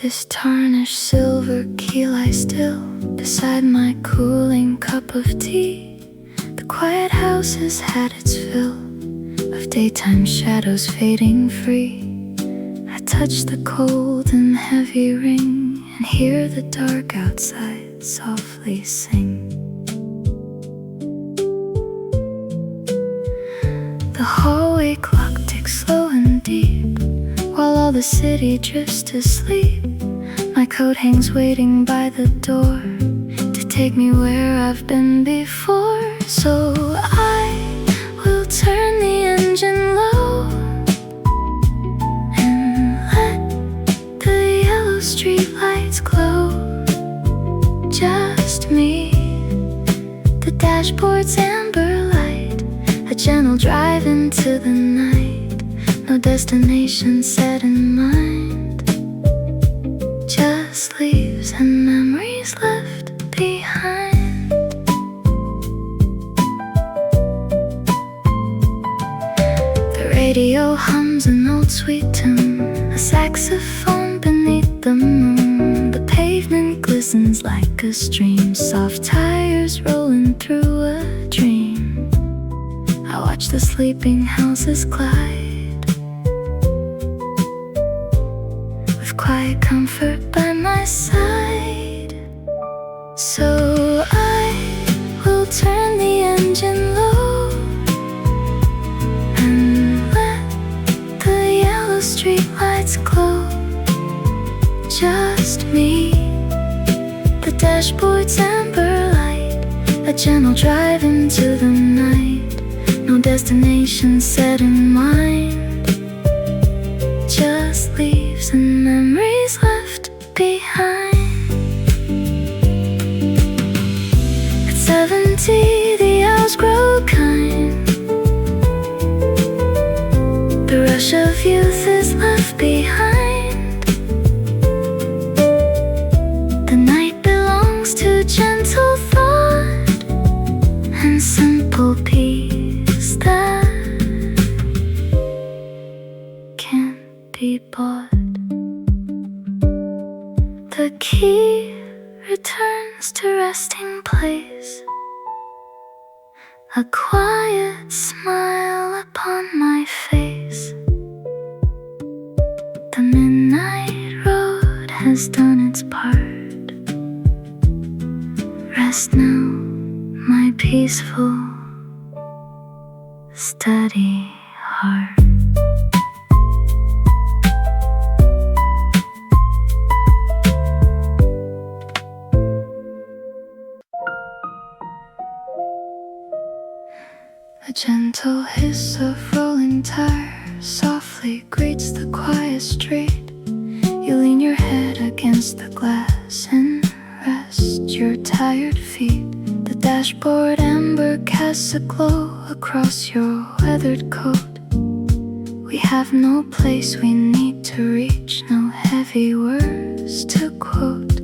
This tarnished silver key lies still beside my cooling cup of tea. The quiet house has had its fill of daytime shadows fading free. I touch the cold and heavy ring and hear the dark outside softly sing. The hallway clock ticks slow and deep while all the city drifts to sleep. My coat hangs waiting by the door to take me where I've been before. So I will turn the engine low and let the yellow streetlights glow. Just me, the dashboard's amber light, a gentle drive into the night. No destination set in mind, just leaves and memories left behind. The radio hums an old sweet tune, a saxophone beneath the moon. The pavement glistens like a stream, soft tires rolling through a dream. I watch the sleeping houses glide with quiet comfort by my side. So I will turn the engine low and let the yellow streetlights glow. Just me, the dashboard's amber light, a gentle drive into the night. No destination set in mind, just leaves and memories left behind. At 70 the hours grow kind, the rush of youth is left behind. The night belongs to gentle thought and simple peace that can't be bought. The key returns to resting place, a quiet smile upon my face. The midnight road has done its part. Rest now, my peaceful, steady heart. A gentle hiss of rolling tires softly greets the quiet street. You lean your head against the glass and rest your tired feet. The dashboard amber casts a glow across your weathered coat. We have no place we need to reach, no heavy words to quote.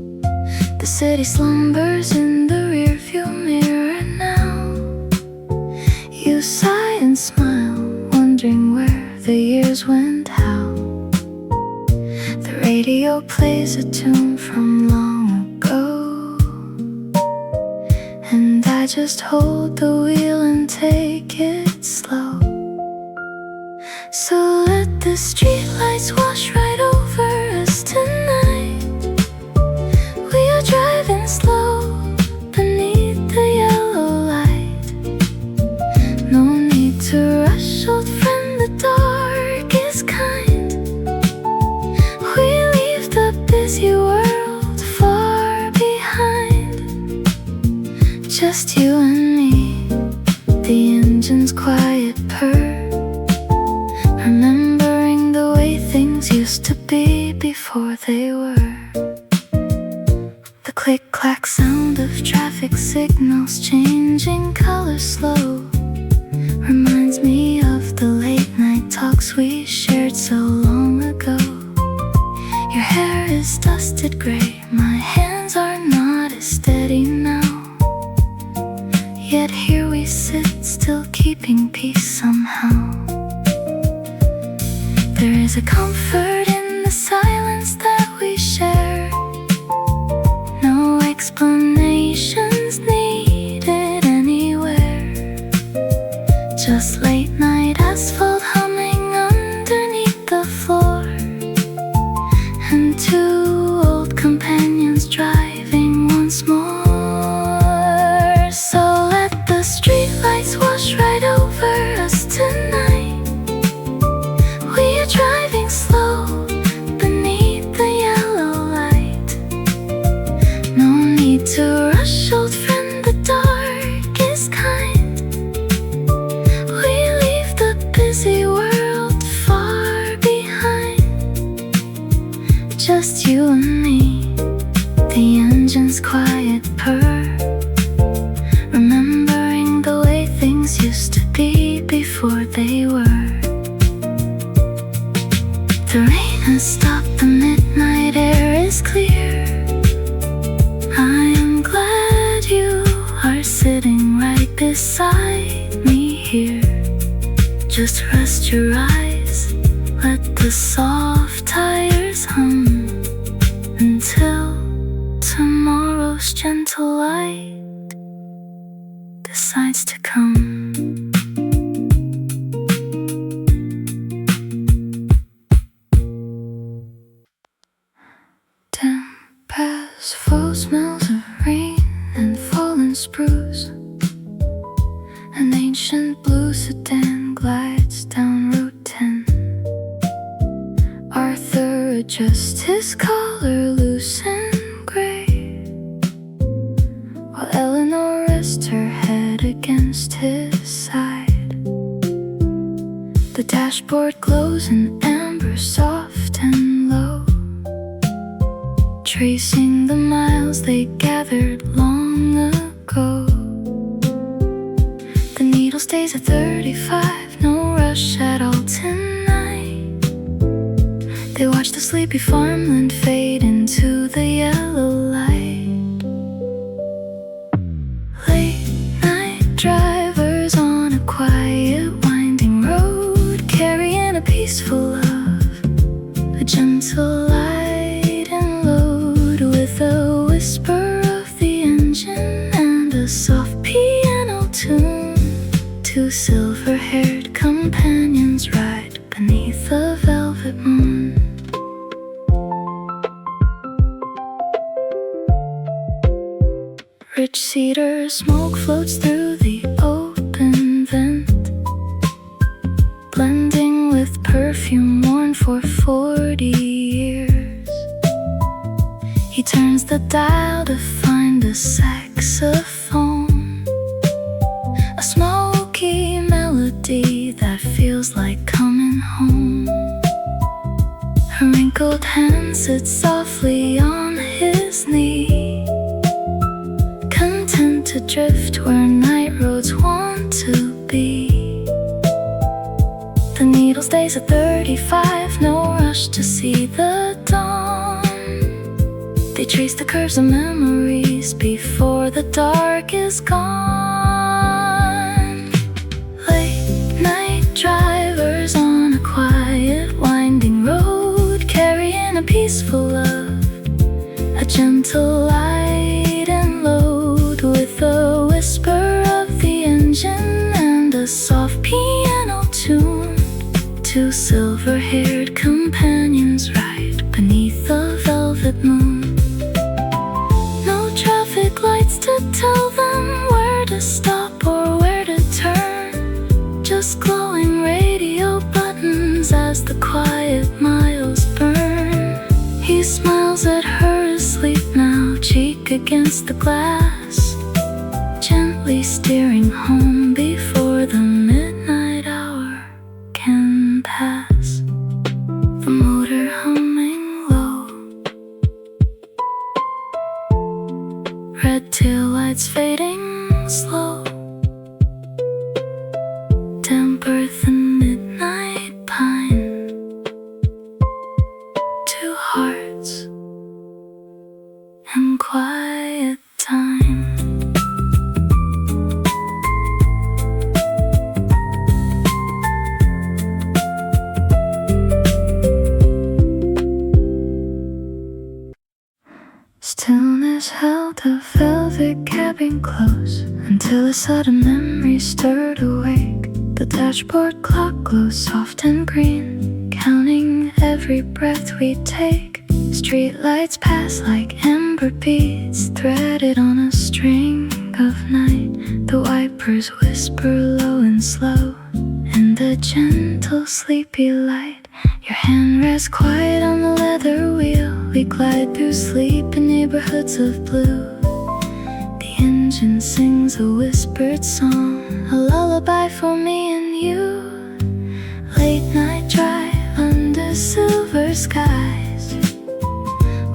The city slumbers in the rearview mirror now. You sigh and smile, wondering where the years went, how. The radio plays a tune from long ago, and I just hold the wheel and take it slow. So let the streetlights wash right over us tonight. We are driving slow beneath the yellow light. No need to rush, old friend, the dark is kind. We leave the busy world far behind. Just you and me, the engine's quiet purr, remembering the way things used to be before they were. The click-clack sound of traffic signals changing color slow reminds me of the late-night talks we shared so long ago. Your hair is dusted gray, my hands are not as steady now. Yet here we sit, still keeping peace somehow. There is a comfort in the silence that we share. explanations needed anywhere. Just late night asphalt humming underneath the floor, and two old companions driving once more. So let the streetlights wash right over us tonight. We are driving slow beneath the yellow light. No need to rush, old friend, the dark is kind. We leave the busy world far behind. Just you and me, the engine's quiet purr, remembering the way things used to be before they were. The rain has stopped, the midnight air is clear. I am glad you are sitting right beside me here. Just rest your eyes, let the soft tires hum until tomorrow's gentle light decides to come. Damp asphalt smells of rain and fallen spruce. An ancient blue sedan glides down Route 10. Arthur adjusts his collar loose and gray, while Eleanor rests her head against his side. The dashboard glows in amber, soft and low, tracing the miles they gathered long ago. The needle stays at 35, no rush at all tonight. They watch the sleepy farmland fade into the yellow light. Late night drivers on a quiet winding road, carrying a peaceful love, a gentle light and load, with a whisper of the engine and a soft piano tune. Two silver-haired companions ride beneath the velvet moon. Rich cedar smoke floats through the open vent, blending with perfume worn for 40 years. He turns the dial to find a saxophone, a smoky melody that feels like coming home. Her wrinkled hand sits softly on his knee, content to drift where night roads want to be. The needle stays at 35, no rush to see the dawn. They trace the curves of memories before the dark is gone. Late night drivers on a quiet winding road, carrying a peaceful love, a gentle light and load, with a whisper of the engine and a soft piano tune. Two silver-haired companions ride beneath the velvet moon. No traffic lights to tell them where to stop or where to turn, just glowing radio buttons as the quiet miles burn. He smiles at her asleep now, cheek against the glass, gently steering home before the midnight hour can pass. The motor humming low, red taillights fading slow, damp earth and midnight pine. Two hearts and quiet time. Stillness eyes held the velvet cabin close until a sudden memory stirred awake. The dashboard clock glows soft and green, counting every breath we take. Streetlights pass like amber beads threaded on a string of night. The wipers whisper low and slow in the gentle sleepy light. Your hand rests quiet on the leather wheel. We glide through sleep in neighborhoods of blue. The engine sings a whispered song, a lullaby for me and you. Late night drive under silver skies,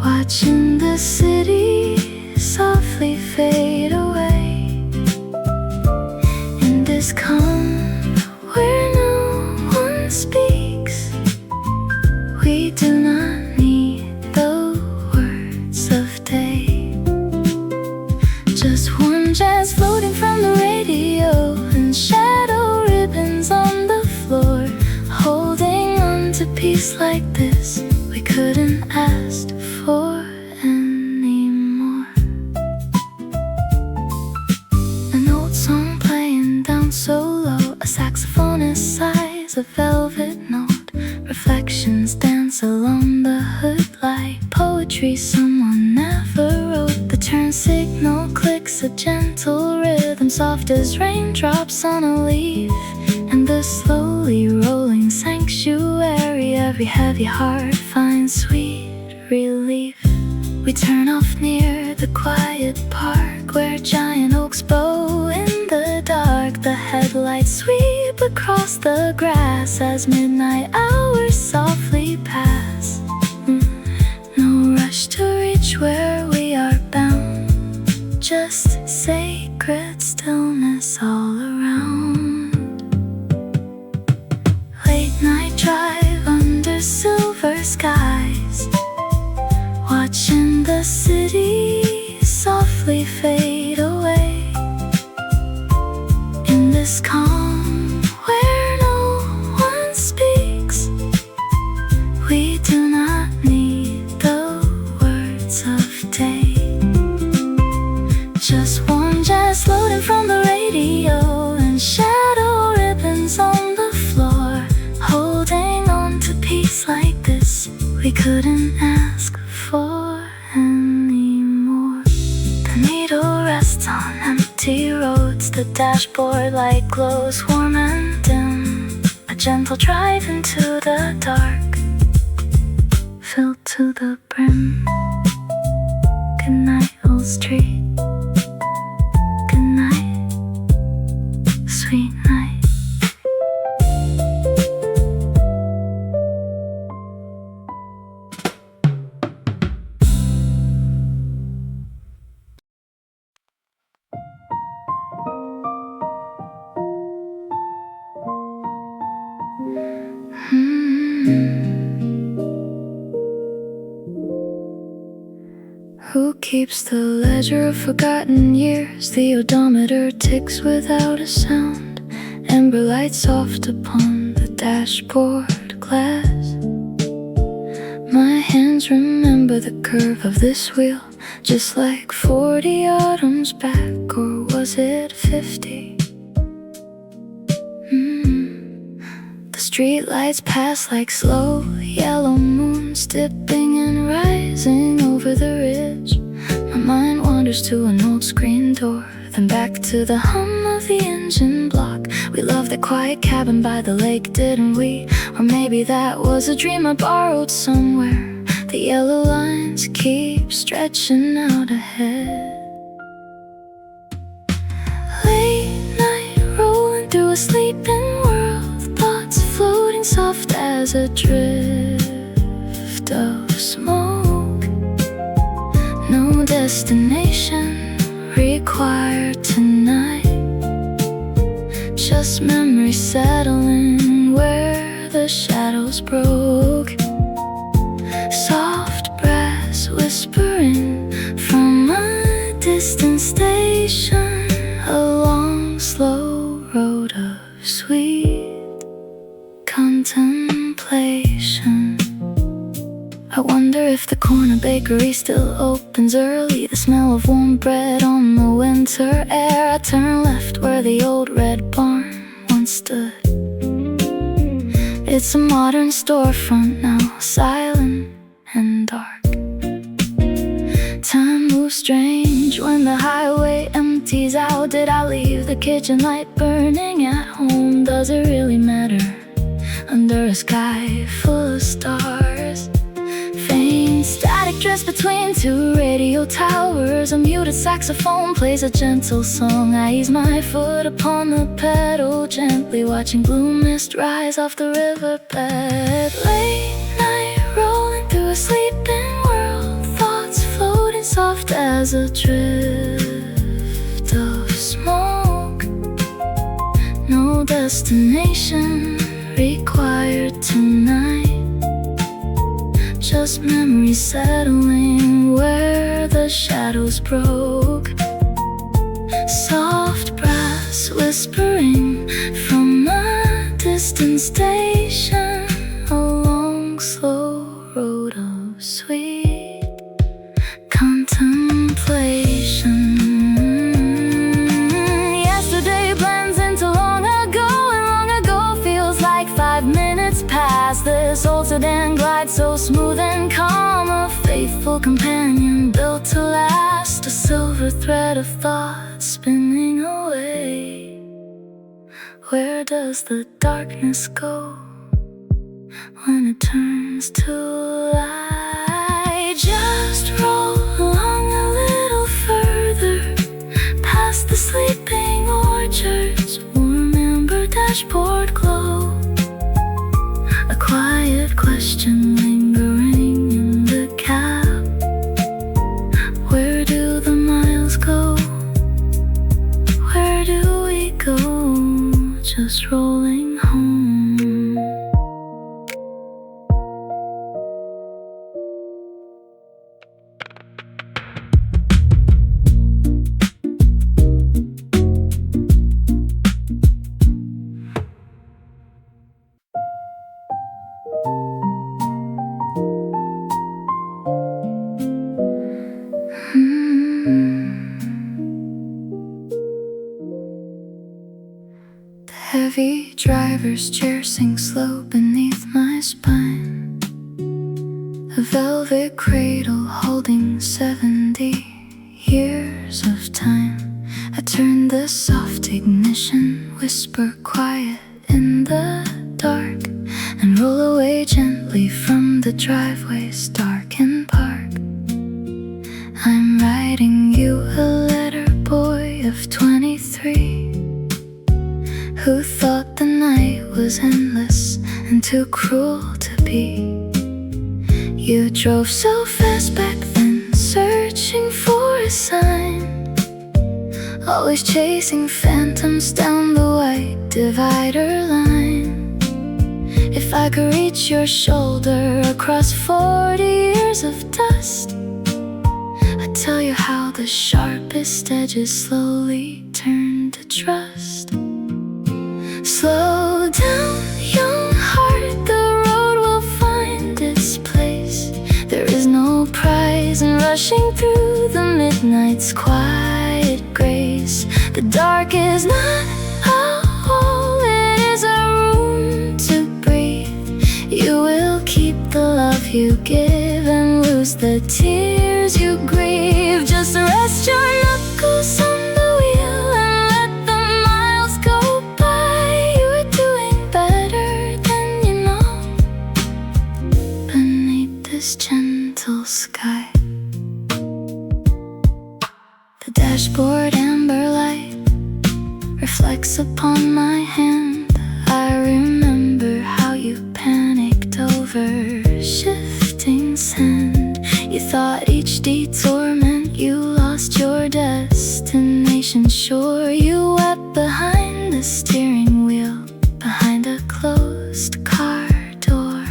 watching the city softly fade away. In this calm where no one speaks, we do not need the words of day. Just warm jazz floating from the radio and shadow ribbons on the floor. Holding on to peace like this, we couldn't ask for anymore. An old song playing down so low, a saxophonist sighs a velvet note. Reflections dance along the hood like poetry someone never wrote. The turn signal clicks a gentle rhythm, soft as raindrops on a leaf. And the slowly rolling sanctuary, every heavy heart finds sweet relief. We turn off near the quiet park where giant oaks bow in the dark. The headlights sweep across the grass as midnight hours softly pass. No rush to reach where we are bound, just sacred stillness all around. Late night drive under silver skies, watching the city softly fade away. In this calm where no one speaks, we do not need the words of day. Just warm jazz floating from the radio and shadow ribbons on the floor. Holding on to peace like this, we couldn't ask for anymore. The needle rests on empty roads. The dashboard light glows warm and dim. A gentle drive into the dark, filled to the brim. Good night, old street. Good night, sweet night. Who keeps the ledger of forgotten years? The odometer ticks without a sound. Amber light soft upon the dashboard glass. My hands remember the curve of this wheel, just like 40 autumns back, or was it 50? The streetlights pass like slow yellow moons, dipping and rising over the ridge. My mind wanders to an old screen door, then back to the hum of the engine block. We loved that quiet cabin by the lake, didn't we? Or maybe that was a dream I borrowed somewhere. The yellow lines keep stretching out ahead. Late night rolling through a sleeping world, thoughts floating soft as a drift of smoke. No destination required tonight, just memory settling where the shadows broke. Soft brass whispering from a distant station, a long slow road of sweet contemplation. I wonder if the corner bakery still opens early. The smell of warm bread on the winter air. I turn left where the old red barn once stood. It's a modern storefront now, silent and dark. Time moves strange when the highway empties out. Did I leave the kitchen light burning at home? Does it really matter under a sky full of stars? Faint static drifts between two radio towers. A muted saxophone plays a gentle song. I ease my foot upon the pedal, gently watching blue mist rise off the riverbed. Late night rolling through a sleeping world, thoughts floating soft as a drift of smoke. No destination required tonight, just memories settling where the shadows broke. Soft brass whispering from a distant station, a long slow road of sweet contemplation. Yesterday blends into long ago, and long ago feels like 5 minutes past. This old sedan glides so smooth and calm, a faithful companion built to last. A silver thread of thought spinning away. Where does the darkness go when it turns to light? Just roll along a little further, past the sleeping orchards, warm amber dashboard glow. A quiet question lingering in the cab. Where do the miles go? Where do we go? Just rolling home. The heavy driver's chair sinks slow beneath my spine. A velvet cradle holding 70 years of time. I turn the soft ignition, whisper quiet in the dark, and roll away gently from the driveway's darkened park. I'm writing you a letter, boy of 23, who thought the night was endless and too cruel to be. You drove so fast back then, searching for a sign, always chasing phantoms down the white divider line. If I could reach your shoulder across 40 years of dust, I'd tell you how the sharpest edges slowly turn to trust. Slow down, young heart, the road will find its place. There is no prize in rushing through the midnight's quiet grace. The dark is not a hole, it is a room to breathe. You will keep the love you give and lose the tears you grieve. Just rest your knuckles on the wheel and let the miles go by. You are doing better than you know beneath this gentle sky. The dashboard amber light reflects upon my hand. I remember how you panicked over shifting sand. You thought each detour meant you lost your destination. Sure, you wept behind the steering wheel, behind a closed car door.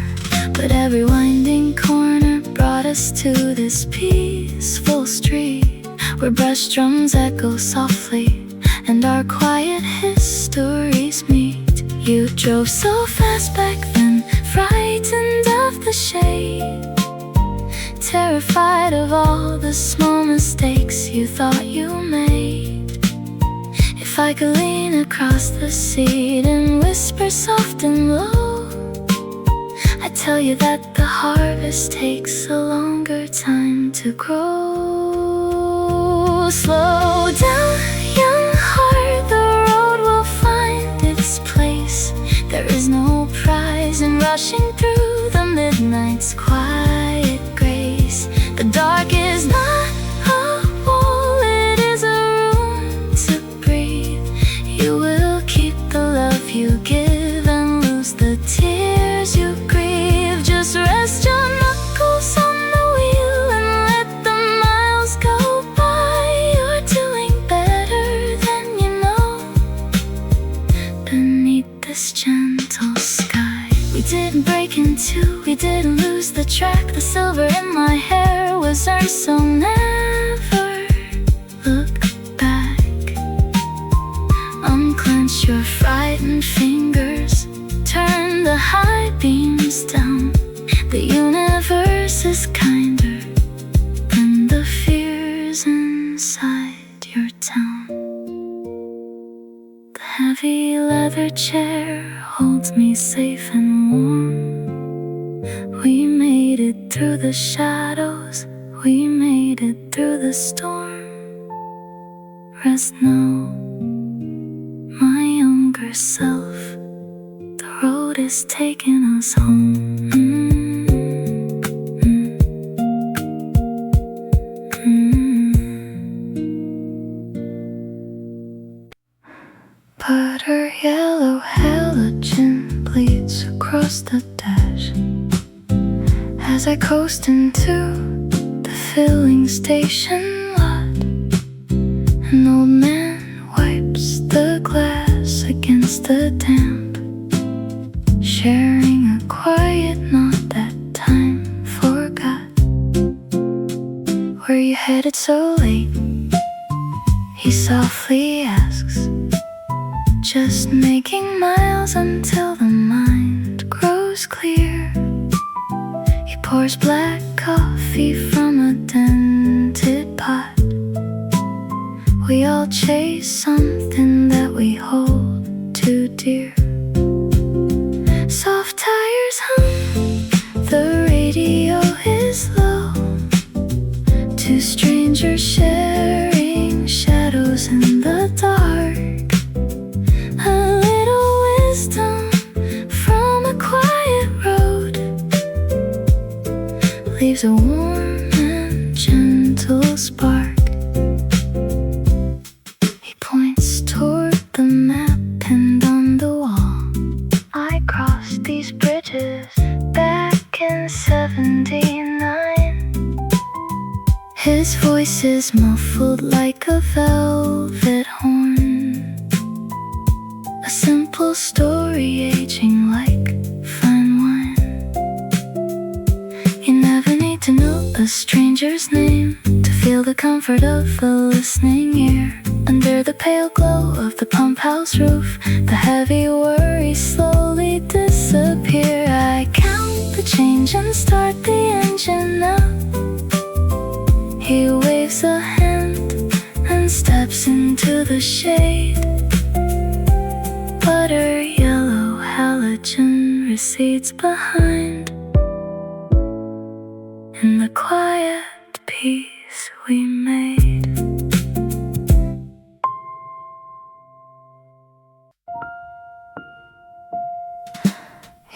But every winding corner brought us to this peaceful street, where brush drums echo softly and our quiet histories meet. You drove so fast back then, frightened of the shade, terrified of all the small mistakes you thought you made. If I could lean across the seat and whisper soft and low, I'd tell you that the harvest takes a longer time to grow. Slow down, young heart, the road will find its place. There is no prize in rushing through the midnight's quiet grace. The dark is not a wall, it is a room to breathe. You will keep the love you give and lose the tears you grieve. Just rest your knuckles on the wheel and let the miles go by. You're doing better than you know beneath this gentle sky. We didn't break in two, we didn't lose the track. The silver in my hair was earned, so never look back. Unclench your frightened fingers, turn the high beams down. The universe is kinder than the fears inside your town. The heavy leather chair holds me safe and warm. We made it through the shadows, we made it through the storm. Rest now, my younger self, the road is taking us home. Butter yellow halogen bleeds across the dash as I coast into the filling station lot. An old man wipes the glass against the damp, sharing a quiet knot that time forgot. Where you headed so late? He softly asks. Just making miles until the mind grows clear. He pours black coffee from a dented pot. We all chase something that we hold too dear. Soft tires hum, the radio is low. Two strangers sharing shadows in the dark. A little wisdom from a quiet road leaves a warm and gentle spark. He points toward the map pinned on the wall. I crossed these bridges back in '79. His voice is muffled like a velvet horn. A simple story aging like fine wine. You never need to know a stranger's name to feel the comfort of a listening ear. Under the pale glow of the pump house roof, the heavy worries slowly disappear. I count the change and start the engine up. He waves a hand and steps into the shade. Butter yellow halogen recedes behind. In the quiet peace we made.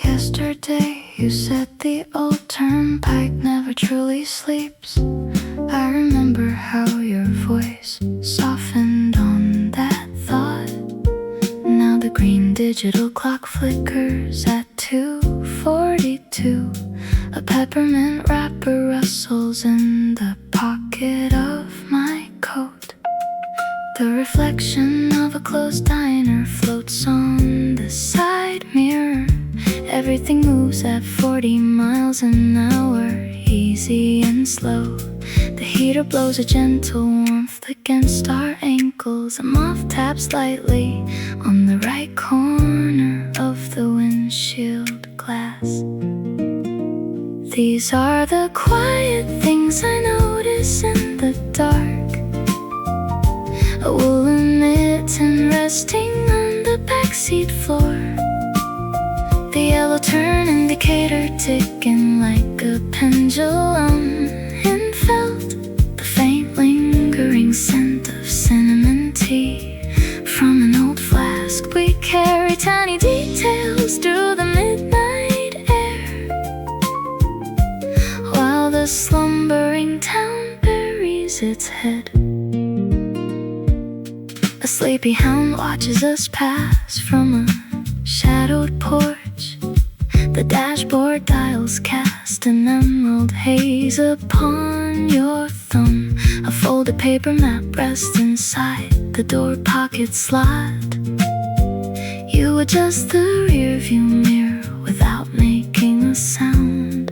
Yesterday you said the old turnpike never truly sleeps. I remember how your voice softened on that thought. Now the green digital clock flickers at 2:42. A peppermint wrapper rustles in the pocket of my coat. The reflection of a closed diner floats on the side mirror. Everything moves at 40 miles an hour, easy and slow. The heater blows a gentle warmth against our ankles. A moth taps lightly on the right corner of the windshield glass. These are the quiet things I notice in the dark. A woolen mitten resting on the backseat floor. The yellow turn indicator ticking like a pendulum. And felt the faint lingering scent of cinnamon tea from an old flask. We carry tiny details through the midnight air, while the slumbering town buries its head. A sleepy hound watches us pass from a shadowed porch. The dashboard dials cast an emerald haze upon your thumb. A folded paper map rests inside the door pocket slot. You adjust the rearview mirror without making a sound.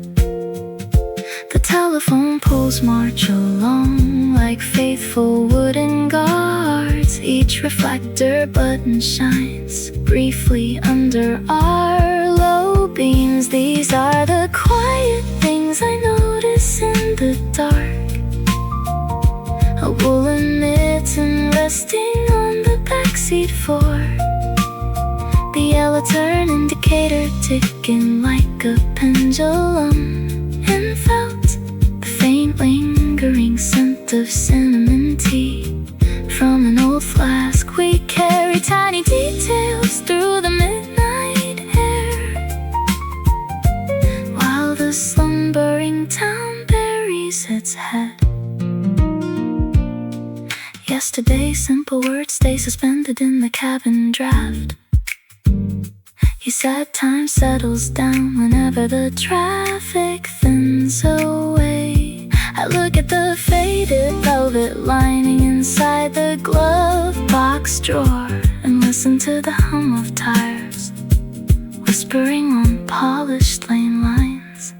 The telephone poles march along like faithful wooden guards. Each reflector button shines briefly under our low beams. These are the quiet things I notice in the dark. A woolen mitten resting on the backseat floor. The yellow turn indicator ticking like a pendulum. And felt the faint lingering scent of cinnamon tea from an old flask. We carry tiny details through the midnight air, while the slumbering town buries its head. Yesterday's simple words stay suspended in the cabin draft. He said time settles down whenever the traffic thins away. I look at the faded velvet lining inside the glove box drawer and listen to the hum of tires whispering on polished lane lines.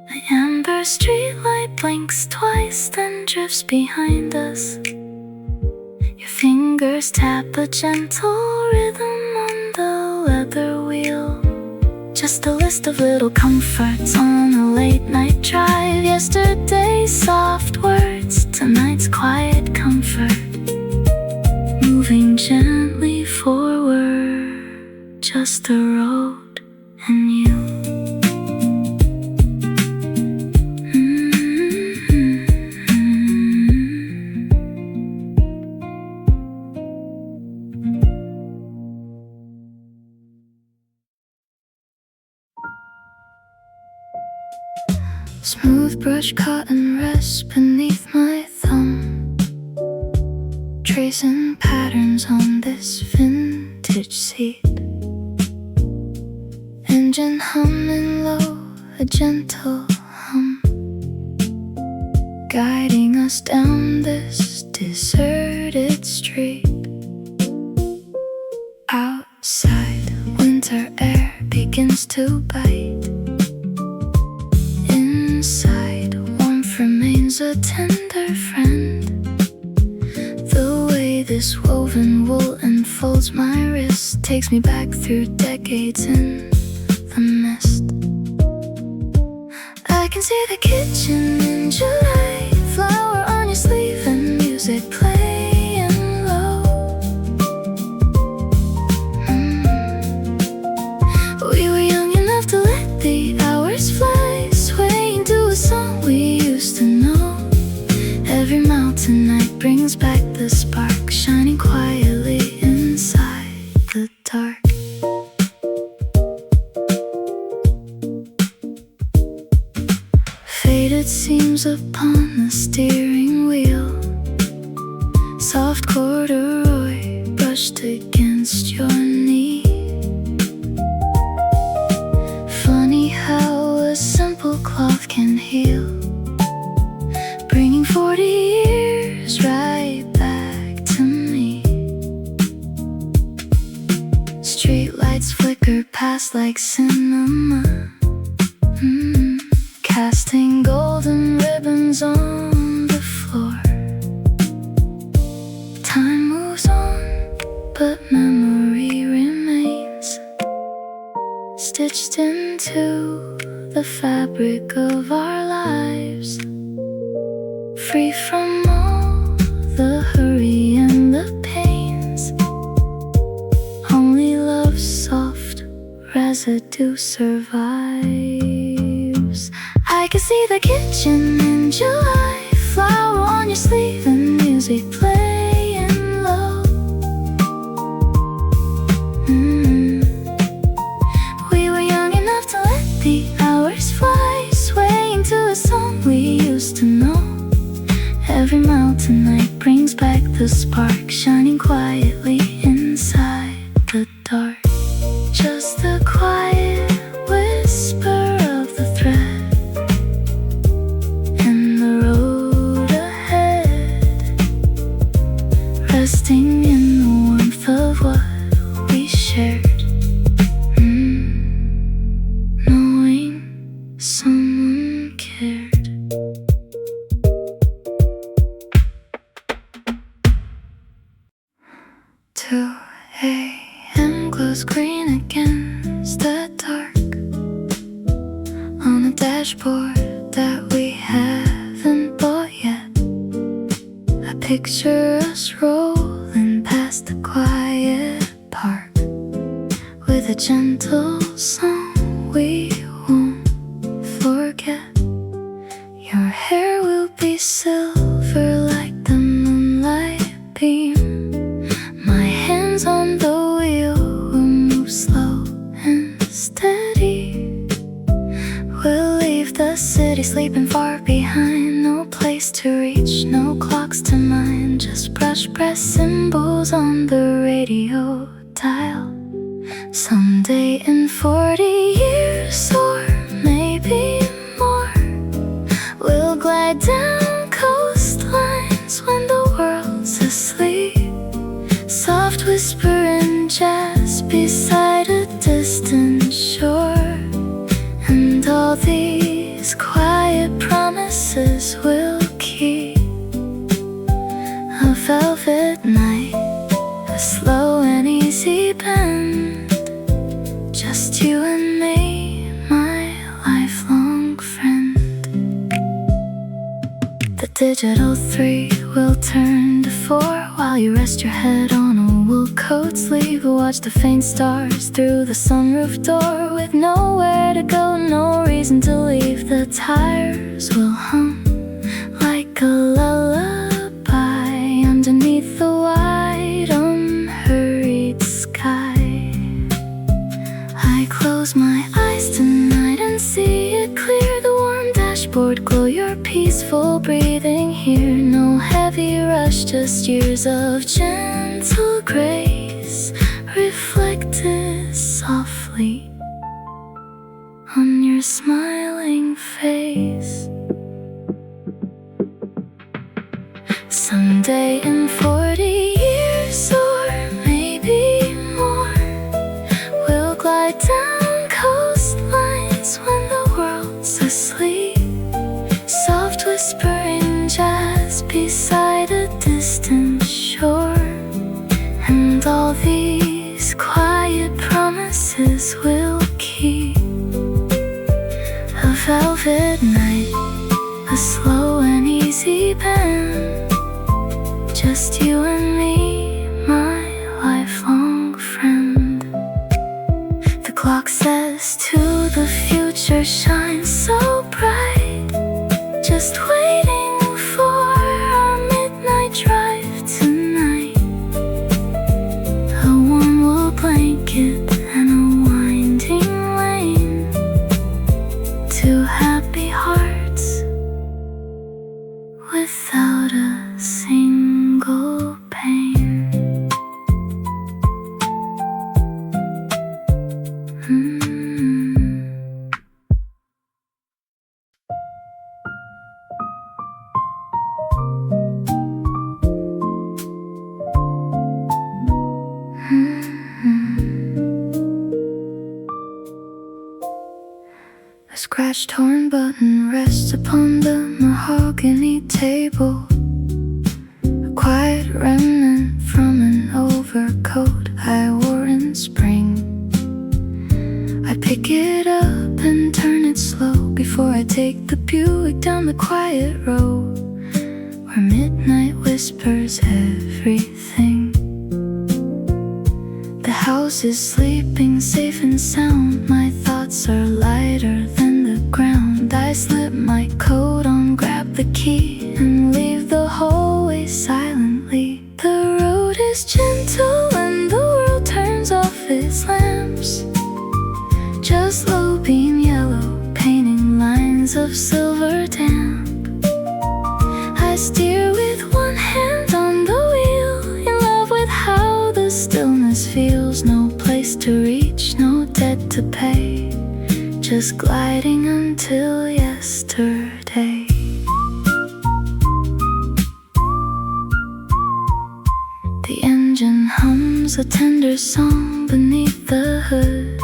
The amber streetlight blinks twice, then drifts behind us. Your fingers tap a gentle rhythm on the leather wheel. Just a list of little comforts on a late night drive. Yesterday's soft words, tonight's quiet comfort. Moving gently forward, just the road and you. Smooth brush cotton rests beneath my thumb, tracing patterns on this vintage seat. Engine humming low, a gentle hum, guiding us down this deserted street. Outside, winter air begins to bite. Inside, warmth remains a tender friend. The way this woven wool enfolds my wrist takes me back through decades in the mist. I can see the kitchen in July, flower on your sleeve and music playing low. We were young enough to let the hours fly, swaying to a song we used to know. Every mountain night brings back the spark, shining quietly inside the dark. Faded seams upon the steering wheel, soft corduroy brushed against your knee. Funny how a simple cloth can heal, bringing 40 years right back to me. Streetlights flicker past like cinema, casting golden ribbons on the floor. Time moves on, but memory remains stitched into the fabric of our lives, free from all the hurry and the pains. Only love's soft residue survives. I can see the kitchen in July, flower on your sleeve and music playing low. We were young enough to let the hours fly, swaying to a song we used to know. Every mountain night brings back the spark, shining quietly inside the dark. Just the quiet whisper of the thread and the road ahead, resting in the warmth of what we shared. Knowing someone cared. 2 a.m. glows green against the dark on a dashboard that we haven't bought yet. I picture us rolling past the quiet park with a gentle song we won't forget. Your hair will be silver like the moonlight beam. My hands on the wheel will move slow and steady. We'll leave the city sleeping far behind. No place to reach, no clocks to mind. Just brush press symbols on the radio dial. Someday in 40 years or maybe more, we'll glide down coastlines when the world's asleep. Soft whisper and jazz beside a distant shore. And all these quiet promises we'll keep. A velvet night, a slow and easy bend. Just you and me, my lifelong friend. The digital 3 will turn to 4 while you rest your head on a wool coat sleeve. Watch the faint stars through the sunroof door. With nowhere to go, no reason to leave. The tires will hum like a lullaby underneath the wide, unhurried sky. I close my eyes tonight and see it clear. The warm dashboard glow, your peaceful breathing here. No heavy rush, just years of gentle grace reflected softly on your smiling face. Someday in 40 years or maybe more, we'll glide down coastlines when the world's asleep. Soft whispering jazz beside a distant shore. And all these quiet promises we'll keep. A velvet night, a slow and easy bend. Just you and me, my lifelong friend. The clock says to the future shines so bright. Just waiting for our midnight drive tonight. A warm wool blanket and a winding lane. 2 happy hearts without a single pain. A scratch-torn button rests upon the mahogany table. A quiet remnant from an overcoat I wore in spring. I pick it up and turn it slow. whispers everything. The house is sleeping safe and sound. My thoughts are lighter than the ground. I slip my coat on, grab the key, and leave the hallway silently. The road is gentle and the world turns off its lamps. Just low beam yellow, painting lines of silver damp. I steer with one hand on the wheel, in love with how the stillness feels. No place to reach, no debt to pay, just gliding until yesterday. The engine hums a tender song beneath the hood,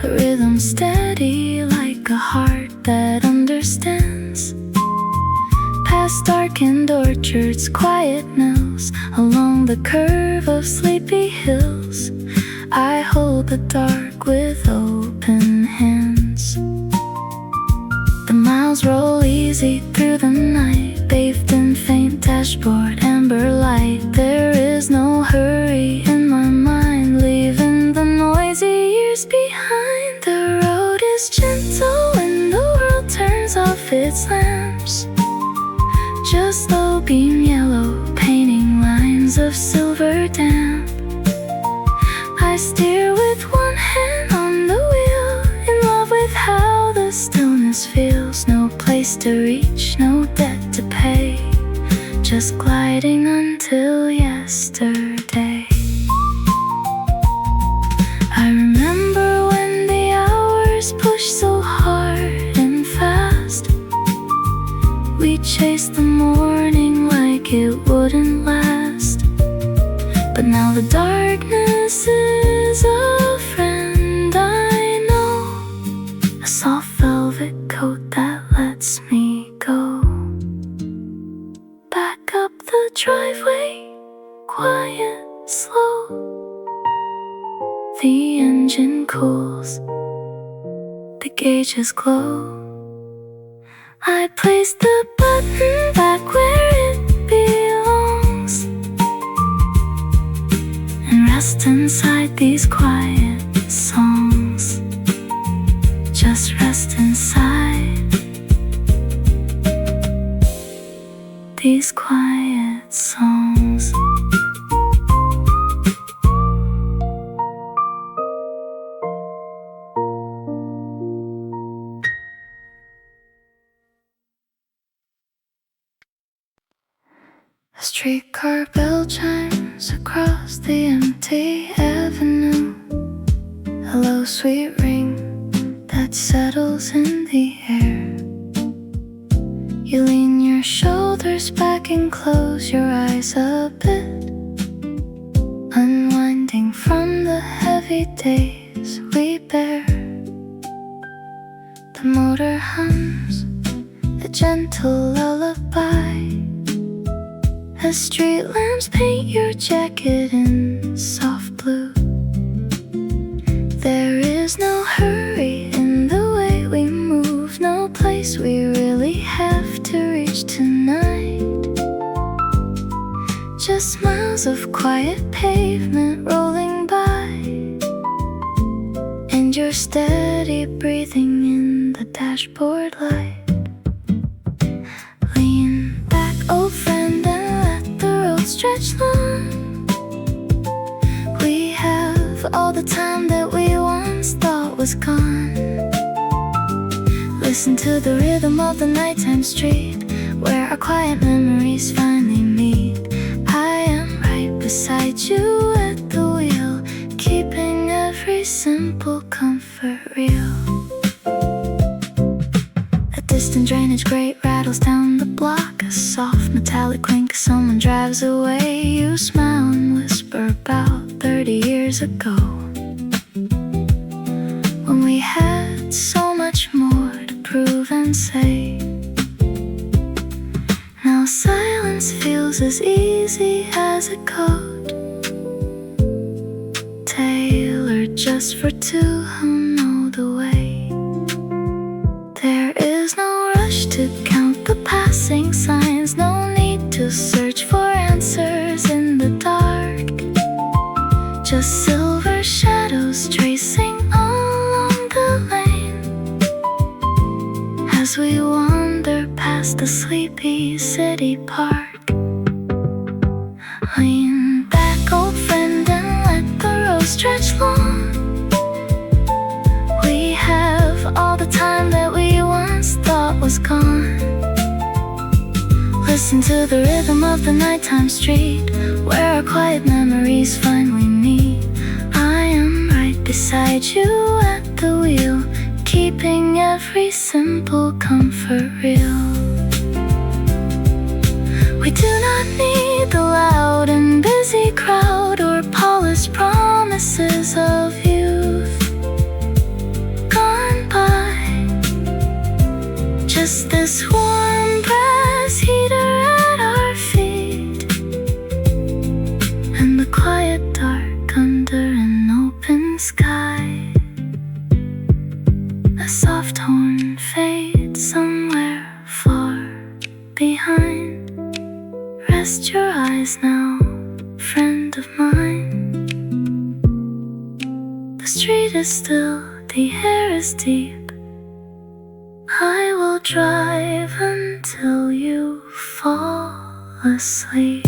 a rhythm steady like a heart that understands. Past darkened orchards, quiet mills, along the curve of sleepy hills, I hold the dark with open hands. The miles roll easy through the night, bathed in faint dashboard amber light. There is no hurry in my mind, leaving the noisy years behind. The road is gentle when the world turns off its lamps. Just low beam yellow, painting lines of silver damp. I steer with one hand on the wheel, in love with how the stillness feels. No place to reach, no debt to pay, just gliding until yesterday. I remember when the hours pushed so hard and fast. We chased the morning like it wouldn't last. But now the darkness is a friend I know, a soft velvet coat that lets me go. Back up the driveway, quiet, slow. The engine cools, the gauges glow. I place the button back where it belongs, and rest inside these quiet songs. Just rest inside these quiet songs. A streetcar bell chimes across the empty avenue, a low sweet ring that settles in the air. You lean your shoulders back and close your eyes a bit, unwinding from the heavy days we bear. The motor hums a gentle lullaby as street lamps paint your jacket in soft blue. There is no hurry in the way we move, no place we really have to reach tonight. Just miles of quiet pavement rolling by, and your steady breathing in the dashboard light. Lean back, old friend, and let the road stretch long. We have all the time that we once thought was gone. Listen to the rhythm of the nighttime street, where our quiet memories finally meet. I am right beside you at the wheel, keeping every simple comfort real. A distant drainage grate rattles down the block, a soft metallic clink as someone drives away. You smile and whisper about 30 years ago, when we had so much more to prove and say. Now silence feels as easy as a coat, tailored just for two who know the way. There is no rush to count the passing signs, no need to to search for answers in the dark. Just silver shadows tracing along the lane as we wander past the sleepy city park. Lean back, old friend, and let the road stretch long. We have all the time that we once thought was gone. Listen to the rhythm of the nighttime street, where our quiet memories finally meet. I am right beside you at the wheel, keeping every simple comfort real. We do not need the loud and busy crowd or polished promises of youth gone by. Just this warm brass heater at our feet, and the quiet dark under an open sky. A soft horn fades somewhere far behind. Rest your eyes now, friend of mine. The street is still, the air is deep. I will drive until you fall asleep.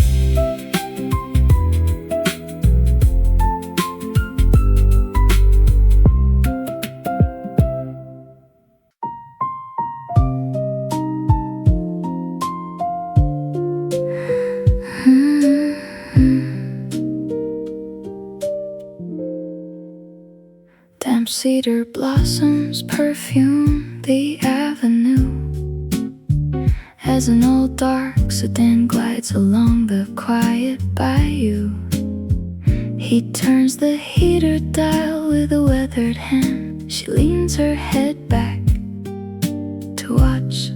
Damp cedar blossoms perfume the avenue as an old dark sedan glides along the quiet bayou. He turns the heater dial with a weathered hand. She leans her head back to watch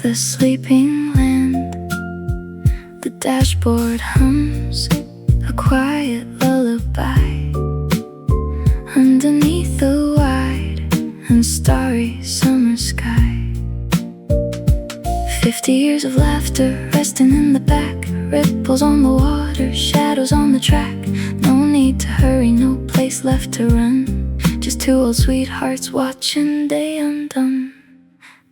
the sleeping land. The dashboard hums a quiet lullaby underneath the wide and starry summer sky. 50 years of laughter resting in the back, ripples on the water, shadows on the track. No need to hurry, no place left to run, just two old sweethearts watching day undone.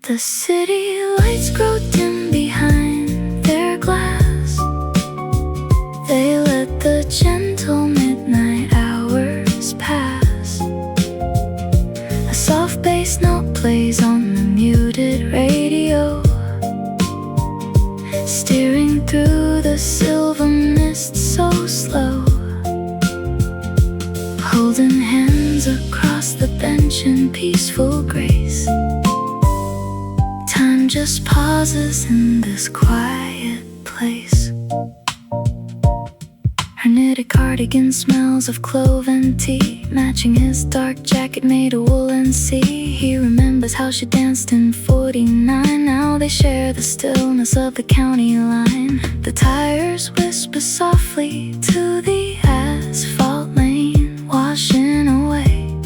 The city lights grow dim behind their glass. They let the gentle midnight hours pass. A soft bass note plays on the muted radio, steering through the silver mist so slow. Holding hands across the bench in peaceful grace. Time just pauses in this quiet place. Her knitted cardigan smells of clove and tea, matching his dark jacket made of wool and sea. He remembers how she danced in 49. Now they share the stillness of the county line. The tires whisper softly to the asphalt lane, washing away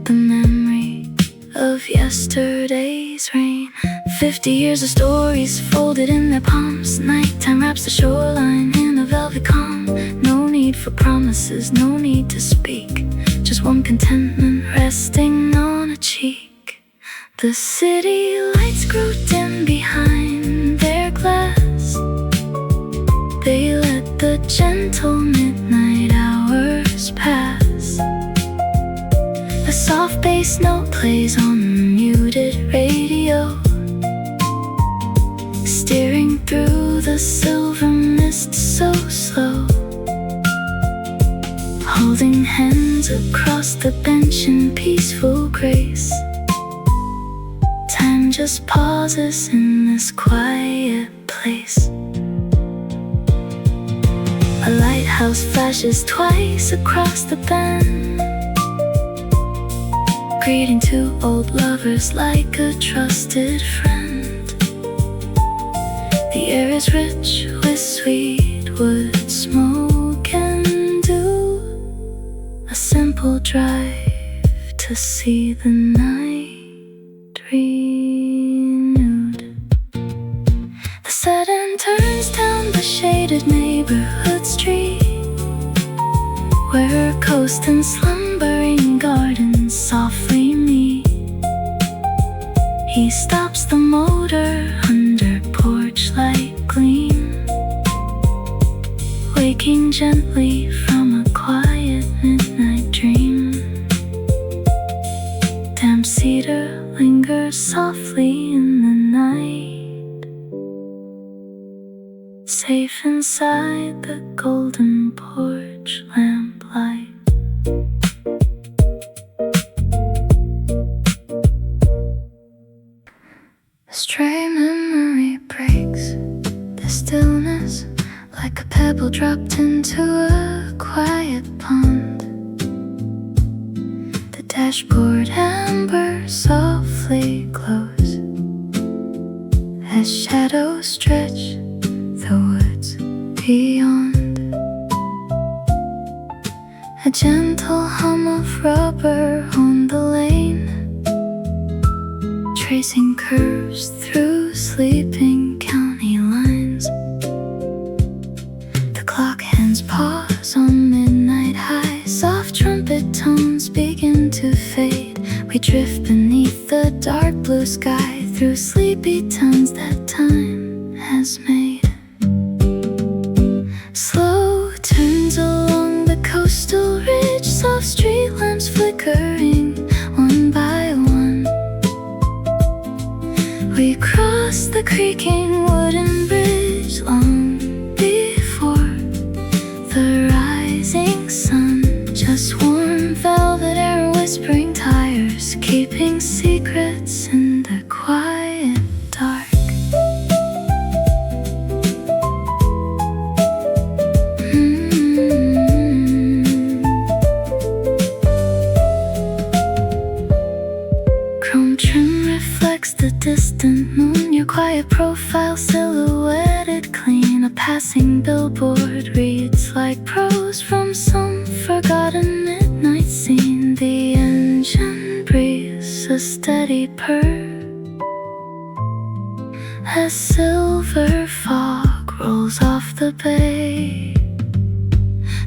the memory of yesterday's rain. 50 years of stories folded in their palms. Nighttime wraps the shoreline in a velvet calm. No need for promises, no need to speak, just one contentment resting on a cheek. The city lights grow dim behind their glass. They let the gentle midnight hours pass. A soft bass note plays on the muted radio, steering through the silver mist so slow. Holding hands across the bench in peaceful grace. Time just pauses in this quiet place. A lighthouse flashes twice across the bend, greeting two old lovers like a trusted friend. The air is rich with sweet wood smoke and dew. A simple drive to see the night renewed. The sudden turn a shaded neighborhood street where coast and slumbering gardens softly meet. He stops the motor under porch light gleam, waking gently from a quiet midnight dream. Damp cedar lingers softly in the night, safe inside the golden porch lamplight. A stray memory breaks the stillness like a pebble dropped into a quiet pond. The dashboard amber softly glows as shadows stretch the woods beyond. A gentle hum of rubber on the lane, tracing curves through sleeping county lines. The clock hands pause on midnight high. Soft trumpet tones begin to fade. We drift beneath the dark blue sky, through sleepy towns that time has made. Slow turns along the coastal ridge, soft street lamps flickering one by one. We cross the creaking wooden bridge long before the rising sun. Just warm velvet air, whispering tires, keeping secrets in the quiet dark. Chrome trim reflects the distant moon, your quiet profile silhouetted clean. A passing billboard reads like prose from some forgotten midnight scene. The engine breathes a steady purr as silver fog rolls off the bay.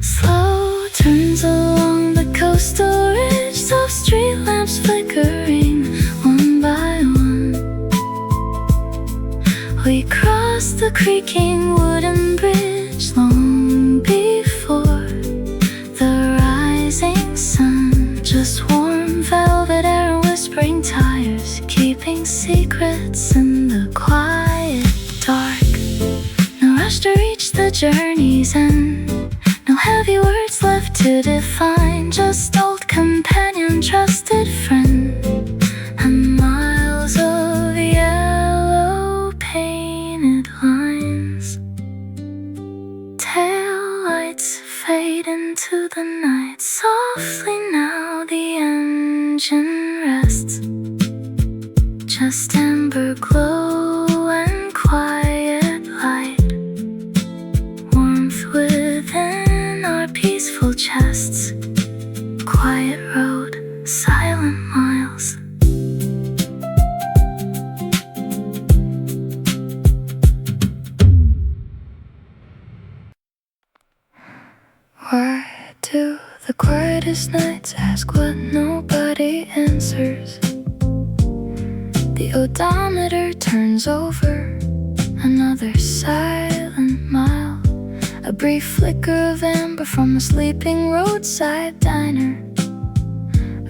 Slow turns along the coastal ridge, soft street lamps flickering one by one. We cross the creaking wooden bridge long before the rising sun. Just warm velvet air, whispering tires, keeping secrets in the quiet dark. No rush to reach the journey's end, no heavy words left to define. Just old companion, trusted friend, and miles of yellow painted lines. Tail lights fade into the night softly now. The engine rests, just amber glow and quiet light. Warmth within our peaceful chests. Quiet road, silent miles. Why do the quietest nights ask what nobody answers? The odometer turns over, another silent mile. A brief flicker of amber from a sleeping roadside diner.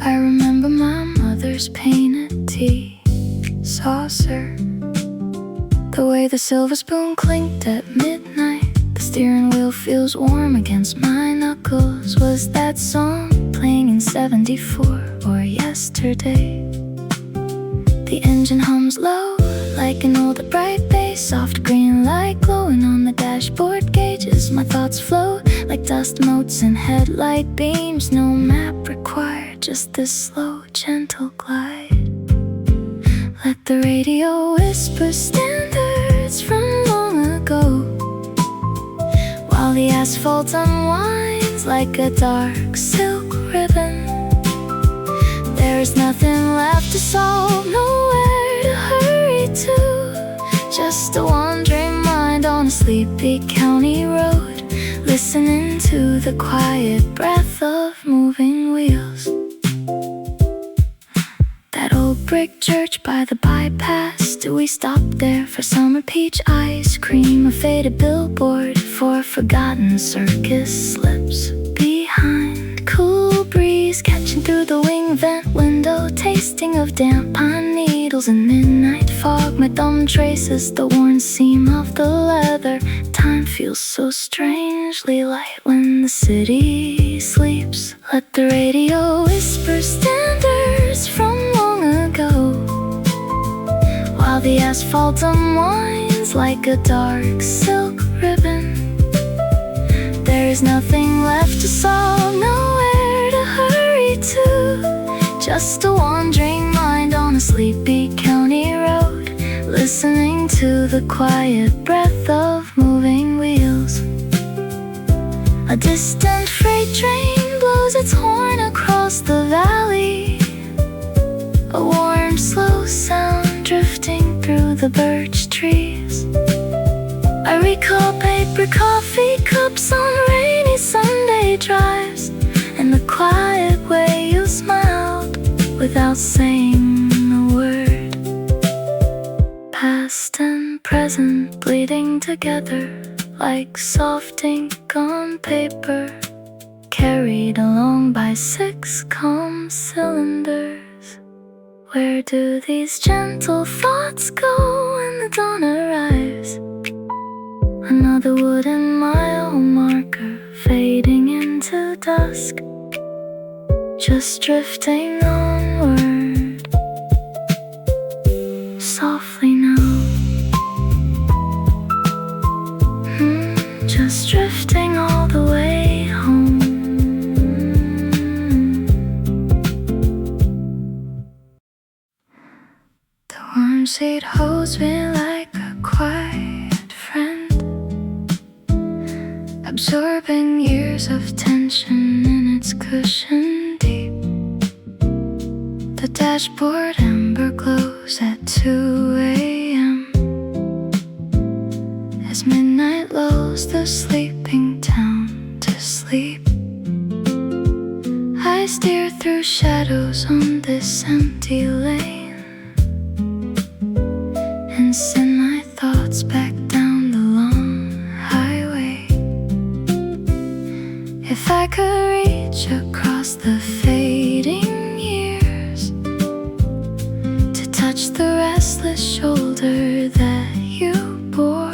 I remember my mother's painted tea saucer, the way the silver spoon clinked at midnight. The steering wheel feels warm against my knuckles. Was that song playing in '74 or yesterday? The engine hums low like an old bright bass, soft green light glowing on the dashboard gauges. My thoughts float like dust motes in headlight beams. No map required, just this slow, gentle glide. Let the radio whisper standards from long ago, while the asphalt unwinds like a dark silk ribbon. There's nothing left to solve, nowhere to hurry to, just a wandering mind mind on a sleepy county road, listening to the quiet breath of moving wheels. That old brick church by the bypass, do we stop there for summer peach ice cream? A faded billboard for forgotten circus slips behind. Cool breeze catching through the wing vent window, tasting of damp pine needles and midnight fog. My thumb traces the worn seam of the leather. Time feels so strangely light when the city sleeps. Let the radio whisper standards from long ago, while the asphalt unwinds like a dark silk ribbon. There is nothing left to solve, nowhere to hurry to, just a wandering mind on a sleepy county road, listening to the quiet breath of moving wheels. A distant freight train blows its horn across the valley, a warm, slow sound drifting through the birch trees. I recall paper coffee cups on rainy Sunday drives, and the quiet way you smiled without saying a word. Past and present bleeding together like soft ink on paper, carried along by 6 calm cylinders. Where do these gentle thoughts go when the dawn arrives? Another wooden mile marker fading into dusk, just drifting onward, softly now. Just drifting all the way home. The warm seat holds me like a quiet friend, absorbing years of tension in its cushion deep. The dashboard amber glows at 2 a.m. as midnight lulls the sleeping town to sleep. I steer through shadows on this empty lane and send my thoughts back down the long highway. If I could reach across the fading years to touch the restless shoulder that you bore,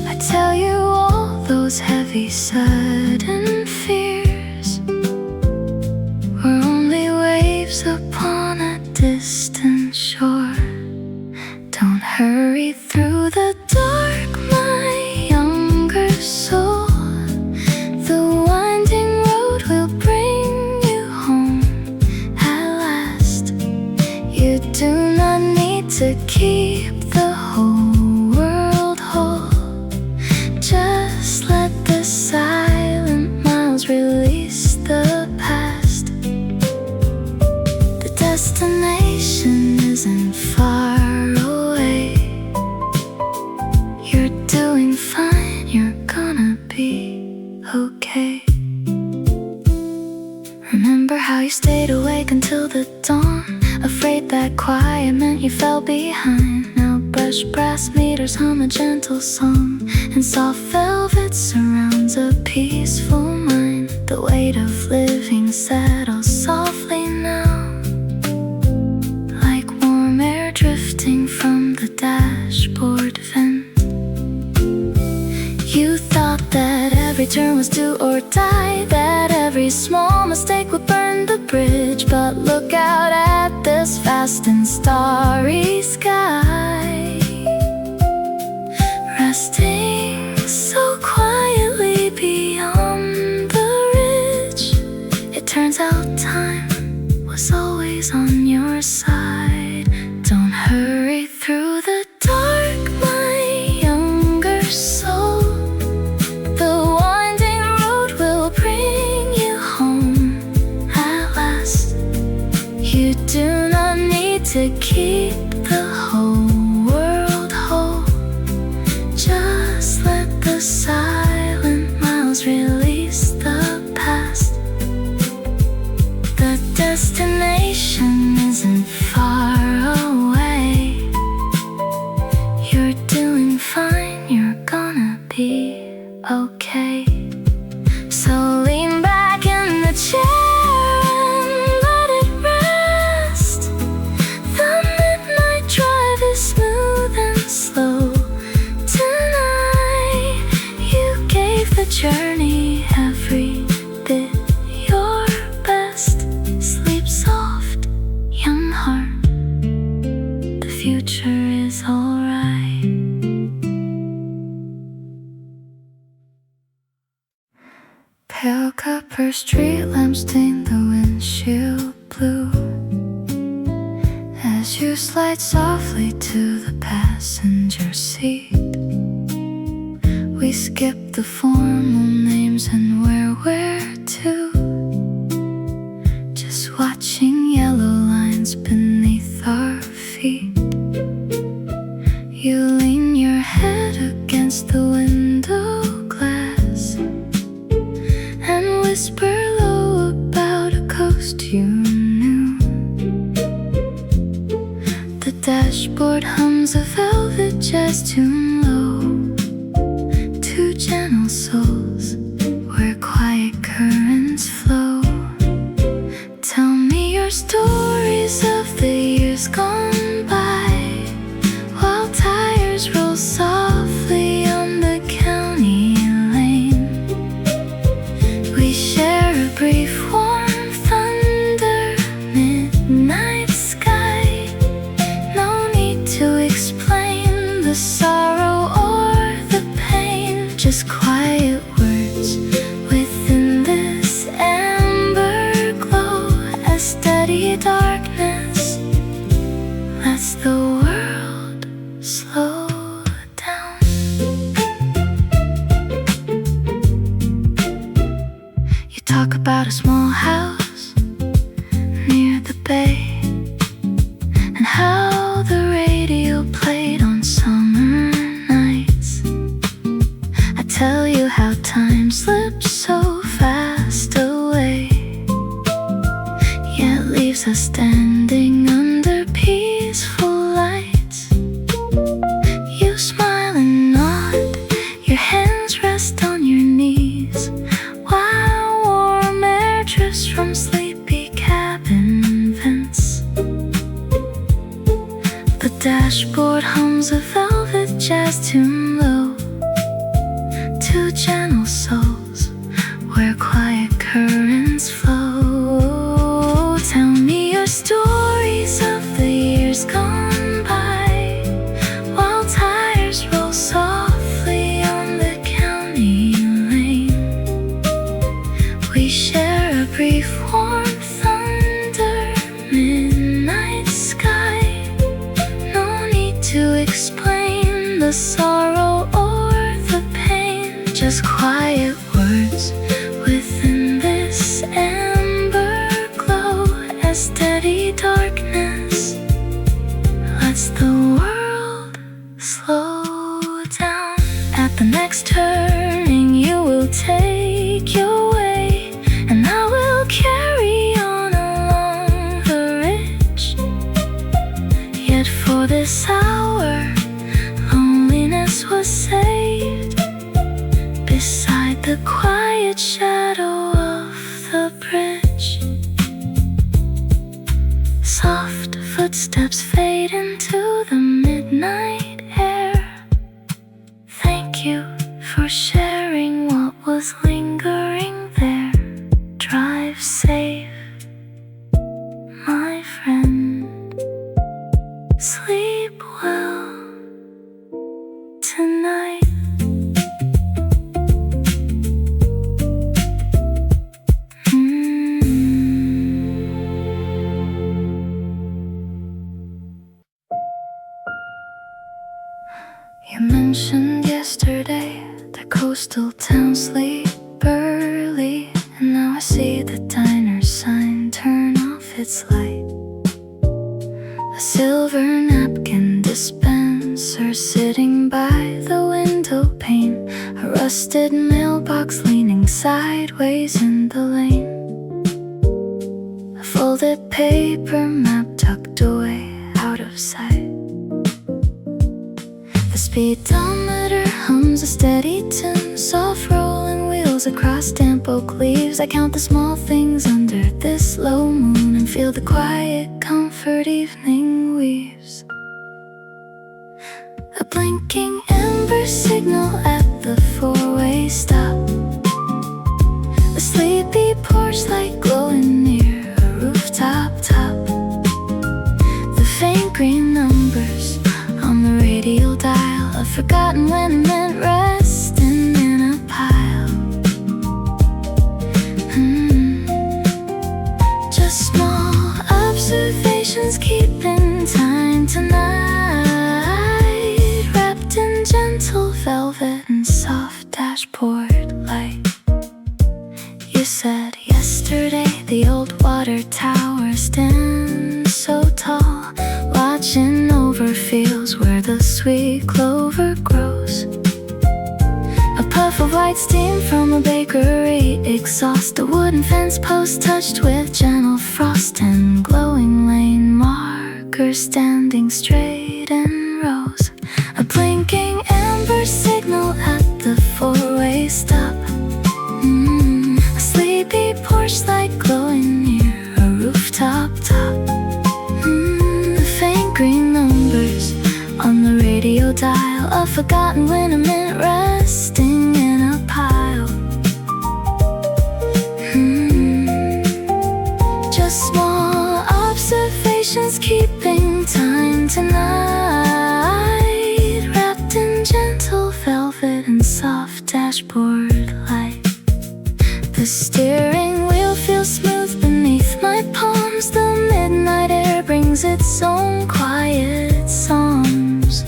I'd tell you all those heavy sudden fears were only waves upon a distant shore. Don't hurry through the dark, my younger soul. The winding road will bring you home at last. You do not need to keep the whole world whole. Just let the silent miles release the past. The destination isn't far away. You're doing fine, you're gonna be okay. Remember how you stayed awake until the dawn, afraid that quiet meant you fell behind. Now brush brass meters hum a gentle song, and soft velvet surrounds a peaceful mind. The weight of living settles softly now, like warm air drifting from the dashboard vent. You thought that every turn was do or die, that every small mistake would burn the bridge. But look out at this vast and starry sky, resting so quietly beyond the ridge. It turns out time was always on your side. Don't hurry through the dark, my younger soul. The winding road will bring you home at last. You do not need to keep the whole world whole. okay. So lean back in the chair and let it rest. The midnight drive is smooth and slow. Tonight you gave the journey every bit your best. Sleep soft, young heart, the future is alright. Pale copper street lamps stain the windshield blue as you slide softly to the passenger seat. We skip the formal names and where we're to, just watching yellow lines beneath our feet. You lean your head against the window glass and whisper low about a coast you knew. The dashboard hums a velvet jazz tune low. Two gentle souls where quiet currents flow. Tell me your stories of the years gone by, while tires roll softly on the county lane. We share a brief warm thunder, midnight sky. No need to explain the sorrow or the pain, just quiet words within this amber glow. A steady darkness lets the world slow down. You talk about a small house near the bay and how the radio played on summer nights. I tell you how time slips so fast away, yet leaves us standing under peaceful lights. You smile and nod, your hands rest on your knees, while warm air drifts from sleepy cabin vents. The dashboard hums a velvet jazz tune low. Two gentle souls where quiet currents flow. Tell me your stories of the years gone by, while tires roll softly on the county lane. We share a brief warm thunder, midnight sky. No need to explain the sorrow or the pain, just quiet words within this amber glow. A steady darkness lets the world slow down. At the next turning you will take your way, and I will carry on along the ridge. Yet for this hour loneliness was saved beside the quiet shadow of the bridge. Soft footsteps fade into the midnight air. Thank you for sharing what was lingering there. Drive safe, my friend. Sleep well tonight. You mentioned yesterday that coastal towns sleep early, and now I see the diner sign turn off its light. A silver napkin dispenser sitting by the window pane, a rusted mailbox leaning sideways in the lane, a folded paper map tucked away out of sight. The speedometer hums a steady tune, soft across damp oak leaves. I count the small things under this low moon and feel the quiet comfort evening weaves. A blinking amber signal at the four-way stop. A sleepy porch light glowing near a rooftop top. The faint green numbers on the radial dial, a forgotten when it meant resting in a pile. Just small observations keeping time tonight, wrapped in gentle velvet and soft dashboard light. You said yesterday the old water tower stands so tall, watching over fields where the sweet clover grows. A puff of white steam from a bakery exhaust, a wooden fence post touched with gentle frost, and glowing lane markers standing straight in rows. A blinking amber signal at the four-way stop. A sleepy porch light glowing near a rooftop top. The faint green numbers on the radio dial, a forgotten when a minute resting in a pile. Just small observations keeping time tonight, wrapped in gentle velvet and soft dashboard light. The steering wheel feels smooth beneath my palms. The midnight air brings its own quiet songs.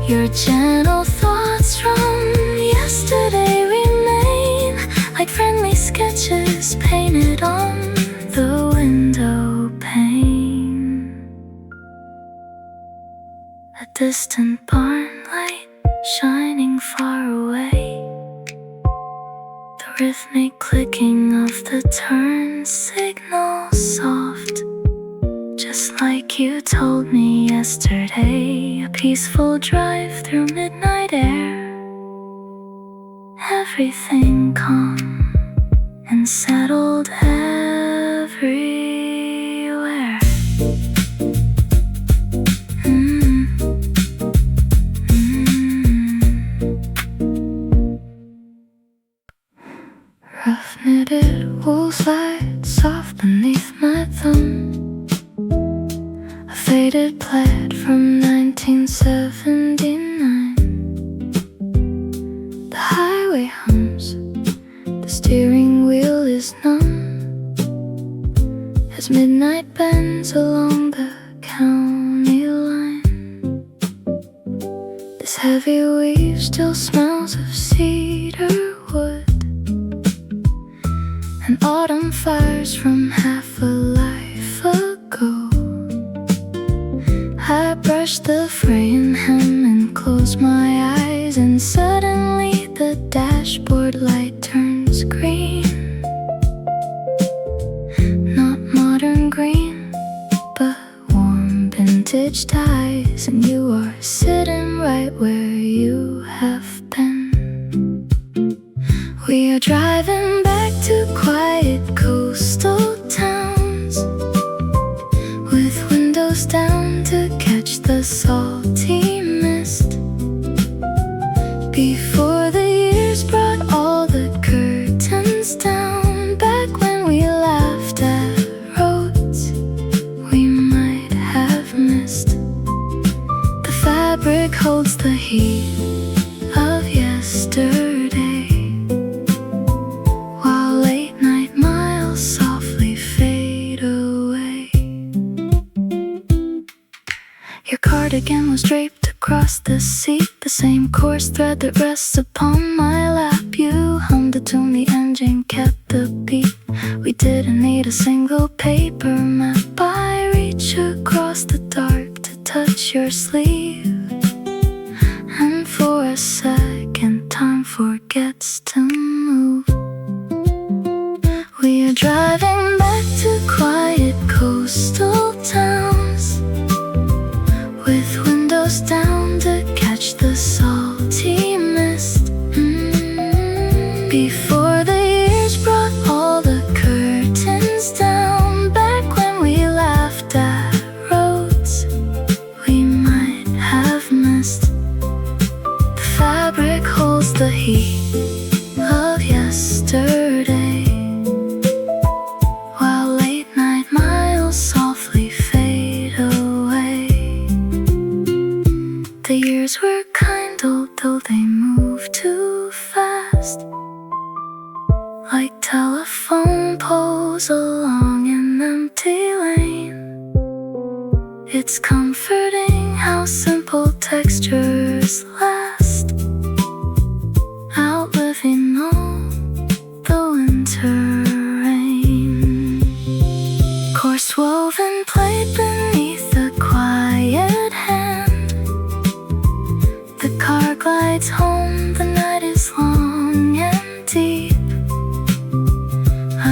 Your gentle thoughts from yesterday remain like friendly sketches painted on the window pane. A distant barn light shining far away, the rhythmic clicking of the turn signal soft, just like you told me yesterday. A peaceful drive through midnight air, everything calm and settled everywhere. Rough knitted wool slides soft beneath my thumb. A faded plaid from 1979. The highway hums, the steering wheel is numb as midnight bends along the county line. This heavy weave still smells of cedar wood and autumn fires from half a life ago. I brush the fraying hem and close my eyes, and suddenly the dashboard light turns green. Not modern green, but warm vintage dyes, and you are sitting right where you have been. We are driving back to quiet coastal towns, with windows down to catch the salty mist. Before the years brought all the curtains down, back when we laughed at roads we might have missed. The fabric holds the heat of yesterday, while late night miles softly fade away. Your cardigan was draped across the seat, the same coarse thread that rests upon my lap. You hummed a tune, the engine kept the beat. We didn't need a single paper map. I reach across the dark to touch your sleeve, and for a second time forgets to move. We are driving back to quiet coastal towns, with windows down to catch the salty mist. the heat of yesterday, while late night miles softly fade away. The years were kind, although they moved too fast, like telephone poles along an empty lane. It's comforting how simple textures last, outliving all the winter rain. Coarse woven plate beneath the quiet hand, the car glides home, the night is long and deep.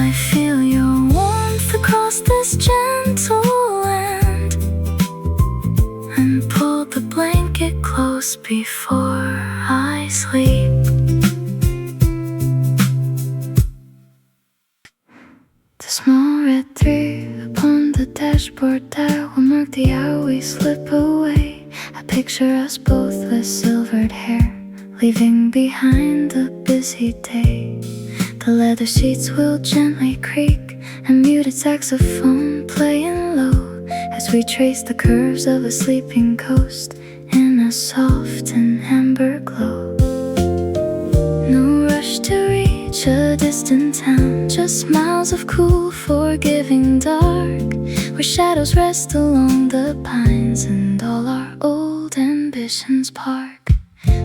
I feel your warmth across this gentle land, and pull the blanket close before I sleep. The small red 3 upon the dashboard that will mark the hour we slip away. I picture us both with silvered hair, leaving behind the busy day. The leather seats will gently creak, and muted saxophone playing low, as we trace the curves of a sleeping coast in a soft and amber glow. No rush to reach a distant town, just miles of cool, forgiving dark, where shadows rest along the pines and all our old ambitions park.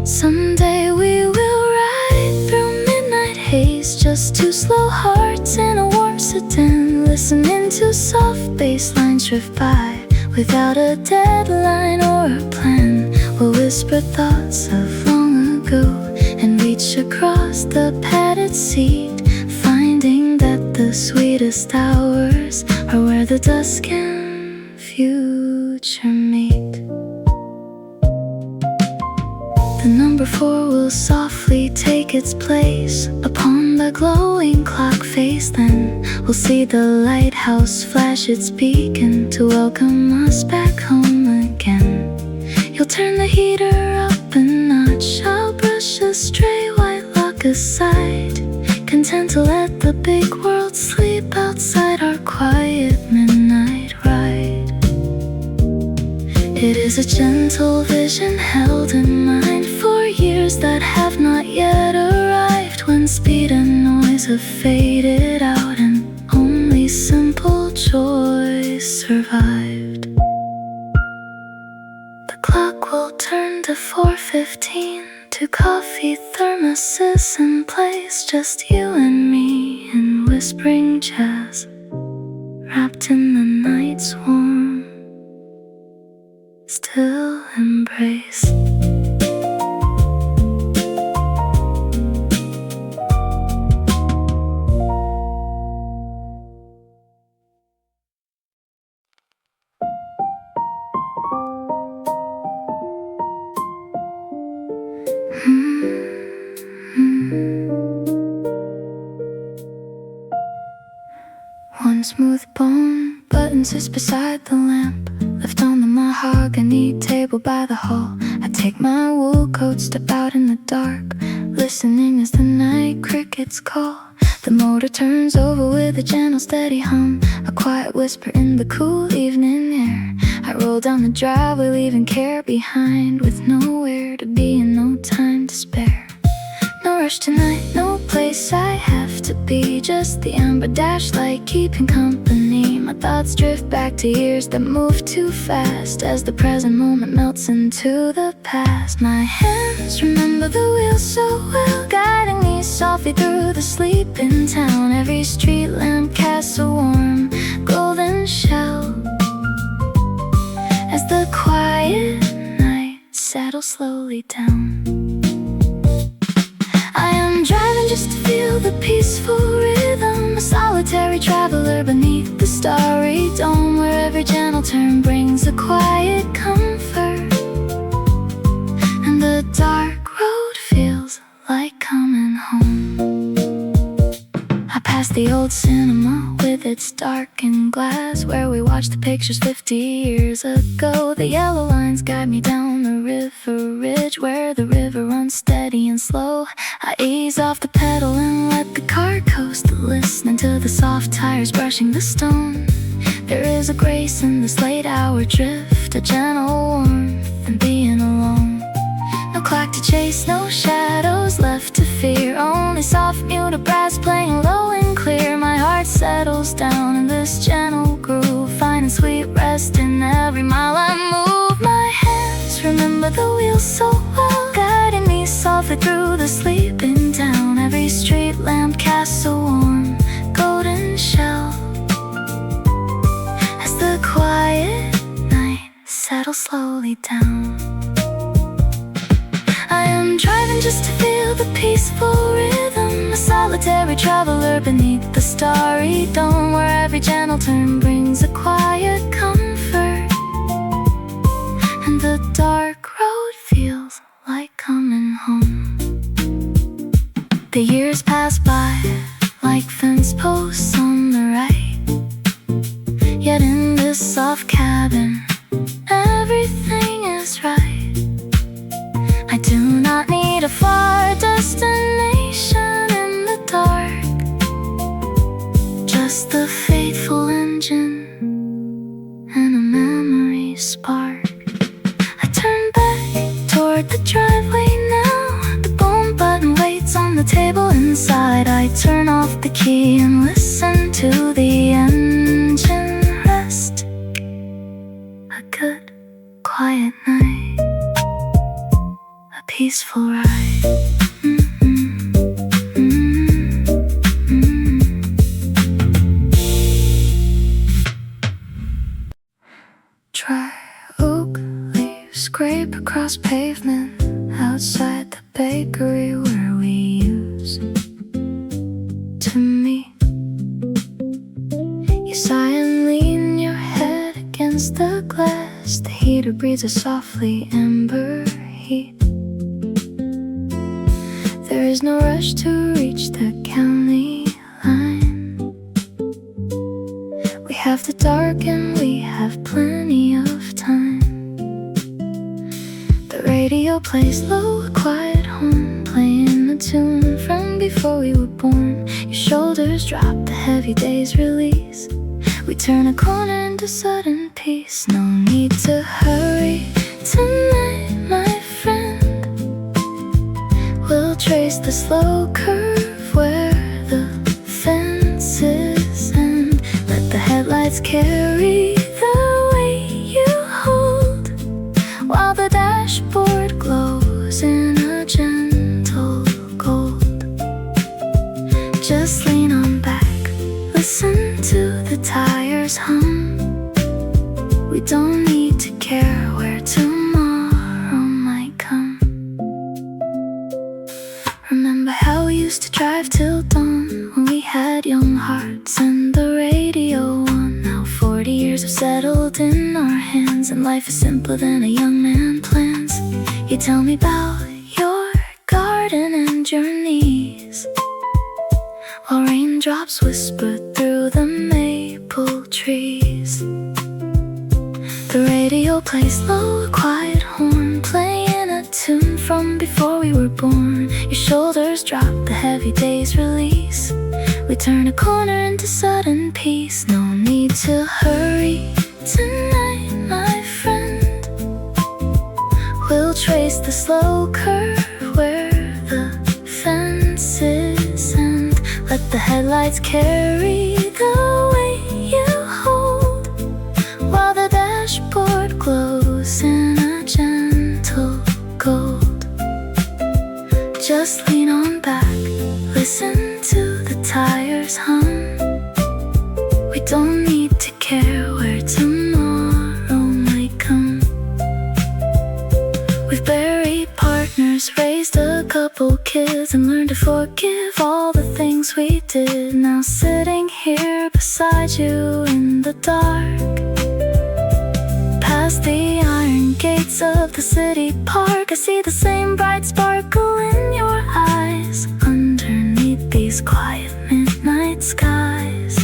Someday we will ride through midnight haze, just two slow hearts in a warm sedan, listening to soft bass lines drift by without a deadline or a plan. We'll whisper thoughts of long ago and reach across the padded seat, finding that the sweetest hours are where the dusk and future meet. The number 4 will softly take its place upon the glowing clock face. Then we'll see the lighthouse flash its beacon to welcome us back home again. You'll turn the heater up a notch, I'll brush a stray white lock aside, content to let the big world sleep outside our quiet midnight ride. It is a gentle vision held in mind for years that have not yet arrived, when speed and noise have faded out and only simple joys survived. The clock will turn to 4:15, two coffee thermoses in place, just you and me in whispering jazz, wrapped in the night's warm, still embrace. One smooth bone button sits beside the lamp, left on the mahogany table by the hall. I take my wool coat, step out in the dark, listening as the night crickets call. The motor turns over with a gentle steady hum, a quiet whisper in the cool evening air. I roll down the driveway, leaving care behind, with nowhere to be and no time to spare. No rush tonight, no place I have to be, just the amber dash light keeping company. My thoughts drift back to years that move too fast, as the present moment melts into the past. My hands remember the wheel so well, guiding me softly through the sleeping town. Every street lamp casts a warm golden shell as the quiet night settles slowly down. I am driving just to feel the peaceful rhythm, a solitary traveler beneath the starry dome, where every gentle turn brings a quiet comfort, and the dark road feels like coming home. I pass the old cinema with its darkened glass, where we watched the pictures 50 years ago. The yellow lines guide me down the river ridge, where the river runs steady and slow. I ease off the pedal and let the car coast, listening to the soft tires brushing the stone. There is a grace in this late hour drift, a gentle warmth in being alone. No clock to chase, no shadows left to fear, only soft mute brass playing low and clear. My heart settles down in this gentle groove, finding sweet rest in every mile I move. My hands remember the wheels so well, guiding me softly through the sleeping town. Every street lamp casts a warm golden shell as the quiet night settles slowly down. I am driving just to feel the peaceful rhythm, a solitary traveler beneath the starry dome, where every gentle turn brings a quiet comfort, and the dark road feels like coming home. The years pass by like fence posts on the right, yet in this soft cabin everything is right. I do not need a far destination in the dark, just the faithful engine and a memory spark. I turn back toward the driveway now, the phone button waits on the table inside. I turn off the key and listen to the engine rest. A good, quiet night, a peaceful ride. Dry oak leaves scrape across pavement outside the bakery where we used to meet. You sigh and lean your head against the glass, the heater breathes a softly ember heat. There is no rush to reach the county line. We have the dark and we have plenty of time. The radio plays low, a quiet horn, playing a tune from before we were born. Your shoulders drop, the heavy days release. We turn a corner into sudden peace. No need to hurry tonight, my friend. We'll trace the slow curve where the fences end. Let the headlights carry the weight you hold, while the dashboard glows in a gentle gold. Just lean on back, listen to the tires hum. We don't need to care where tomorrow might come. Remember how we used to drive till dawn, when we had young hearts and the radio on. Now 40 years have settled in our hands, and life is simpler than a young man plans. You tell me about your garden and your knees, while raindrops whisper through the maple trees. The radio plays low, a quiet horn, playing a tune from before we were born. Your shoulders drop, the heavy days release. We turn a corner into sudden peace. No need to hurry tonight, my friend. We'll trace the slow curve where the fences end. Let the headlights carry the weight you hold, while the dashboard glows in a gentle gold. Just lean on back, listen to the tires hum. We don't need to care where tomorrow might come. We've buried partners, raised a couple kids, and learned to forgive all the things we did. Now sitting here beside you in the dark, past the iron gates of the city park, I see the same bright sparkle in your eyes underneath these quiet midnight skies.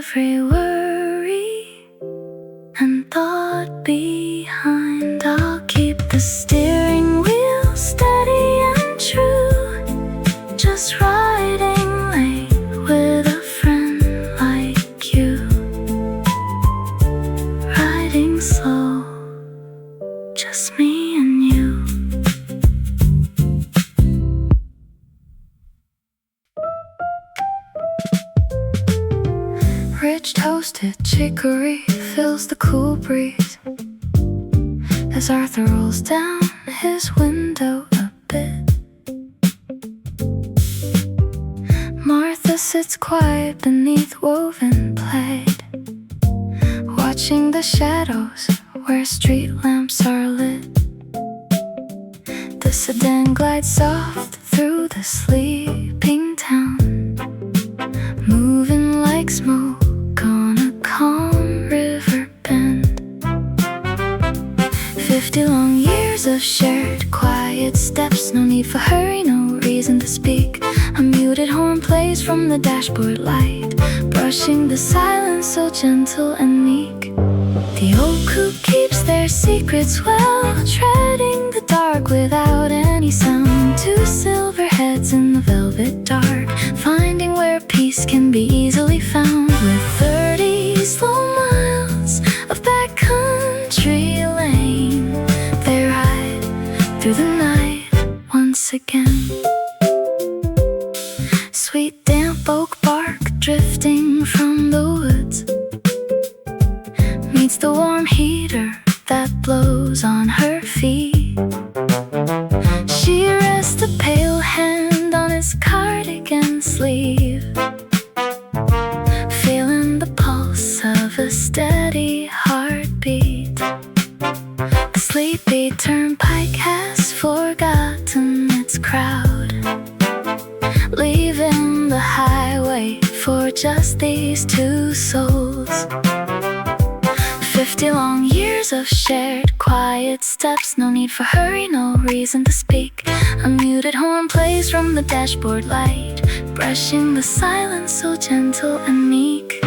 every worry and thought behind. I'll keep the steering wheel steady and true, just riding late with a friend like you, riding slow, just me and you. Rich toasted chicory fills the cool breeze as Arthur rolls down his window a bit. Martha sits quiet beneath woven plaid, watching the shadows where street lamps are lit. The sedan glides soft through the sleeping town, moving like smoke on a calm river bend. 50 long years of shared quiet steps, no need for hurry, no reason to speak. A muted horn plays from the dashboard light, brushing the silence so gentle and meek. The old coupe keeps their secrets well, treading the dark without any sound. Two silver heads in the velvet dark, finding where peace can be easily found. With 30 slow miles of backcountry lane, they ride through the night once again. Sweet damp oak bark drifting from the woods meets the warm heater that blows on her feet. She rests a pale hand on his cardigan sleeve, feeling the pulse of a steady heartbeat. The sleepy turnpike has forgotten its crowd, leaving the highway for just these two souls. 50 long years of shared quiet steps, no need for hurry, no reason to speak. A muted horn plays from the dashboard light, brushing the silence so gentle and meek.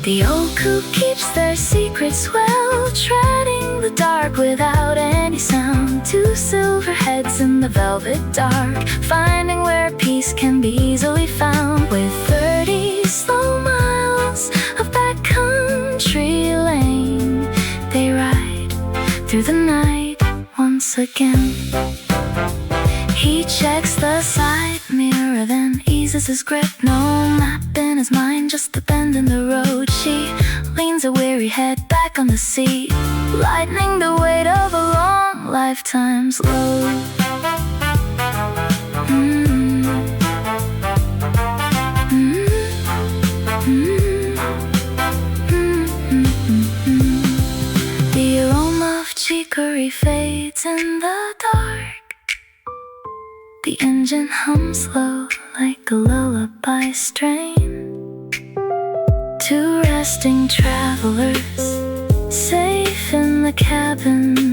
The old coupe keeps their secrets well, treading the dark without any sound. Two silver heads in the velvet dark, finding where peace can be easily found. With 30 slow miles of backcountry lane, they ride through the night once again. He checks the side mirror, then eases his grip. No map in his mind, just the bend in the road. She leans a weary head back on the seat, lightening the weight of a long lifetime's load. The aroma of chicory fades in the dark. The engine hums low like a lullaby strain. Two resting travelers, safe in the cabin,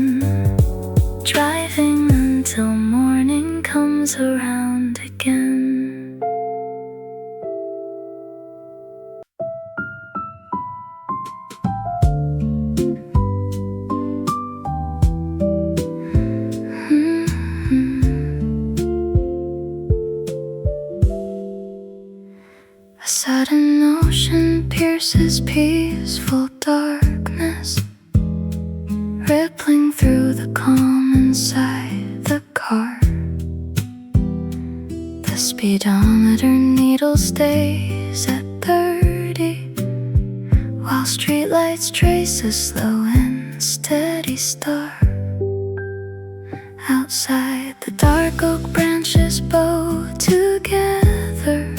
driving until morning comes around again. A sudden ocean pierces peaceful darkness, rippling through the calm inside the car. The speedometer needle stays at 30, while streetlights trace a slow and steady star. Outside, the dark oak branches bow together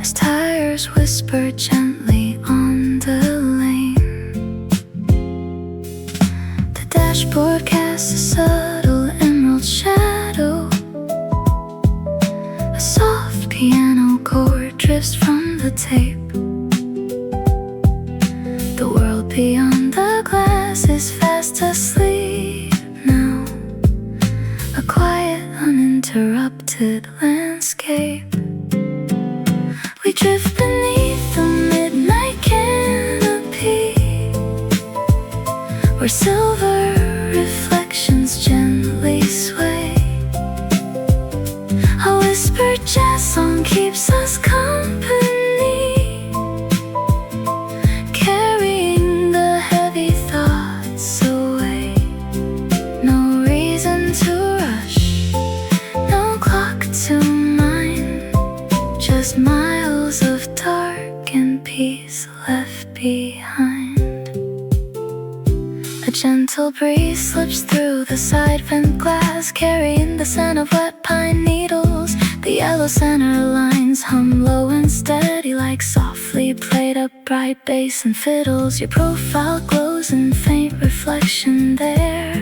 as tires whisper gently on the lane. The dashboard casts a subtle emerald shadow. A soft piano chord drifts from the tape. The world beyond the glass is fast asleep now, a quiet, uninterrupted landscape. We drift beneath the midnight where silver reflections gently sway. A whispered jazz song keeps us company, carrying the heavy thoughts away. No reason to rush, no clock to mind, just miles of dark and peace left behind. A gentle breeze slips through the side vent glass, carrying the scent of wet pine needles. The yellow center lines hum low and steady, like softly played upright bass and fiddles. Your profile glows in faint reflection there,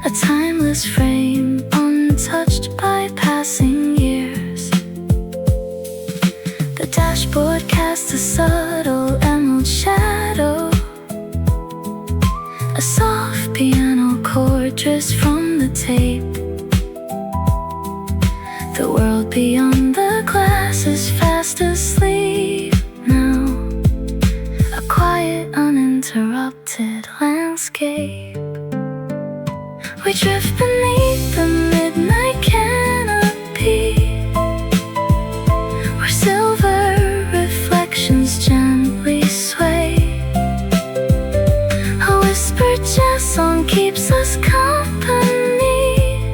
a timeless frame untouched by passing years. The dashboard casts a subtle emerald shadow, a soft piano chord drifts from the tape. The world beyond the glass is fast asleep now, a quiet, uninterrupted landscape. We drift beneath the midnight canopy, where silver reflections gently sway. A whispered jazz song keeps us company,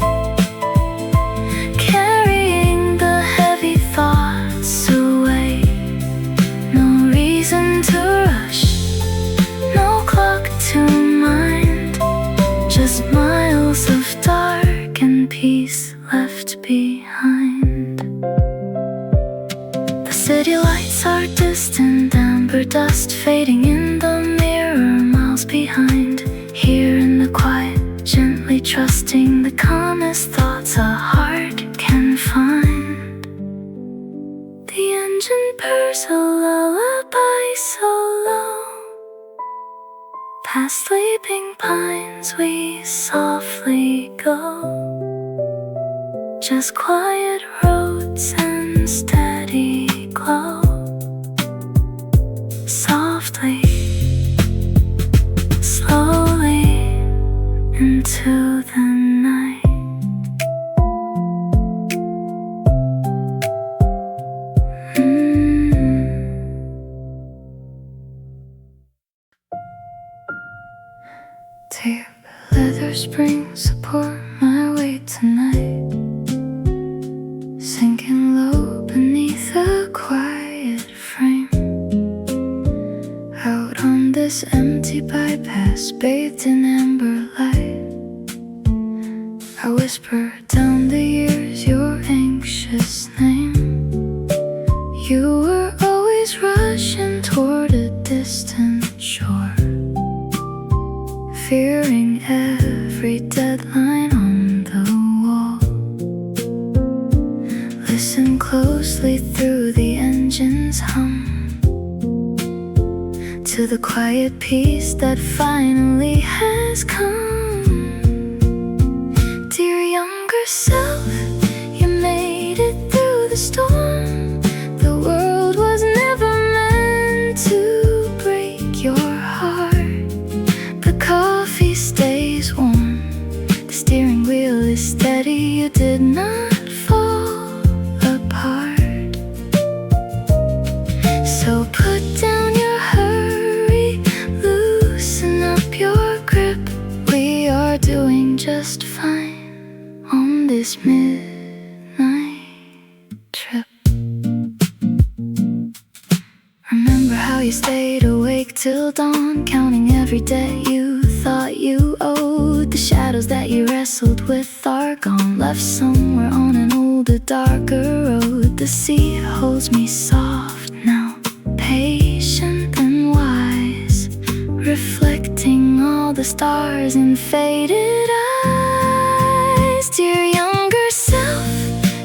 carrying the heavy thoughts away. No reason to rush, no clock to mind, just miles of dark and peace left behind. The city lights are distant, amber dust fading in the mirror miles behind. Here in the quiet, gently trusting the calmest thoughts a heart can find. The engine purrs a lullaby so low, past sleeping pines we softly go, just quiet roads and steady glow. Softly, slowly into the night. Deep leather springs support my weight tonight, sinking low beneath a quiet frame. Out on this empty bypass, bathed in amber light, I whisper down the years your anxious name. You were always rushing toward a distant shore, fearing every deadline on the wall. Listen closely through the engine's hum, to the quiet peace that finally has come. Dear younger self, you made it through the storm. The world was never meant to break your heart. The coffee stays warm, the steering wheel is steady, you did not fall apart. So put down your hurry, loosen up your grip. We are doing just fine on this midnight trip. Remember how you stayed awake till dawn, counting every debt you thought you owed. The shadows that you wrestled with are gone, left somewhere on an older, darker road. The sea holds me soft now, patient and wise, reflecting all the stars in faded eyes. Dear younger self,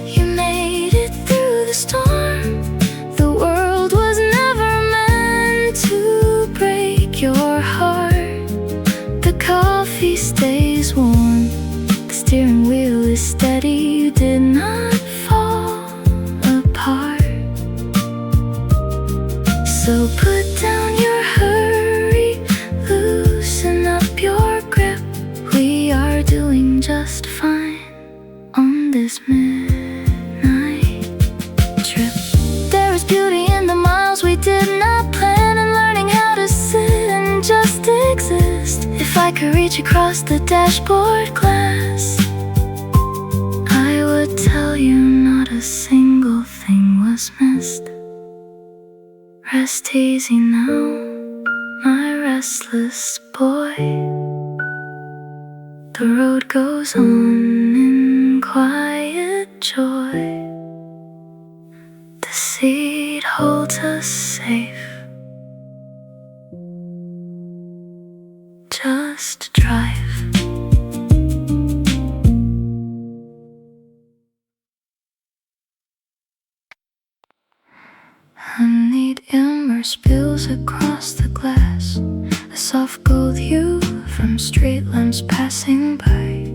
you made it through the storm. The world was never meant to break your heart. The coffee stays warm, the steering wheel is steady, you did not fall apart. So put down your hurry, lose could reach across the dashboard glass, I would tell you not a single thing was missed. Rest easy now, my restless boy. The road goes on in quiet joy. The seat holds us safe. Just drive. Honeyed immer spills across the glass, a soft gold hue from street lamps passing by.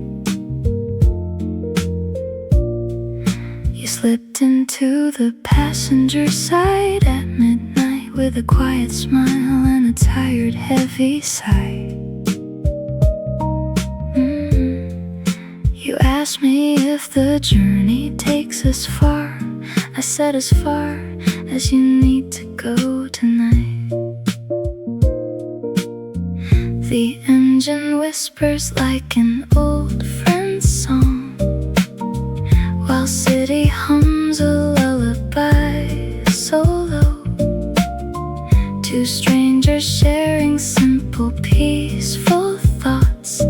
You slipped into the passenger side at midnight with a quiet smile and a tired, heavy sigh. You asked me if the journey takes us far. I said as far as you need to go tonight. The engine whispers like an old friend's song, while city hums a lullaby so low. Two strangers sharing simple, peaceful thoughts,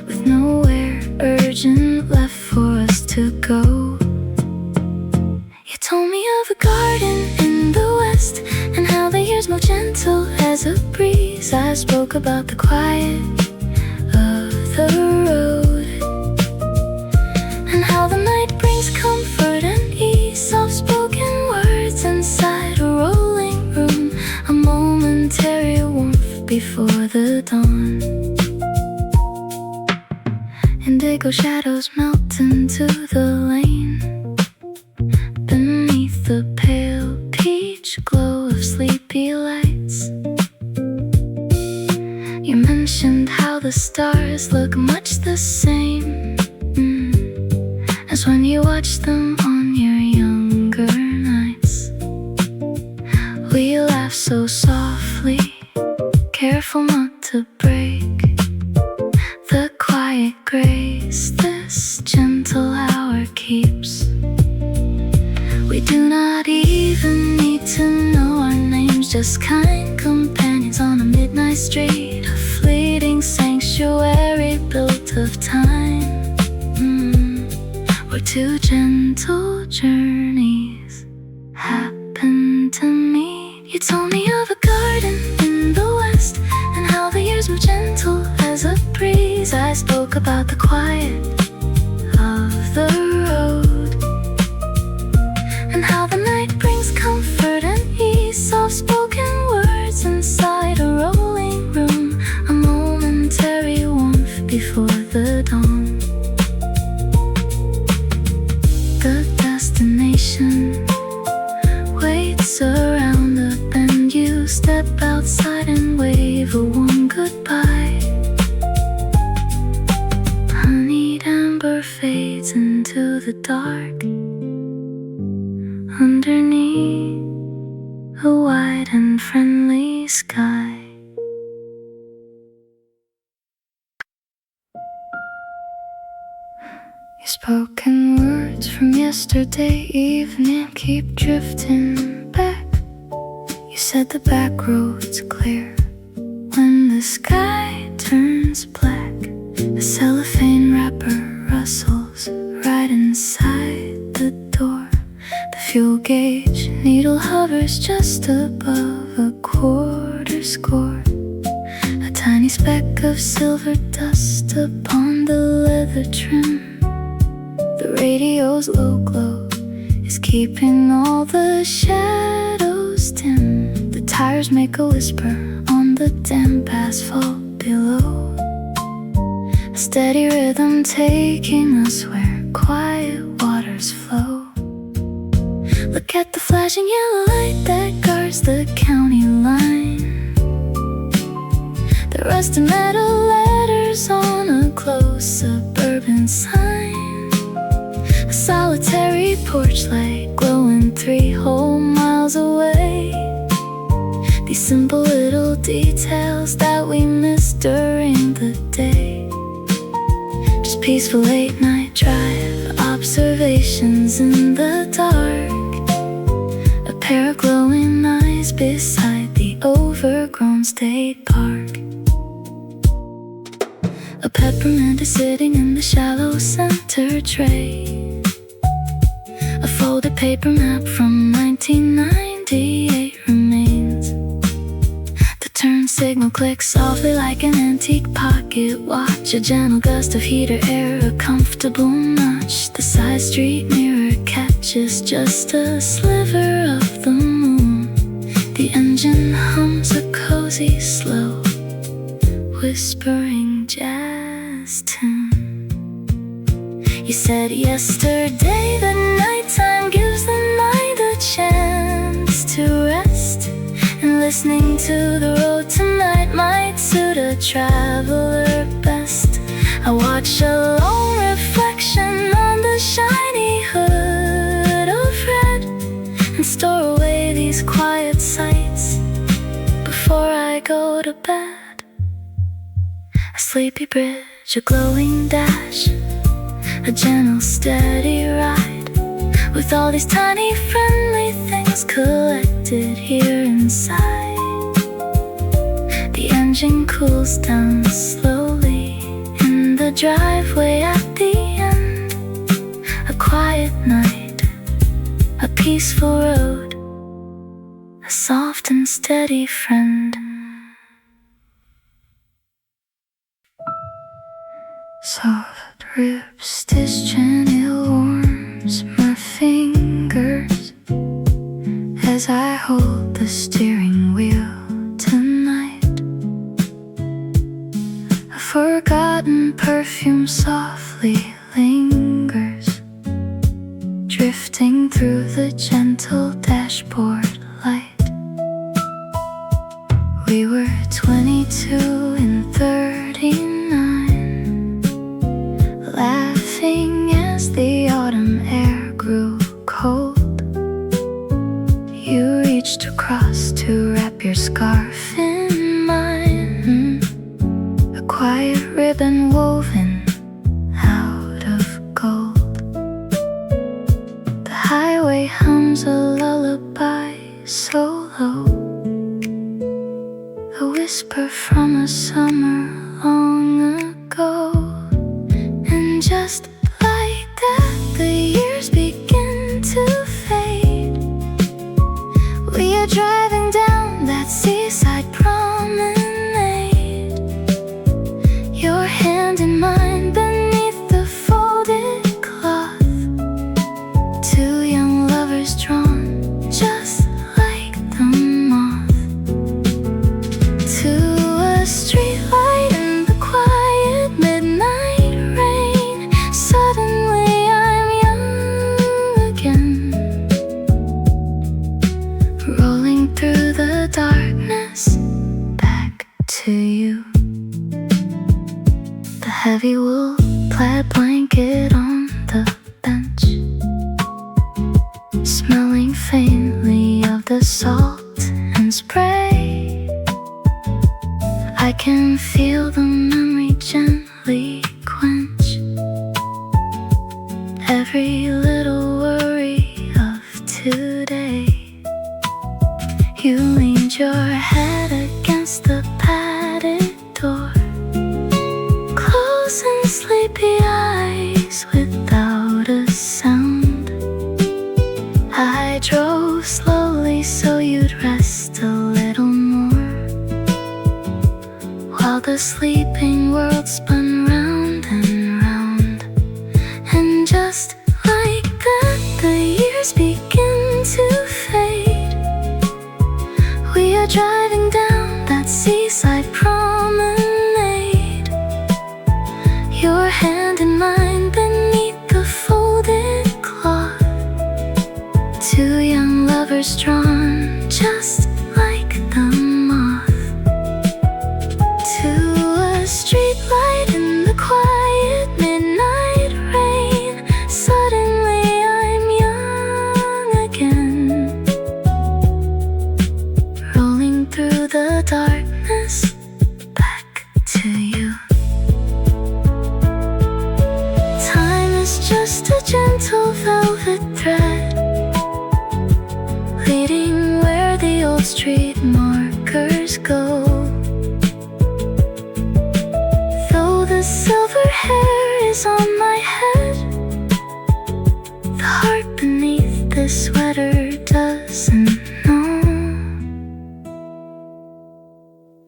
with nowhere urgent left for us to go. You told me of a garden in the west, and how the years move gentle as a breeze. I spoke about the quiet of the road, and how the night brings comfort and ease. Soft-spoken words inside a rolling room, a momentary warmth before the dawn. Indigo shadows melt into the lane, beneath the pale peach glow of sleepy lights. You mentioned how the stars look much the same as when you watched them on your younger nights. We laughed so softly, careful not to break the quiet grace this gentle hour keeps. We do not even need to know our names, just kind companions on a midnight street, a fleeting sanctuary built of time, where two gentle journeys happen to meet. You told me of a garden in the west, and how the years move gentle as a breeze. I spoke about the quiet of the road, and how the night brings comfort and ease. Soft-spoken words inside a rolling room, a momentary warmth before the dawn. The destination waits around the bend. You step outside and wave a warm goodbye. Honeyed amber fades into the dark, underneath a wide and friendly sky. Your spoken words from yesterday evening keep drifting back. You said the back road's clear when the sky turns black. A cellophane wrapper rustles right inside the door. The fuel gauge needle hovers just above a quarter score. A tiny speck of silver dust upon the leather trim. The radio's low glow is keeping all the shadows dim. The tires make a whisper on the damp asphalt below. A steady rhythm taking us where quiet waters flow. Look at the flashing yellow light that guards the county line. The rusted metal letters on a closed suburban sign. A solitary porch light glowing 3 whole miles away. These simple little details that we miss during the day. peaceful late night drive, observations in the dark, a pair of glowing eyes beside the overgrown state park. A peppermint is sitting in the shallow center tray. A folded paper map from 1998 remains. The turn signal clicks softly like an antique pocket watch. A gentle gust of heater air, a comfortable notch. The side street mirror catches just a sliver of the moon. The engine hums a cozy, slow, whispering jazz tune. You said yesterday that nighttime gives the mind a chance to rest, and listening to the road tonight might suit a traveler best. I watch a lone reflection on the shiny hood of red, and store away these quiet sights before I go to bed. A sleepy bridge, a glowing dash, a gentle steady ride, with all these tiny friendly things collected here inside. The engine cools down slowly in the driveway at the end. A quiet night, a peaceful road, a soft and steady friend. Soft rib stitched and it warms my fingers as I hold the steering wheel tonight. A forgotten perfume softly lingers, drifting through the gentle dashboard light. We were 22 and 39, laughing as the autumn air grew cold. You reached across to wrap your scarf in mine, a quiet ribbon woven out of gold. The highway hums a lullaby so low, a whisper from a summer long ago. And just like that, the years begin to fade. We are driving down that seaside promenade, your hand in mine beneath the folded cloth. Two young lovers drawn just like the moth to a street light in the quiet midnight rain. Suddenly I'm young again, rolling through the darkness back to you. The heavy wool plaid blanket on the bench, smelling faintly of the salt and spray. I can feel the memory gently quench every little worry of today. You leaned your head against the padded door, closing sleepy eyes without a sound. I drove slowly so you'd rest a little more, while the sleeping world spun round and round. And just like that, the years begin to fade. We are driving down that seaside promenade, your hand in mine beneath the folded cloth. Two young lovers drawn just like the moth to a street light in the quiet midnight rain. Suddenly I'm young again, rolling through the darkness back to you. is on my head. The heart beneath the sweater doesn't know.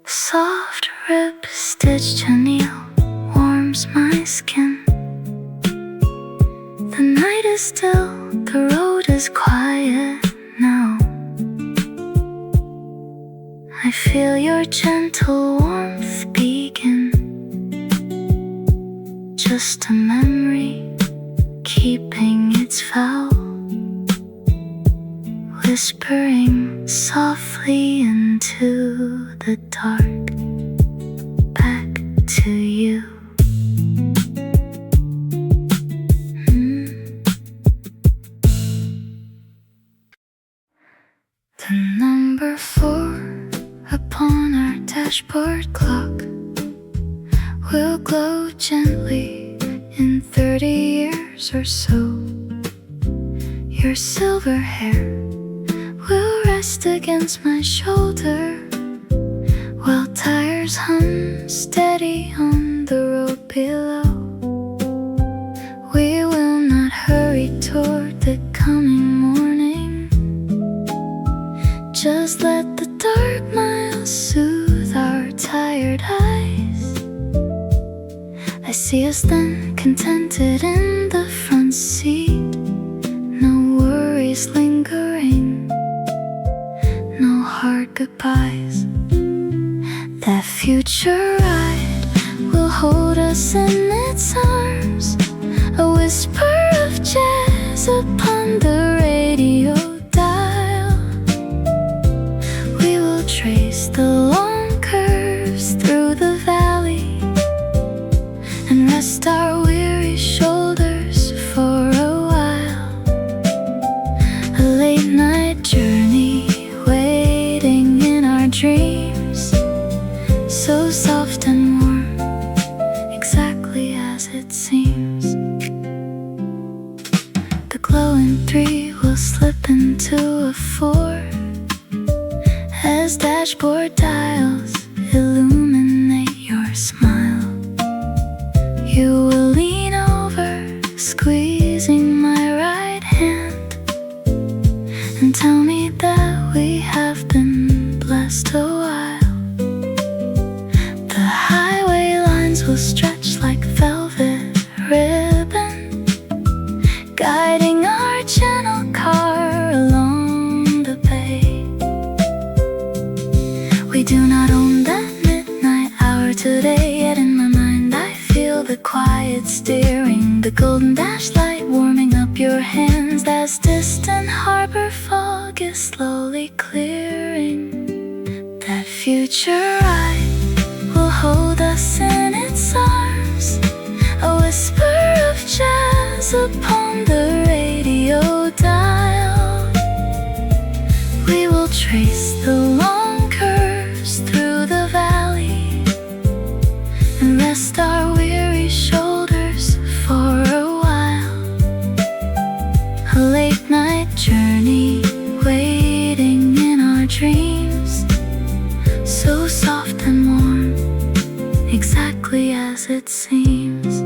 Soft rib stitched chenille warms my skin. The night is still, the road is quiet now. I feel your gentle warmth begin. Just a memory, keeping its vow, whispering softly into the dark, back to you. The number 4 upon our dashboard clock will glow gently in 30 years or so. Your silver hair will rest against my shoulder while tires hum steady on the road below. We will not hurry toward the coming morning. Just let the dark miles soothe our tired eyes. I see us then, contented in the front seat. No worries lingering, no hard goodbyes. That future ride will hold us in its arms. A whisper of jazz upon the radio dial. We will trace the long curves through the valley and rest our weary shoulders for a while. A late night journey waiting in our dreams, so soft and warm, exactly as it seems. The glowing 3 will slip into a 4 as dashboard dials illuminate your smile. You will lean over, squeezing my right hand, and tell me that we have been blessed a while. The highway lines will stretch like velvet ribbon, guiding our gentle car along the bay. We do not own that midnight hour today, yet in my mind I feel the quiet steering, the golden dash light warming up your hands as distant harbor fog is slowly clearing. That future ride will hold us in its arms. A whisper of jazz upon the radio dial. We will trace the long curves through the valley and rest our weary shoulders for a while. A late night journey waiting in our dreams, so soft and warm, exactly as it seems.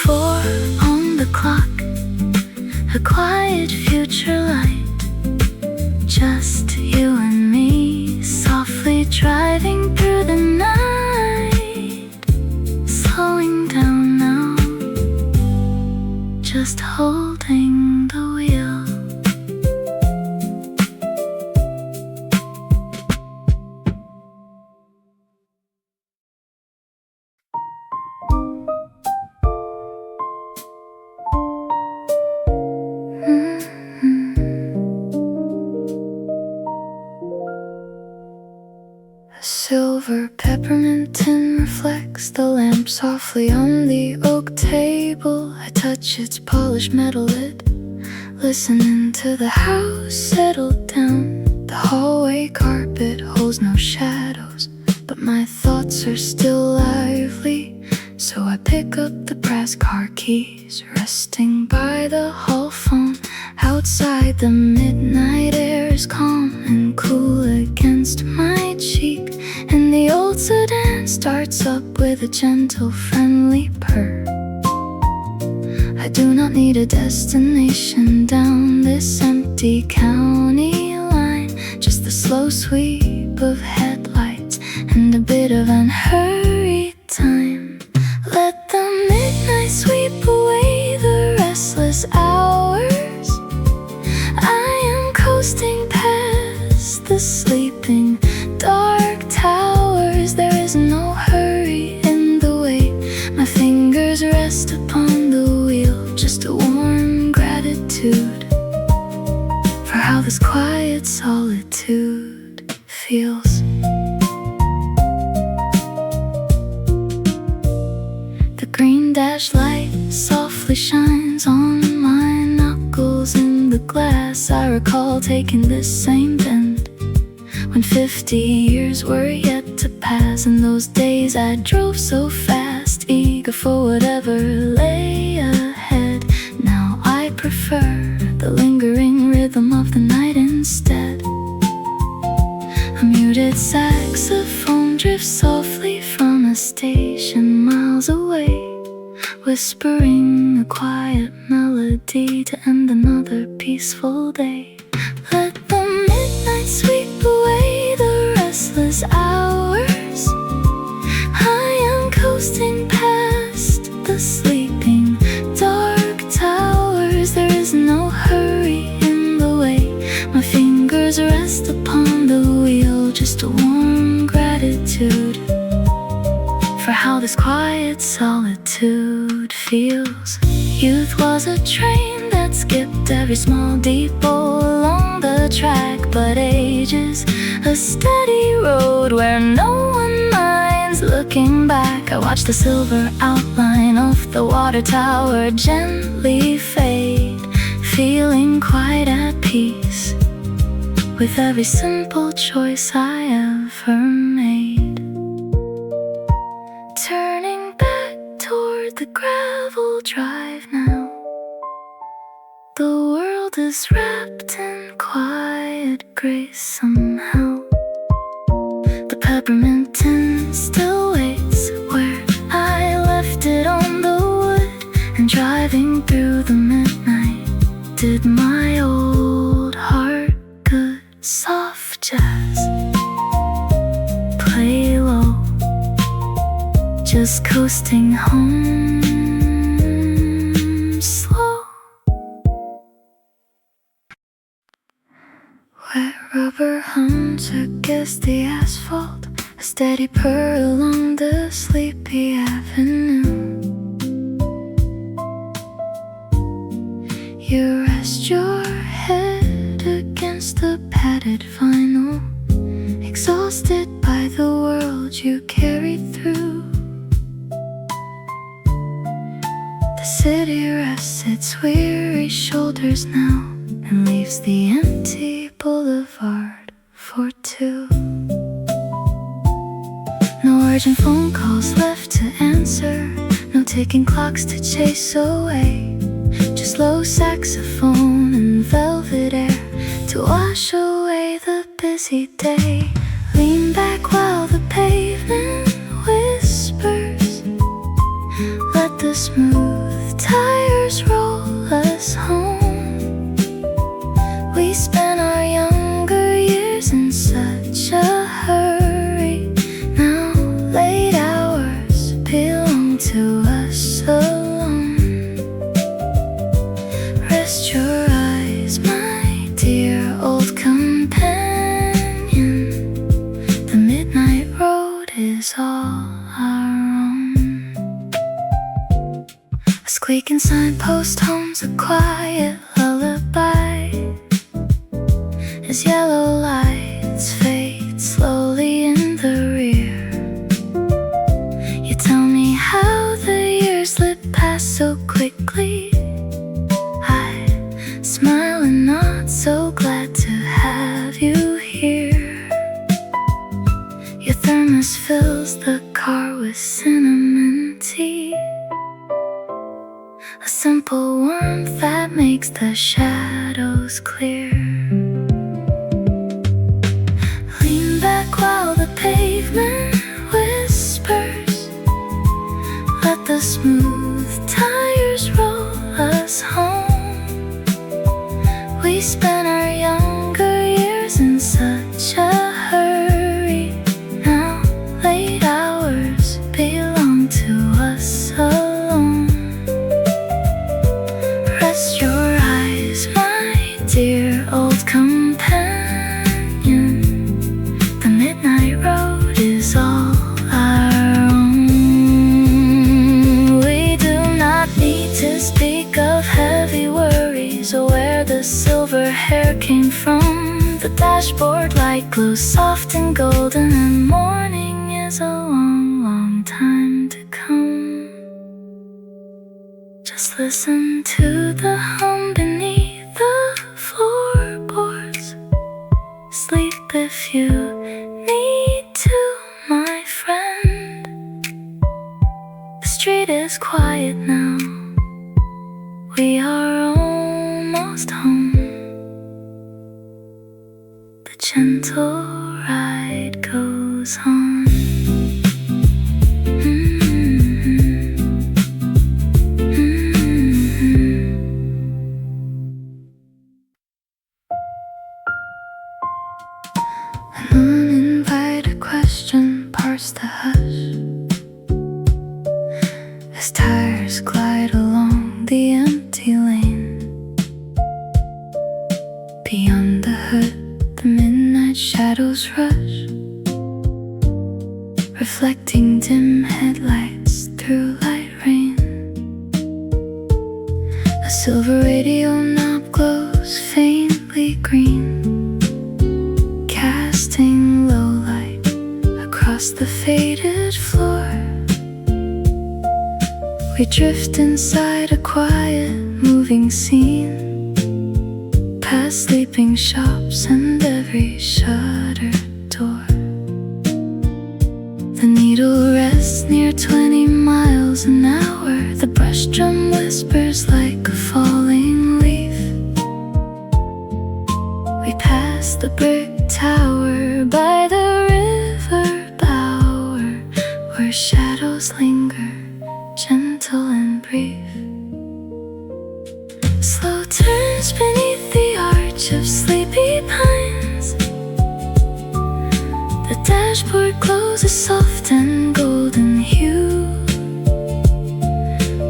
4 on the clock, a quiet future light. Just you and me, softly driving through the night. Slowing down now, just holding the wheel. A silver peppermint tin reflects the lamp softly on the oak table. I touch its polished metal lid, listening to the house settle down. The hallway carpet holds no shadows, but my thoughts are still lively. So I pick up the brass car keys, resting by the hall phone. Outside the midnight air is calm and cool against my cheek, and the old sedan starts up with a gentle, friendly purr. I do not need a destination down this empty county line, just the slow sweep of headlights and a bit of unhurried time. Let the midnight sweep away the restless hours. I am coasting past the sleeping dark towers. There is no hurry in the way my fingers rest upon the wheel, just a warm gratitude for how this quiet solitude feels. The green dash light softly shines on my knuckles in the glass. I recall taking this same bend when 50 years were yet to pass. In those days I drove so fast, eager for whatever lay ahead. Now I prefer the lingering rhythm of the night instead. A muted saxophone drifts softly from a station miles away, whispering a quiet melody to end another peaceful day. Let the midnight sweep away the restless hours. I am coasting past the sleeping dark towers. There is no hurry in the way my fingers rest upon the wheel, just a warm gratitude for how this quiet solitude feels. Youth was a train that skipped every small depot along the track, but age is a steady road where no one minds looking back. I watch the silver outline of the water tower gently fade, feeling quite at peace with every simple choice I ever made. Turning back toward the gravel drive now, the world is wrapped in quiet grace somehow. The peppermint tin still waits where I left it on the wood, and driving through the midnight did my old heart good. Soft jazz, play low, just coasting home slow. Wet rubber hums against the asphalt, a steady purr along the sleepy avenue. You rest your head against the padded vinyl, exhausted by the world you carried through. The city rests its weary shoulders now and leaves the empty boulevard for two. No urgent phone calls left to answer, no ticking clocks to chase away, just low saxophone and velvet air to wash away the busy day. Lean back while the pavement whispers, let the smooth tires roll us home. We spent our younger years in such a hurry, now late hours belong to us alone. Rest your eyes, my dear old companion, the midnight road is all our own. A squeaking signpost hums a quiet lullaby as yellow lights fade slowly in the rear. You tell me how the years slip past so quickly. I smile and nod, so glad to have you here. Your thermos fills the car with cinnamon tea, a simple warmth that makes the shadows clear. Lean back while the pavement whispers, let the smooth tires roll us home. We spent our younger years in such a hurry. Now late hours belong to us alone. Rest your eyes, my dear old companion. The midnight road is all our own. We do not need to speak of heavy worries or where the silver hair came from. The dashboard light glows soft and golden, and morning is a long, long time to come. Just listen to the hum beneath the floorboards. Sleep if you need to, my friend. The street is quiet now. We are almost home. The gentle ride goes on. An uninvited question parts the hush as tires glide along the empty lane. Beyond the hood, the midnight shadows rush, reflecting dim headlights through light rain. A silver radio knob glows faintly green, casting low light across the faded floor. We drift inside a quiet, moving scene, past sleeping shops and every shuttered door. The needle rests near 20 miles an hour. The brush drum whispers like a falling leaf. We pass the brick tower by the river bower, where shadows linger, gentle and brief. Slow turns beneath the arch of sleepy pines. The dashboard glows a soft and golden hue.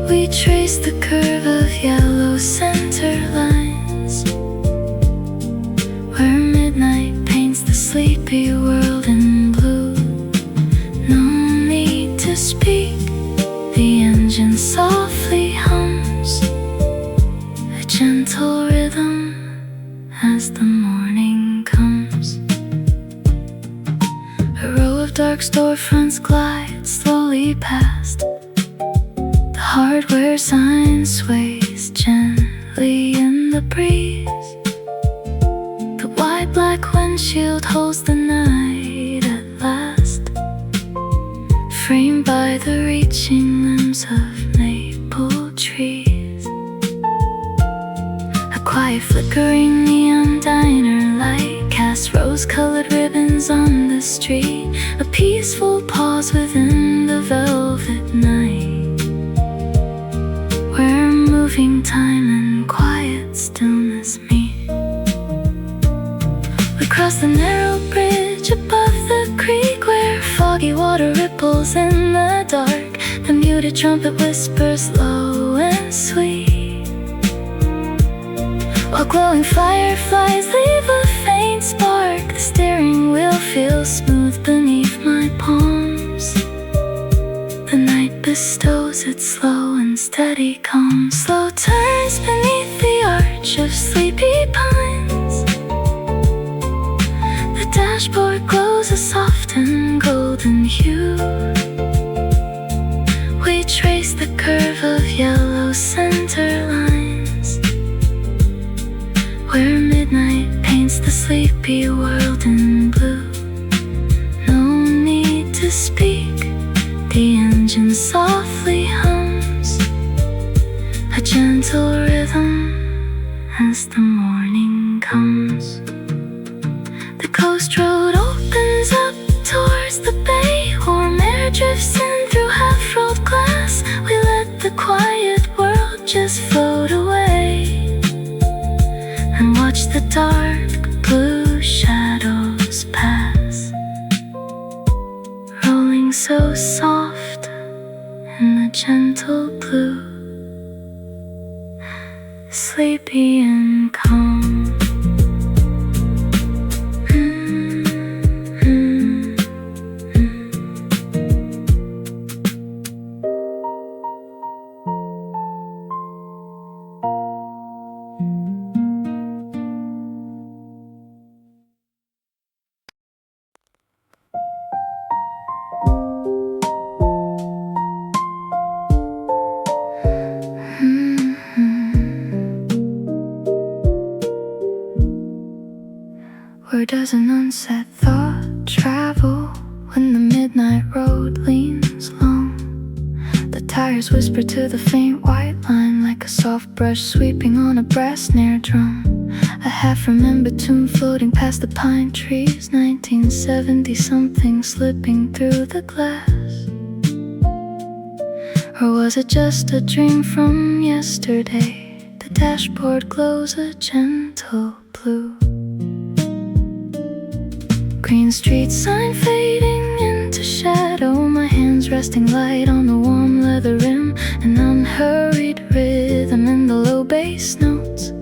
We trace the curve of yellow center lines, where midnight paints the sleepy world in blue. No need to speak, the engine softly hums, a gentle rhythm as the morning comes. A row of dark storefronts glide slowly past. The hardware sign sways gently in the breeze. The wide black windshield holds the night at last, framed by the reaching limbs of maple trees. A quiet flickering neon diner light casts rose-colored ribbons on the street. A peaceful pause within the velvet night, where moving time and quiet stillness meet. We cross the narrow bridge above the creek, where foggy water ripples in the dark. The muted trumpet whispers low and sweet, while glowing fireflies leave a faint spark. The steering wheel feels smooth beneath my palms. The night bestows its slow and steady calm. Slow turns beneath the arch of sleepy pines. The dashboard glows a soft and golden hue. We trace the curve of yellow center lines, where midnight paints the sleepy world in blue. No need to speak, the engine softly hums, a as the morning comes. The coast road opens up towards the bay. Warm air drifts in through half-rolled glass. We let the quiet world just float away and watch the dark blue shadows pass, rolling so soft in the gentle blue, sleepy and calm. Where does an unsaid thought travel when the midnight road leans long? The tires whisper to the faint white line like a soft brush sweeping on a brass snare drum. A half-remembered tune floating past the pine trees, 1970-something slipping through the glass. Or was it just a dream from yesterday? The dashboard glows a gentle blue. Green street sign fading into shadow, my hands resting light on the warm leather rim. An unhurried rhythm in the low bass notes,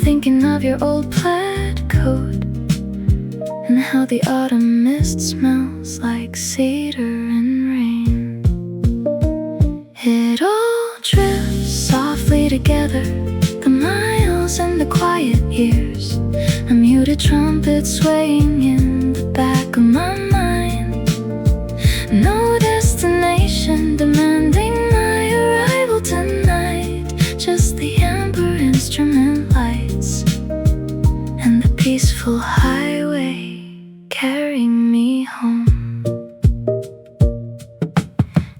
thinking of your old plaid coat and how the autumn mist smells like cedar and rain. It all drifts softly together, the miles and the quiet years, a muted trumpet swaying in the back of my mind. No destination demanding my arrival tonight, just the amber instrument lights and the peaceful highway carrying me home.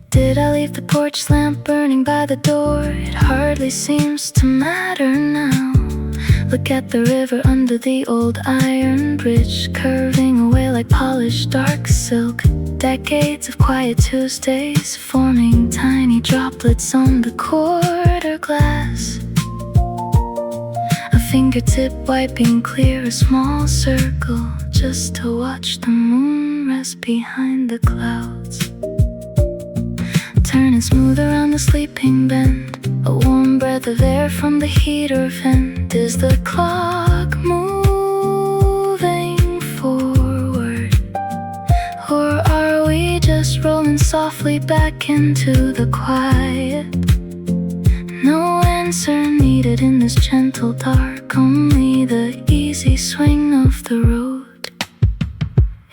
Did I leave the porch lamp burning by the door? It hardly seems to matter now. Look at the river under the old iron bridge, curving away like polished dark silk. Decades of quiet Tuesdays forming tiny droplets on the quarter glass. A fingertip wiping clear a small circle just to watch the moon rest behind the clouds. Turning smooth around the sleeping bend, a warm breath of air from the heater vent. Is the clock moving forward, or are we just rolling softly back into the quiet? No answer needed in this gentle dark, only the easy swing of the road.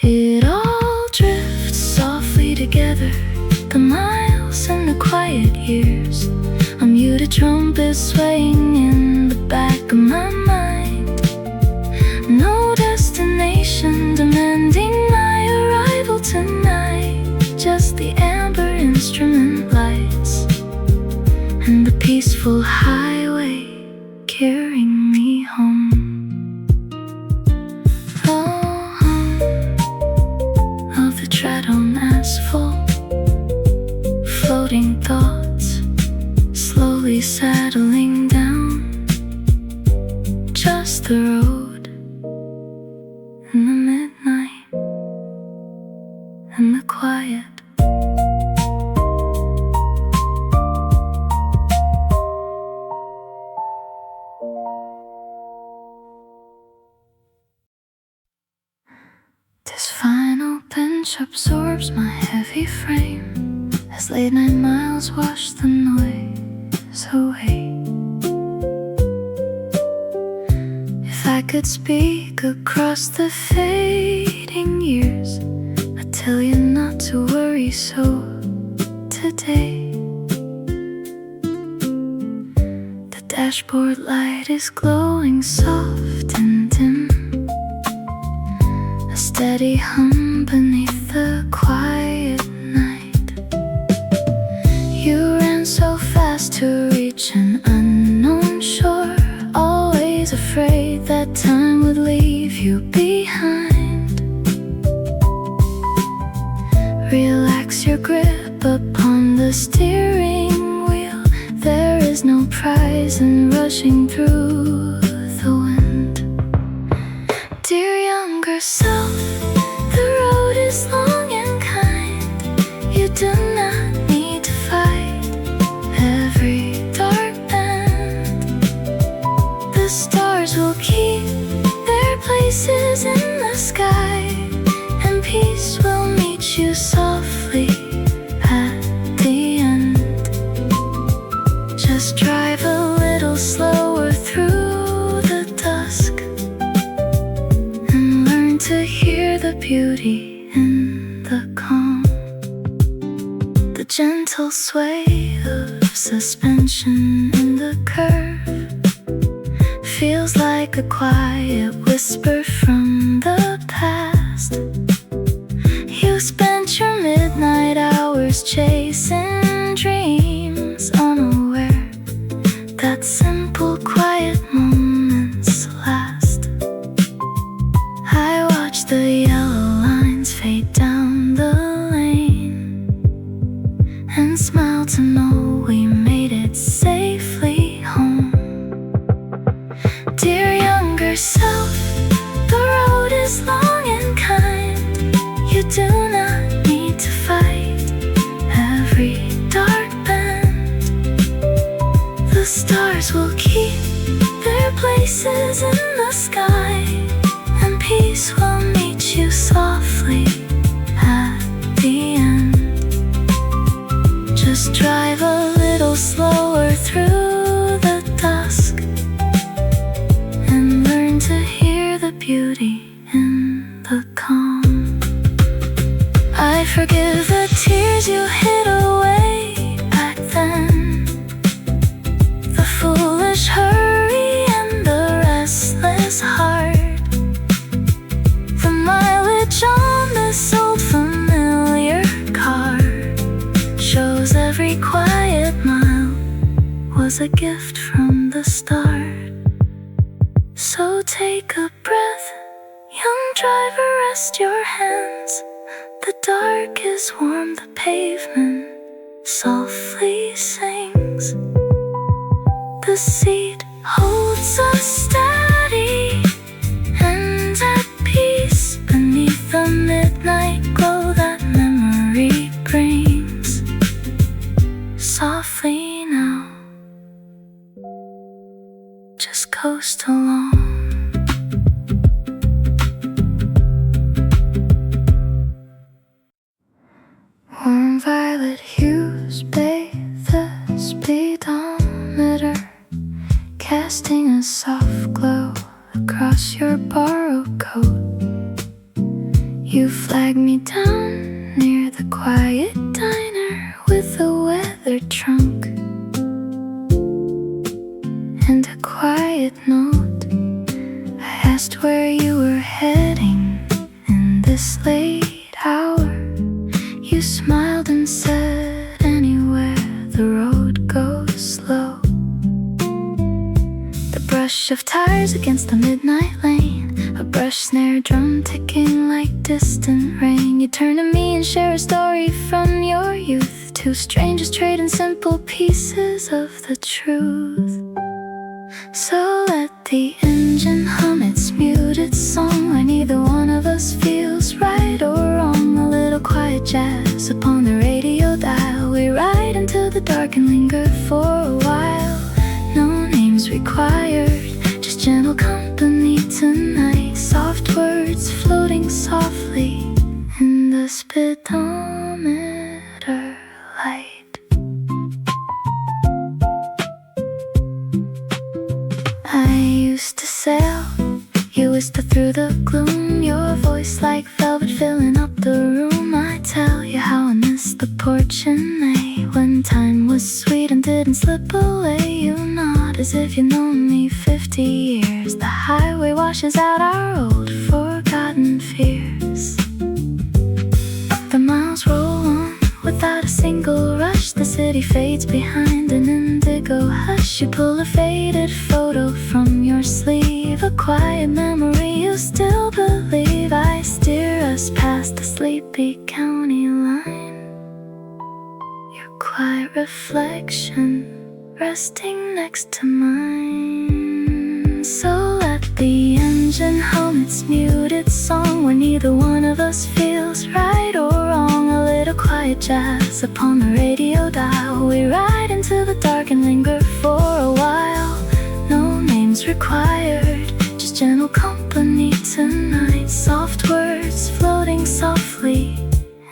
It all drifts softly together, the miles and the quiet years, a muted trumpet swaying in the back of my mind. No destination demanding my arrival tonight, just the amber instrument lights and the peaceful highway carrying me home. Oh, of the tread on asphalt, floating thoughts slowly settling down, just the road and the midnight and the quiet. This final bench absorbs my heavy frame as late night miles wash the noise away. If I could speak across the fading years, I'd tell you not to worry so today. The dashboard light is glowing soft and dim, a steady hum beneath the quiet night. You ran so fast to reach an unknown shore, always Relax your grip upon the steering wheel. There is no prize in rushing through the wind. Dear younger self, the road is long and kind. You do not need to fight every dark bend. The stars will keep their places in the sky, and peace will meet you softly at the end. Just drive a little slower through the dusk and learn to hear the beauty in the calm. The gentle sway of suspension in the curve feels like a quiet whisper from the past. You spent your midnight hours chasing dreams, unaware that simple quiet moments last. I watch the yellow lines fade down the lane and smile to know we made it safely home. Dear younger self, the road is long and kind. You do not need to fight every dark bend. The stars will keep their places in the sky, and peace will meet you softly at the end. Just drive a little slower through the dusk and learn to hear the beauty in the calm. I forgive the tears you hid away back then, the foolish hurry and the restless heart. The mileage on this old familiar car shows every quiet mile was a gift from the start. So take a breath, young driver, rest your hands. The dark is warm, the pavement softly sings. The seat holds us steady and at peace beneath the midnight glow that memory brings. Softly now, just coast along. Warm violet hues bathe the speedometer, casting a soft glow across your borrowed coat. You flag me down near the quiet diner with a weathered trunk and a quiet note. I asked where you were heading in this late hour. You smiled and said, anywhere the road goes slow. The brush of tires against the midnight lane, a brush snare drum ticking like distant rain. You turn to me and share a story from your youth, two strangers trading simple pieces of the truth. So let the engine hum its muted song, where neither one of us feels right or wrong. A little quiet jazz upon the radio dial. We ride into the dark and linger for a while. No names required, just gentle company tonight. Soft words floating softly in the speedometer light. I used to sail, you whisper through the gloom, your voice like velvet filling up the room. I tell you how I missed the porch in May, when time was sweet and didn't slip away. You nod as if you know me 50 years. The highway washes out our old forgotten fears. The miles roll on without a single rush. The city fades behind an indigo hush. You pull a faded photo from your sleeve, a quiet memory you still believe. I steer us past the sleepy county line. quiet reflection resting next to mine. So let the engine hum its muted song when neither one of us feels right or wrong. A little quiet jazz upon the radio dial. We ride into the dark and linger for a while. No names required, just gentle company tonight. Soft words floating softly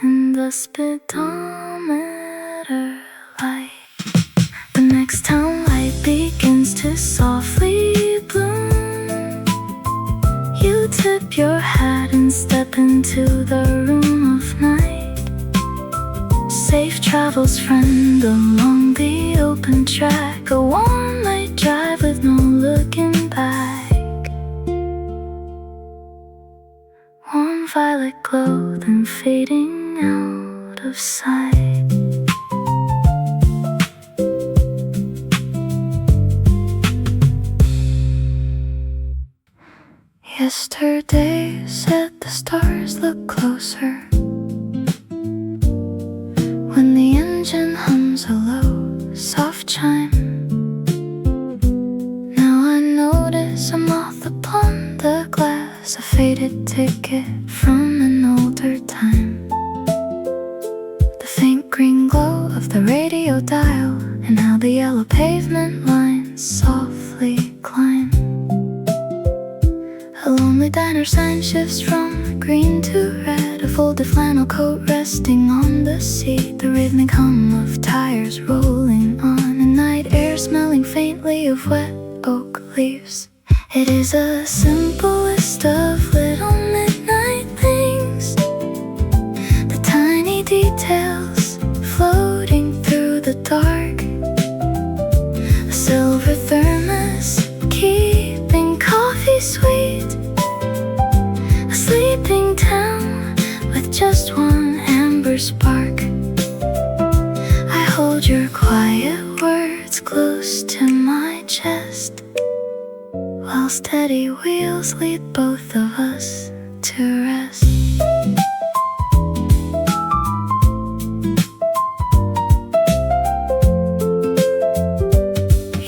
in the speedometer light. The next town light begins to softly bloom. You tip your hat and step into the room of night. Safe travels, friend, along the open track. A warm night drive with no looking back. Warm violet glow, then fading out of sight. Yesterday said the stars look closer when the engine hums a low, soft chime. Now I notice a moth upon the glass, a faded ticket from an older time. The faint green glow of the radio dial, and how the yellow pavement lines softly climb. A lonely diner sign shifts from green to red. A folded flannel coat resting on the seat. The rhythmic hum of tires rolling on. A night air smelling faintly of wet oak leaves. It is a simple list of little midnight things. The tiny details floating through the dark. A silver thermos keeping coffee sweet. A sleeping town with just one amber spark. I hold your quiet words close to my chest, while steady wheels lead both of us to rest.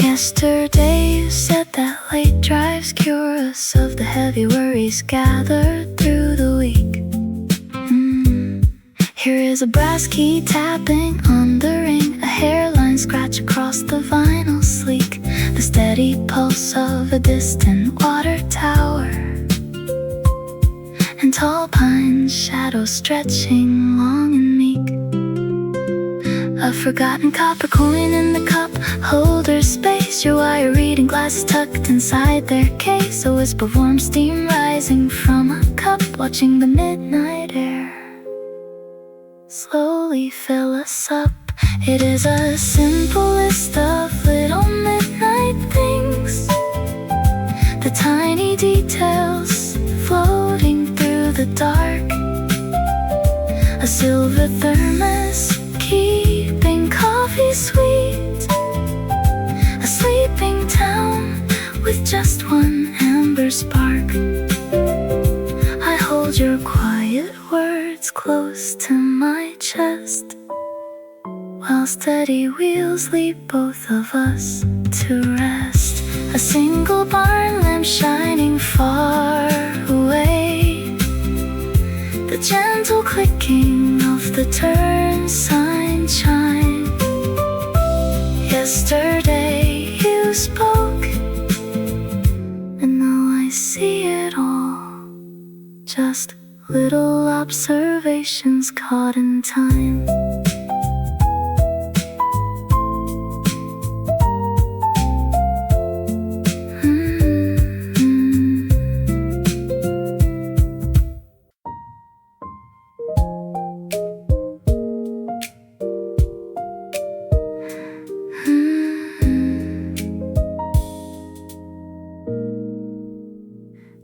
Yesterday you said that late drives cure us of the heavy worries gathered through the week. Here is a brass key tapping on the ring, a hairline scratch across the vinyl sleek, the steady pulse of a distant water tower, and tall pine shadows stretching long and meek. A forgotten copper coin in the cup holder space. Your wire reading glasses tucked inside their case. A wisp of warm steam rising from a cup, watching the midnight air slowly fill us up. It is a simple list of little midnight things. The tiny details floating through the dark. A silver thermos keeping coffee sweet. A sleeping town with just one amber spark. I hold your quiet words close to my chest, while steady wheels lead both of us to rest. A single barn lamp shining far away. The gentle clicking of the turn sign chime. Yesterday you spoke, and now I see it all. Just little observations caught in time.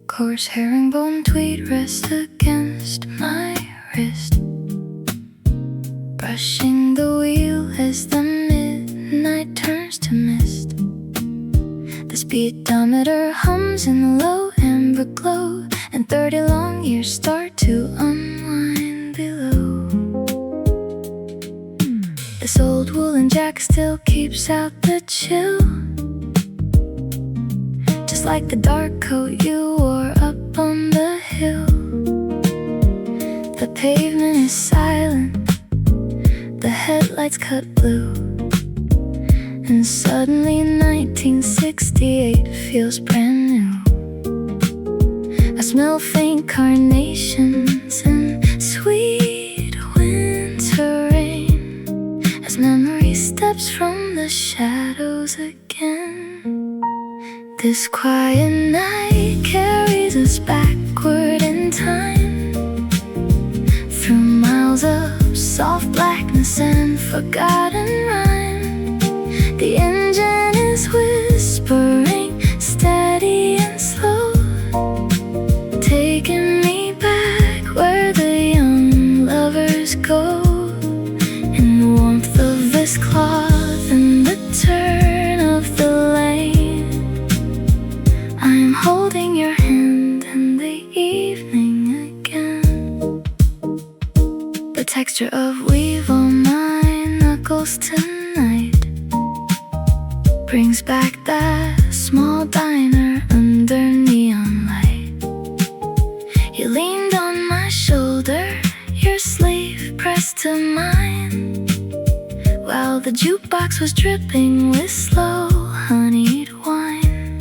Coarse herringbone tweed rests against my wrist, brushing the wheel as the midnight turns to mist. The speedometer hums in a low amber glow, and 30 long years start to unwind below. The This old woolen jacket still keeps out the chill, just like the dark coat you wore up on the hill. The pavement is silent, the headlights cut blue, and suddenly 1968 feels brand new. I smell faint carnations and sweet winter rain as memory steps from the shadows again. This quiet night carries us backward in time, through miles of soft blackness and forgotten rhyme. The engine is whispering, steady and slow, taking me back where the young lovers go. In the warmth of this cloth and the turn of the lane, I'm holding your hand in the evening again. The texture of weave on my knuckles tonight brings back that small diner under neon light. You leaned on my shoulder, your sleeve pressed to mine, while the jukebox was dripping with slow honeyed wine.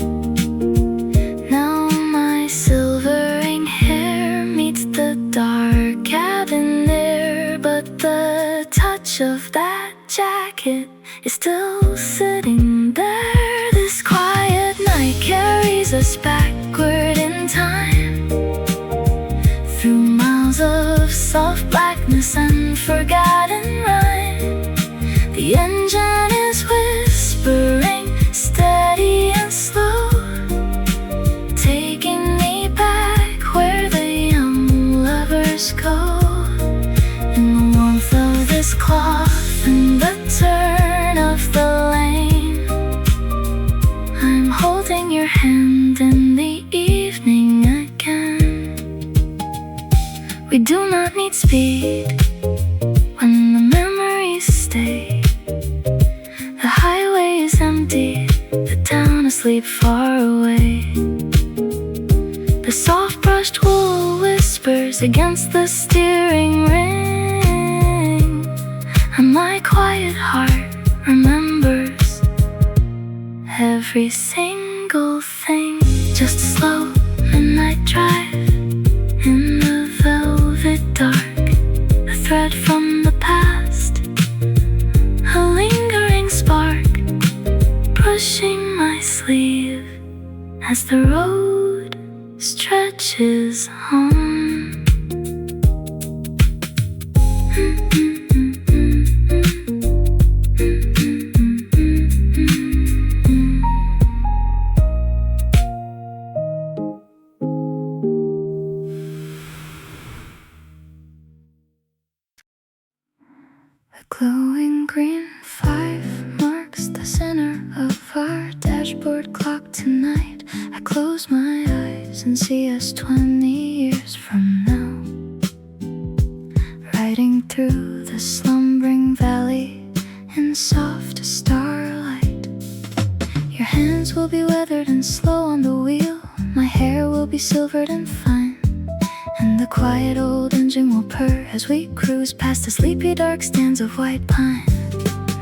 Now my silvering hair meets the dark cabin air, but the touch of that jacket is still sitting there. This quiet night carries us backward in time, through miles of soft blackness and forgotten rhyme. The engine is whispering, steady and slow, taking me back where the young lovers go. In the warmth of this cloth and the turn of the lane, I'm holding your hand in the evening again. We do not need speed when the memories stay. The highway is empty, the town asleep far away. The soft brushed wool whispers against the steering ring, and my quiet heart remembers every single thing. Just a slow midnight drive in the velvet dark, a thread from the past, a lingering spark brushing my sleeve as the road stretches home. The glowing green 5 marks the center of our dashboard clock tonight. I close my eyes and see us 20 years from now, riding through the slumbering valley in soft starlight. Your hands will be weathered and slow on the wheel, my hair will be silvered and fine, and the quiet old engine will purr as we cruise past the sleepy dark stands of white pine.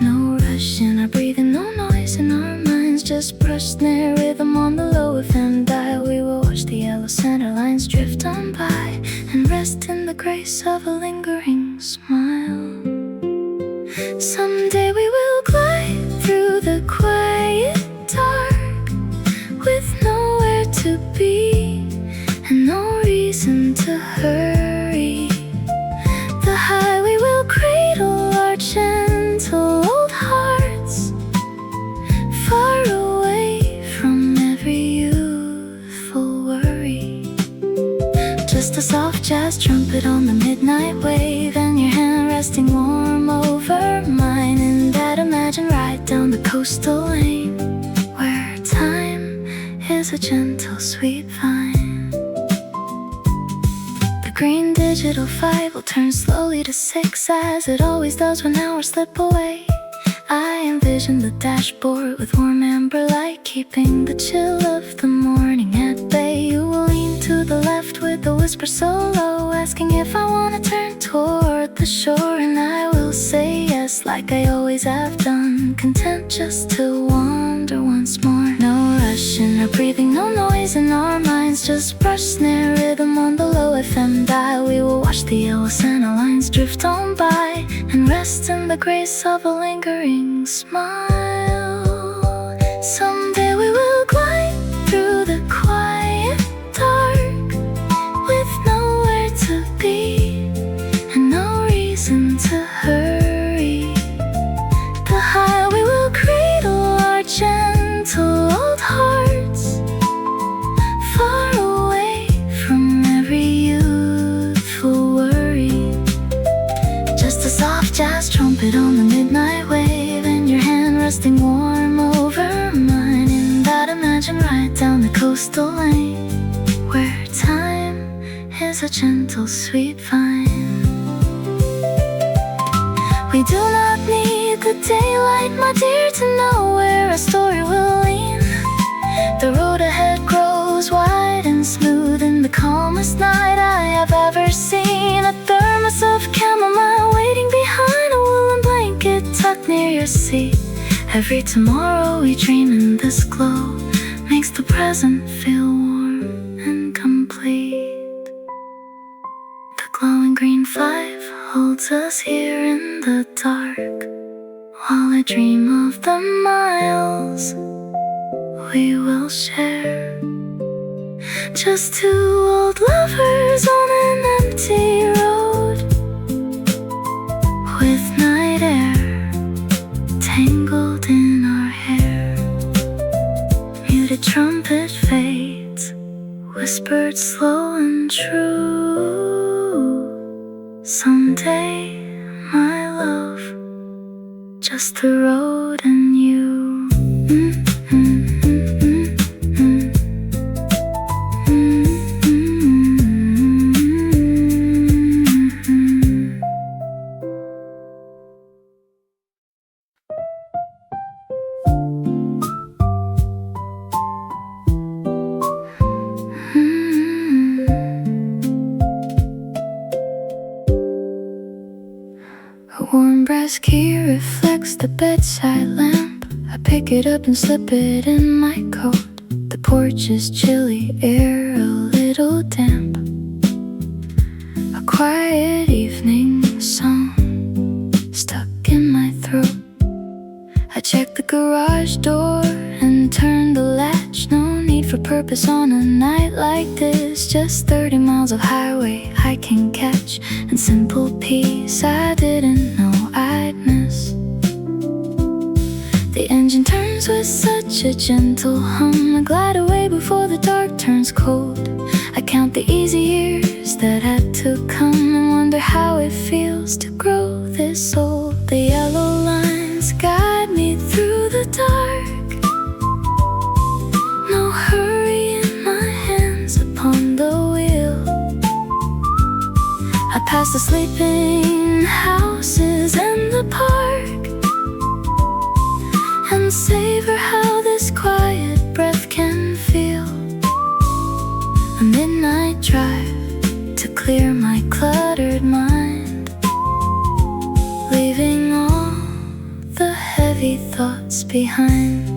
No rush in our breathing, no noise in our minds, just brush snare rhythm on the low FM dial. We will watch the yellow center lines drift on by and rest in the grace of a lingering smile. Someday we will glide through the quiet dark with nowhere to be and no reason to hurry. The highway will cradle our gentle old hearts, far away from every youthful worry. Just a soft jazz trumpet on the midnight wave, and your hand resting warm over mine in that imagined ride down the coastal lane, where time is a gentle sweet vine. green digital 5 will turn slowly to 6, as it always does when hours slip away. I envision the dashboard with warm amber light, keeping the chill of the morning at bay. You will lean to the left with a whisper so low, asking if I wanna turn toward the shore, and I will say yes like I always have done, content just to wander once more. No rush in our breathing, no noise in our minds, just brush, snare, rhythm on the low FM dial. We will watch the yellow center lines drift on by and rest in the grace of a lingering smile. Someday we will glide through the quiet dark with nowhere to be and no reason to hurry. The highway will cradle our gentle old hearts, far away from every youthful worry. Just a soft jazz trumpet on the midnight wave, and your hand resting warm over mine in that imagined ride down the coastal lane, where time is a gentle sweet vine. We do not need the daylight, my dear, to know where our story will lean. The road ahead grows wide and smooth in the calmest night I have ever seen. A thermos of chamomile waiting behind a woolen blanket tucked near your seat. Every tomorrow we dream in this glow makes the present feel warm and complete. The glowing green 5 holds us here in the dark, while I dream of the miles we will share. Just two old lovers on an empty road, with night air tangled in our hair. Muted trumpet fades, whispered slow and true. Someday, my love, just the road and you. A warm brass key reflects the bedside lamp. I pick it up and slip it in my coat. The porch is chilly, air a little damp. A quiet evening song stuck in my throat. I check the garage door and turn the latch. No need for purpose on a night like this. Just 30 miles of highway I can catch, and simple peace I didn't know I'd miss. The engine turns with such a gentle hum. I glide away before the dark turns cold. I count the easy years that had to come and wonder how it feels to grow this old. The yellow lines guide me through the dark. No hurry in my hands upon the wheel. I pass the sleeping houses and the park, and savor how this quiet breath can feel. A midnight drive to clear my cluttered mind, leaving all the heavy thoughts behind.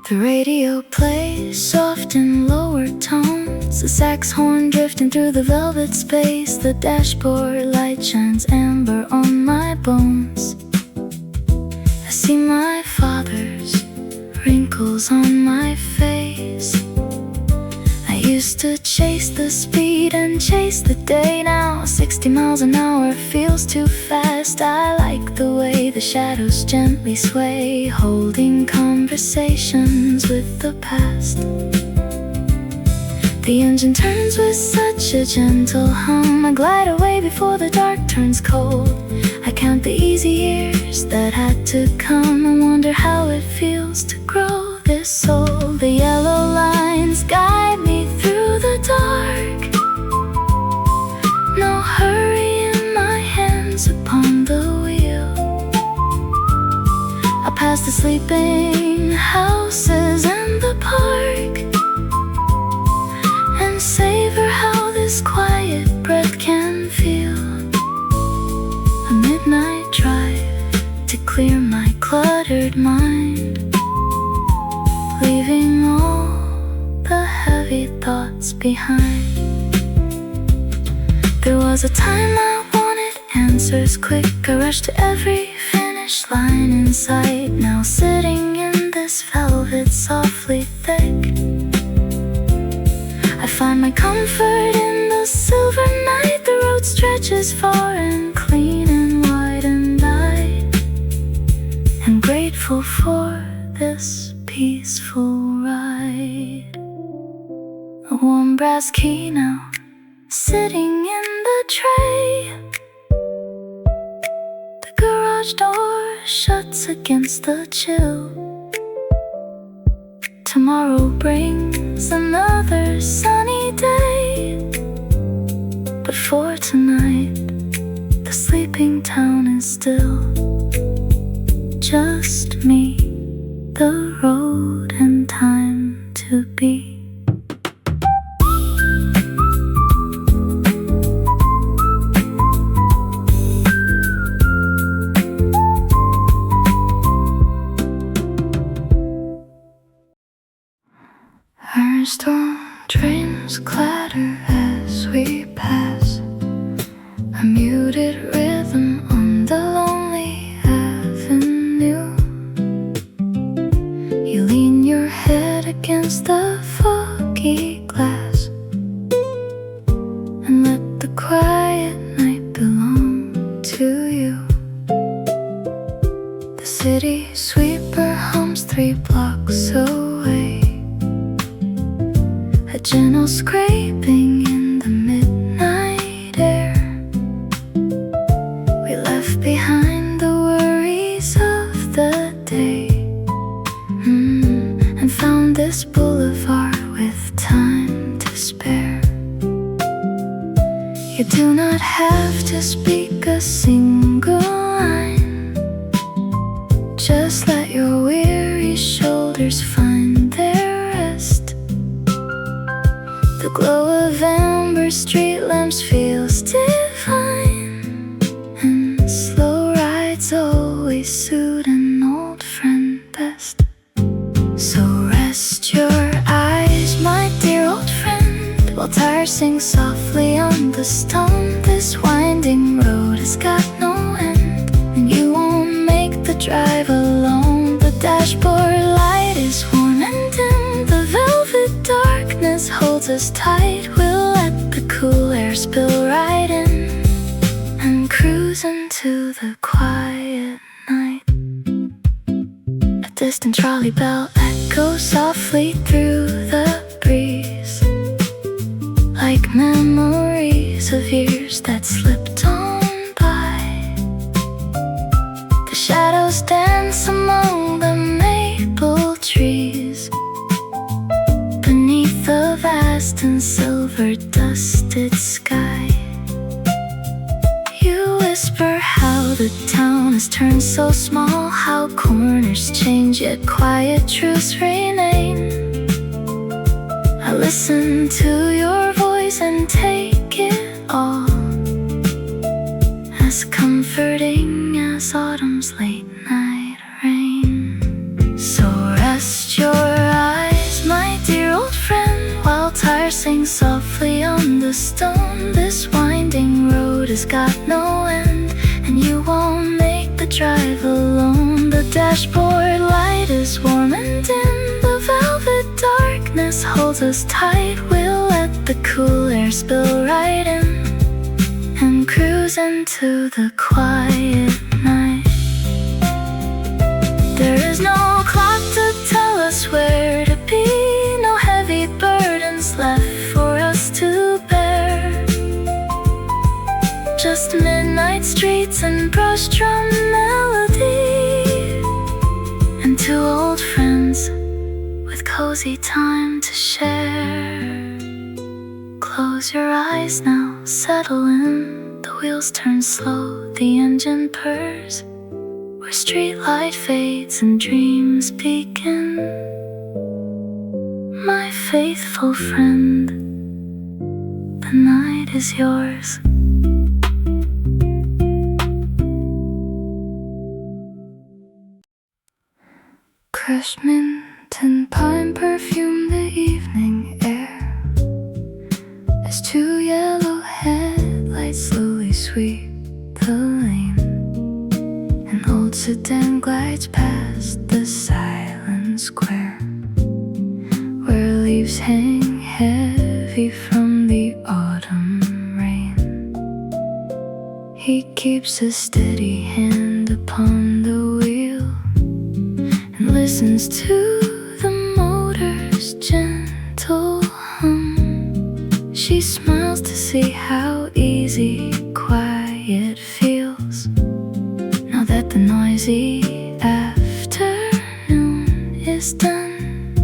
The radio plays soft in lower tones, the sax horn drifting through the velvet space. The dashboard light shines amber on my bones. I see my father's wrinkles on my face. I used to chase the speed and chase the day. Now 60 miles an hour feels too fast. I like the way the shadows gently sway, holding conversations with the past. The engine turns with such a gentle hum. I glide away before the dark turns cold. I count the easy years that had to come and wonder how it feels to grow this old. The yellow lines guide me through the dark. No hurry in my hands upon the wheel. I pass the sleeping houses and the park, and savor how this quiet breath can feel. A midnight drive to clear my cluttered mind, leaving all the heavy thoughts behind. There was a time I wanted answers quick. I rushed to every finish line in sight. Now sitting in this velvet softly thick, I find my comfort in the silver night. The road stretches far and clean and wide, and I am grateful for this peaceful ride. A warm brass key now sitting in the tray. The garage door shuts against the chill. Tomorrow brings another sunny day, but for tonight the sleeping town is still. Just me, the road, and time to be. Our storm trains clatter as we pass, a muted rhythm on the lonely avenue. You lean your head against the foggy glass and let the quiet night belong to you. The city sweeper hums 3 blocks away, a gentle scraping in the midnight air. We left behind the worries of the day, and found this boulevard with time to spare. You do not have to speak a single line, just let your weary shoulders find their rest. The glow of amber street lamps feels divine, and slow rides always suit an old friend best. So rest your eyes, my dear old friend, while tires sing softly on the stone. This winding road has got no end, and you won't make the drive alone. The dashboard light is warm and dim, the velvet darkness holds us tight. We'll let the cool air spill right in and cruise into the quiet night. A distant trolley bell echoes softly through the breeze, like memories of years that slipped on by. The shadows dance among the maple trees beneath the vast and silver dusted sky. You whisper how the town has turned so small, how corners change yet quiet truths remain. I listen to your voice and take it all, as comforting as autumn's late night rain. So rest your eyes, my dear old friend, while tires sing softly on the stone. This winding road has got no end, and you won't make the drive alone. The dashboard light is warm and dim, the velvet darkness holds us tight. We'll let the cool air spill right in and cruise into the quiet night. There is no clock to tell us where to be, no heavy burdens left for cozy time to share. Close your eyes now, settle in. The wheels turn slow, the engine purrs. Where streetlight fades and dreams begin. My faithful friend, the night is yours. Crushed mint and pine perfume the evening air as two yellow headlights slowly sweep the lane. An old sedan glides past the silent square where leaves hang heavy from the autumn rain. He keeps a steady hand upon the wheel and listens to the motor's gentle hum. She smiles to see how easy quiet feels now that the noisy afternoon is done.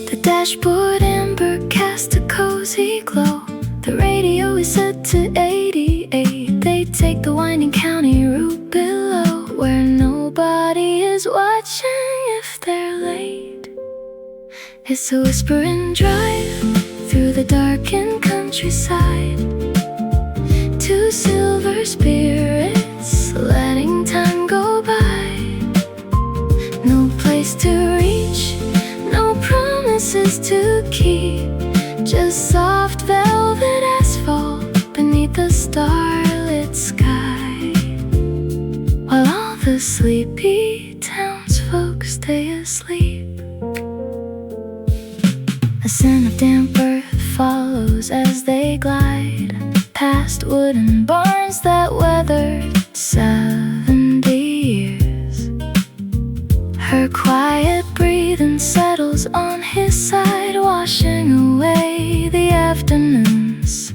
The dashboard amber casts a cozy glow. The radio is set to 88. They take the winding county route below where nobody is watching if they're late. It's a whispering drive through the darkened countryside. Two silver spirits letting time go by. No place to reach, no promises to keep, just soft velvet asphalt beneath the starlit sky. While all the sleepy townsfolk stay asleep. A scent of damp earth follows as they glide past wooden barns that weathered 70 years. Her quiet breathing settles on his side, washing away the afternoon's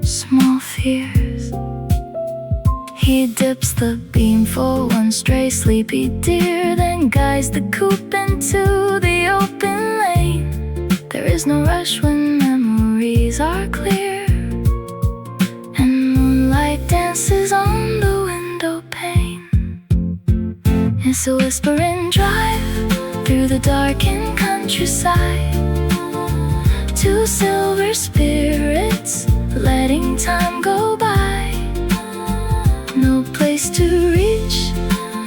small fears. He dips the beam for one stray sleepy deer, then guides the coupe into the open lane. There is no rush when memories are clear, and moonlight dances on the window pane. It's a whispering drive through the darkened countryside. Two silver spirits letting time go by. No place to reach,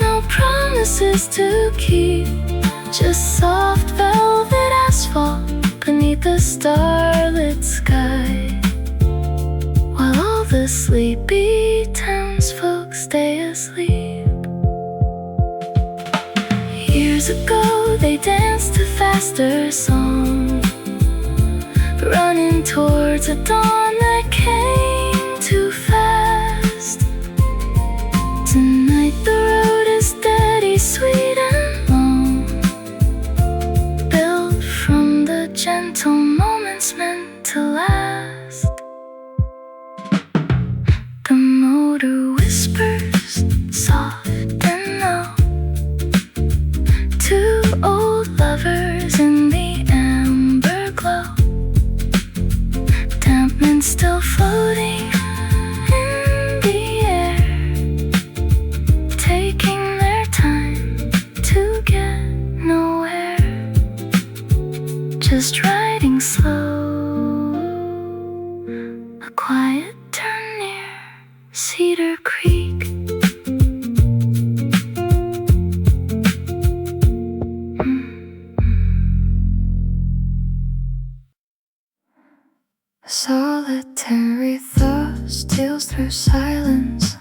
no promises to keep, just soft velvet asphalt beneath the starlit sky. While all the sleepy townsfolk stay asleep. Years ago they danced a faster song, running towards a dawn that came too fast. Tonight the road is steady, sweet and long, built from the gentle moments meant to last. The motor whispers soft and low. Two old lovers in the amber glow. Damp mint still floating in the air, taking their time to get nowhere. Just riding slow, a quiet turn near Cedar Creek. Solitary thought steals through silence,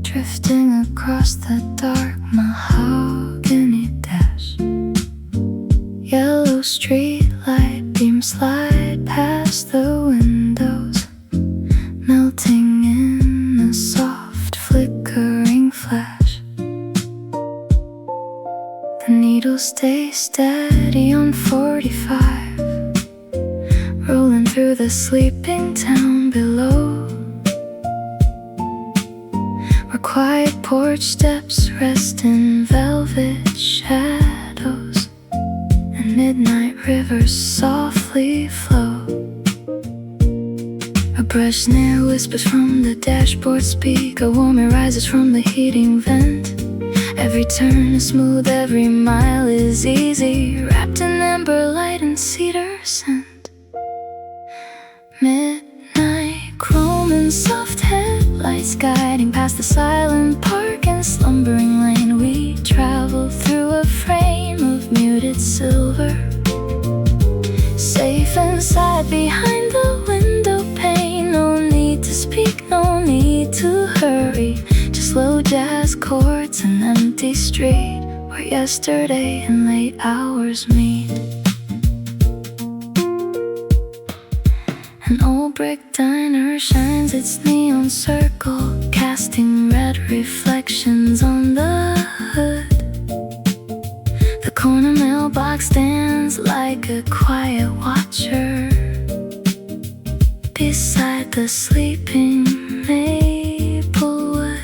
drifting across the dark mahogany dash. Yellow streetlight beams slide past the windows, melting in a soft flickering flash. The needle stays steady on 45, rolling through the sleeping town below, where quiet porch steps rest in velvet shadow. midnight rivers softly flow. A brush near whispers from the dashboard speak. A warmer rises from the heating vent. Every turn is smooth, every mile is easy, wrapped in amber light and cedar scent. Midnight chrome and soft headlights guiding past the silent park and slumbering lane. We travel through a frame of muted silver, safe inside behind the window pane. No need to speak, no need to hurry, just slow jazz chords, an empty street where yesterday and late hours meet. An old brick diner shines its neon circle, casting red reflections on the hood. The corner mailbox stands like a quiet watcher beside the sleeping maplewood.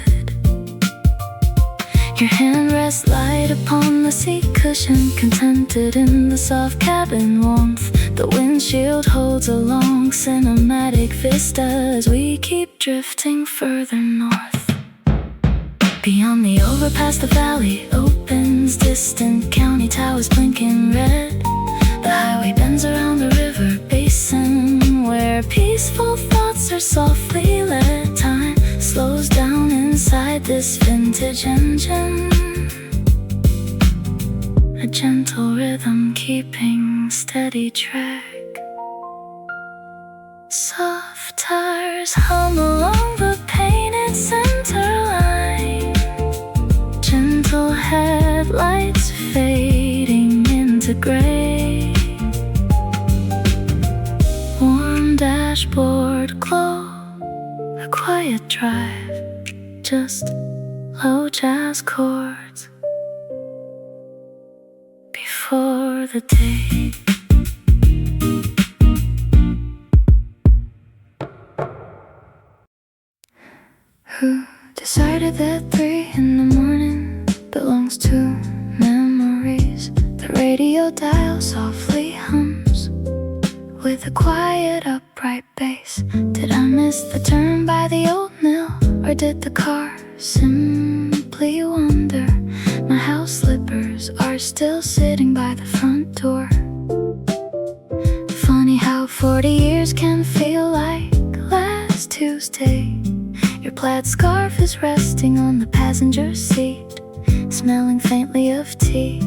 Your hand rests light upon the seat cushion, contented in the soft cabin warmth. The windshield holds a long cinematic vista as we keep drifting further north. Beyond the overpass, the valley opens, distant county towers blinking red. The highway bends around the river basin, where peaceful thoughts are softly led. Time slows down inside this vintage engine, a gentle rhythm keeping steady track. Soft tires hum along the painted center line, gentle headlights fading into gray. Warm dashboard glow, a quiet drive, just low jazz chords before the day. Who decided that 3 in the morning belongs to memories? The radio dial softly hums with a quiet upright bass. Did I miss the turn by the old mill, or did the car simply wander? My house slippers are still sitting by the front door. Funny how 40 years can feel like last Tuesday. Your plaid scarf is resting on the passenger seat, smelling faintly of tea.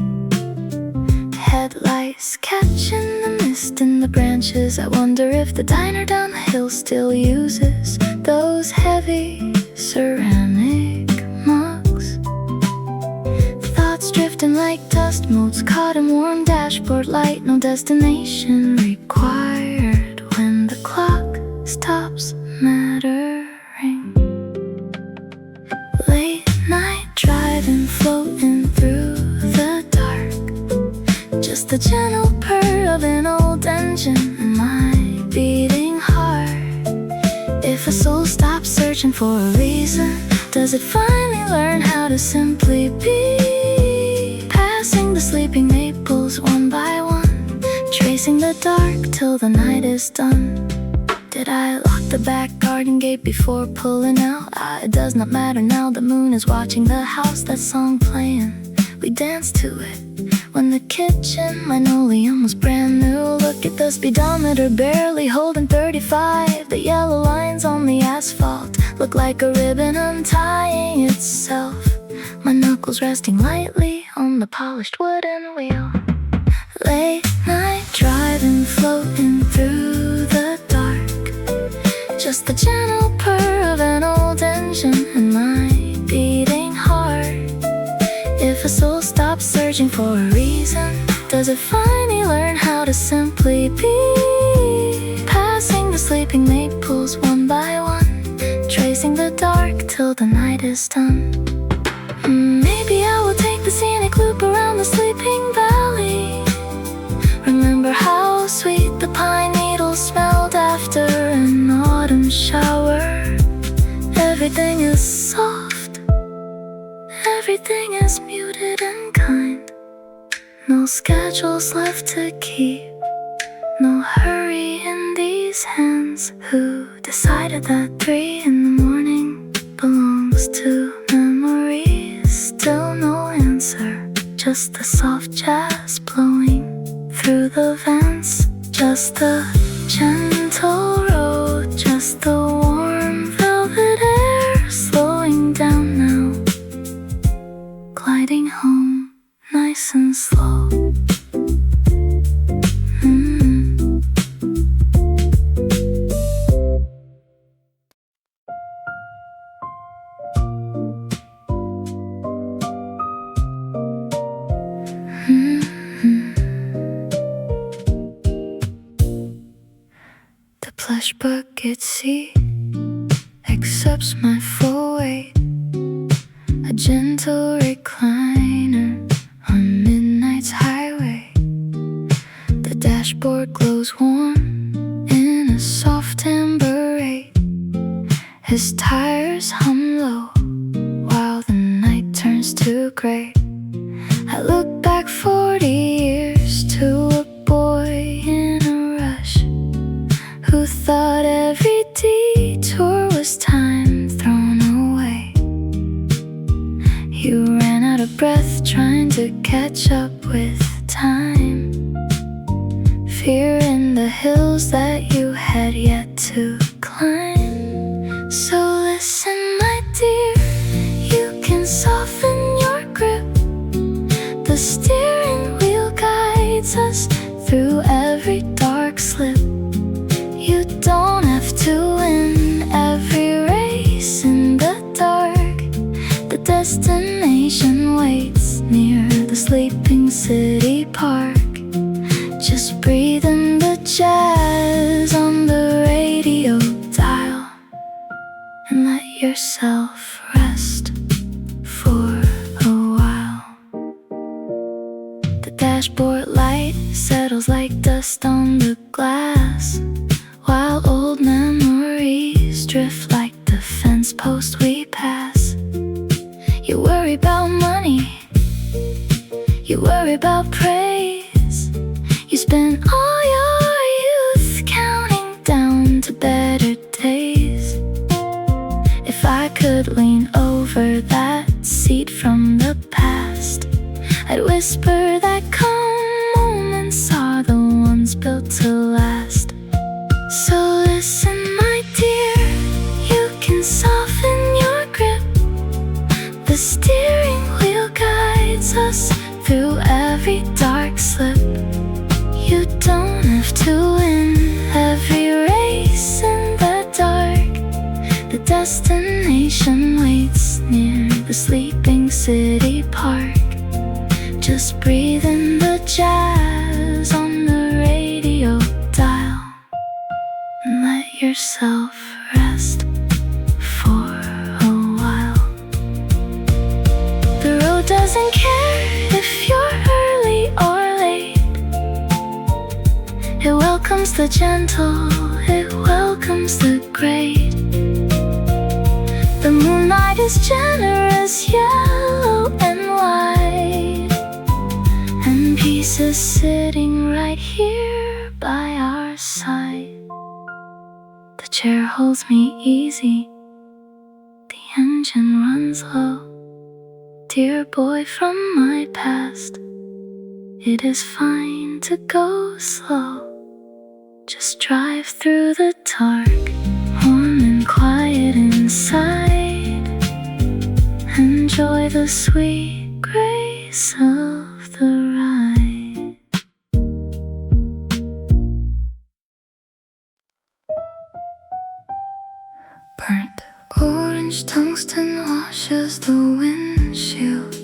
Headlights catching the mist in the branches. I wonder if the diner down the hill still uses those heavy ceramic mugs. Thoughts drifting like dust motes caught in warm dashboard light. No destination required when the clock stops mattering. Late night driving, floating through the dark, just the gentle purr of an old engine and my beating heart. If a soul stops searching for a reason, does it finally learn how to simply be? Passing the sleeping maples one by one, tracing the dark till the night is done. Did I lock the back garden gate before pulling out? It does not matter now, the moon is watching the house. That song playing, we danced to it when the kitchen linoleum was brand new. Look at the speedometer barely holding 35. The yellow lines on the asphalt look like a ribbon untying itself. My knuckles resting lightly on the polished wooden wheel. Late night driving, floating through the dark, just the gentle purr of an old engine and my beating heart. If a soul stops searching for a reason, does it finally learn how to simply be? Passing the sleeping maples one by one, tracing the dark till the night is done. Maybe I will take the scenic loop around the sleeping valley. Remember how sweet the pine needles smelled after an autumn shower. Everything is soft, everything is muted and kind. No schedules left to keep, no hurry in these hands. Who decided that 3 in the morning belongs to memories? Still no answer, just the soft jazz blowing through the vents. Just the gentle road, just the warm velvet air slowing down now, gliding home nice and slow. The plush bucket seat accepts my full weight, a gentle recliner on midnight's highway. The dashboard glows warm in a soft amber rate. His tires hum low while the night turns to gray. I look back 40 years to a boy in a rush who thought every detour was time thrown away. You ran out of breath trying to catch up with time, fear in the hills that you had yet to climb. So listen, my dear, you can soften your grip. The steering wheel guides us through every dark slip. You don't have to win every race in the dark. The destination waits near the sleeping city park. Just breathe in the jazz on the radio dial and let yourself rest for a while. The dashboard light settles like dust on the glass, while old memories drift like the fence post we pass. You worry about money, you worry about praise. You spend all your youth counting down to better days. If I could lean over that seat from the past, I'd whisper that calm moments are the ones built to last. So listen, my dear, you can soften your grip. The steering wheel guides us through every dark slip. You don't have to win every race in the dark. The destination waits near the sleeping city park. Just breathe in the jazz on the radio dial and let yourself rest for a while. The road doesn't care if you're early or late. It welcomes the gentle, it welcomes the great. The moonlight is generous, yellow and white, and peace is sitting right here by our side. The chair holds me easy, the engine runs low. Dear boy from my past, it is fine to go slow. Just drive through the dark, warm and quiet inside. Enjoy the sweet grace of the ride. Burnt orange tungsten washes the windshield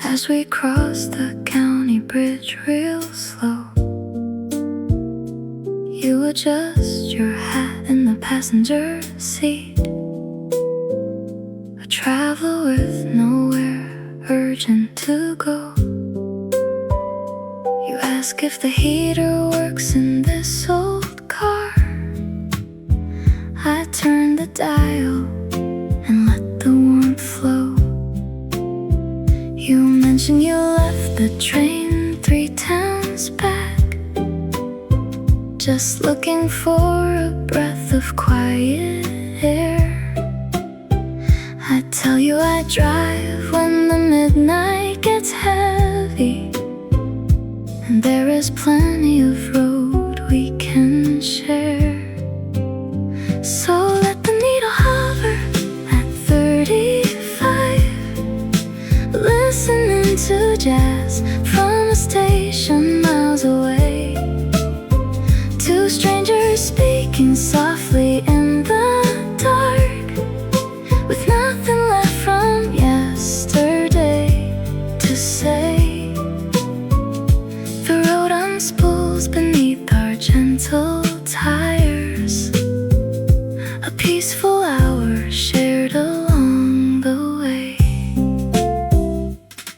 as we cross the county bridge real slow. You adjust your hat in the passenger seat, a travel with nowhere urgent to go. You ask if the heater works in this old car. I turn the dial and let the warmth flow. You mention you left the train 3 towns back, just looking for a breath of quiet air. I tell you I drive when the midnight gets heavy, and there is plenty of road we can share. So let the needle hover at 35, listening to jazz from a station miles away. 2 strangers speaking softly in the dark, with nothing left from yesterday to say. The road unspools beneath our gentle tires, a peaceful hour shared along the way.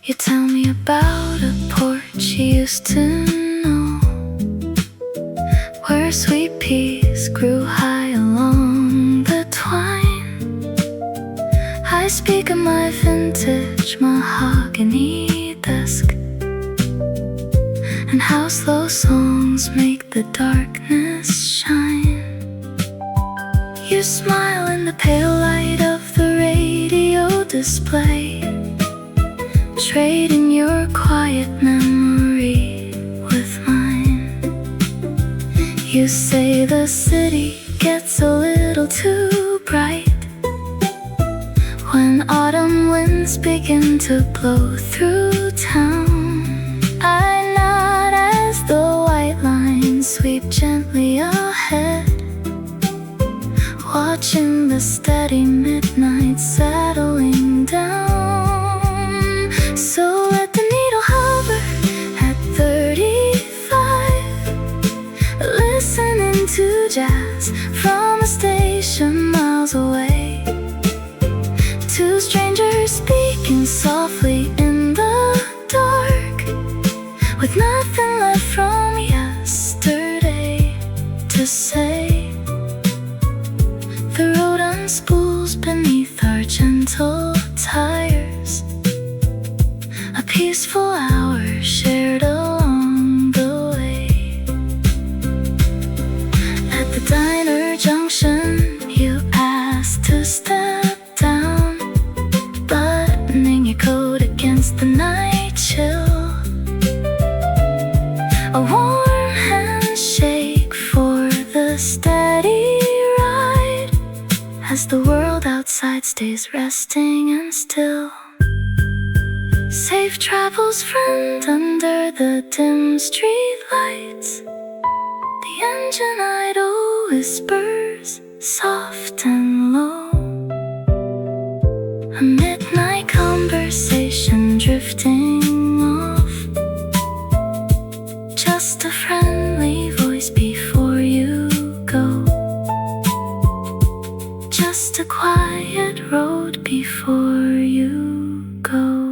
You tell me about a porch you used to know, where sweet peas grew high along the twine. I speak of my vintage mahogany desk, and how slow songs make the darkness shine. You smile in the pale light of the radio display, trading your quiet memory with mine. You say the city gets a little too bright when autumn winds begin to blow through town. I nod as the white lines sweep gently ahead, watching the steady midnight settling down. So let the needle hover at 35, listening to jazz from a station miles away. 2 strangers speaking softly in the dark, with nothing left from yesterday to say. The road unspools beneath our gentle tires, a peaceful hour shared along the way. At the diner junction, you ask to step down, buttoning your coat against the night chill. A warm handshake for the steady ride, as the world outside stays resting and still. Safe travels, friend, under the dim street lights. The engine idle whispers, soft and low. A midnight conversation drifting off, just a friendly voice before you go, just a quiet road before you go.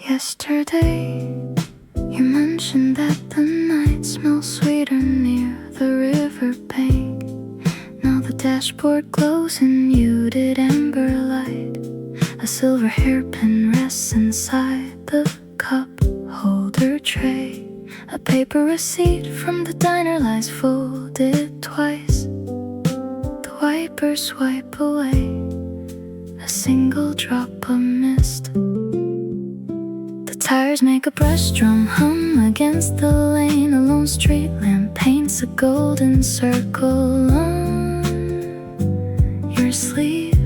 Yesterday, you mentioned that the night smells sweeter near the riverbank. Now the dashboard glows in muted amber light. A silver hairpin rests inside the cup holder tray. A paper receipt from the diner lies folded twice. The wipers wipe away a single drop of mist. The tires make a brush drum hum against the lane. A lone street lamp paints a golden circle on your sleeve.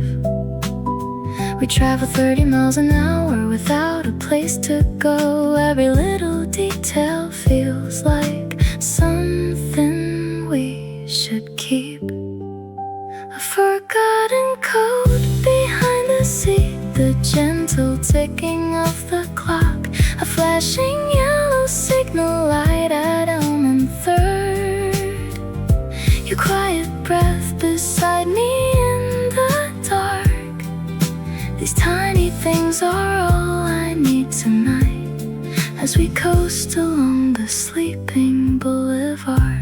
We travel 30 miles an hour without a place to go. Every little detail feels like something we should keep. A forgotten coat behind the seat, the gentle ticking of the clock, a flashing yellow signal light at Elm and 3rd. Your quiet breath beside me in the dark. These tiny things are all I need tonight, as we coast along the sleeping boulevard.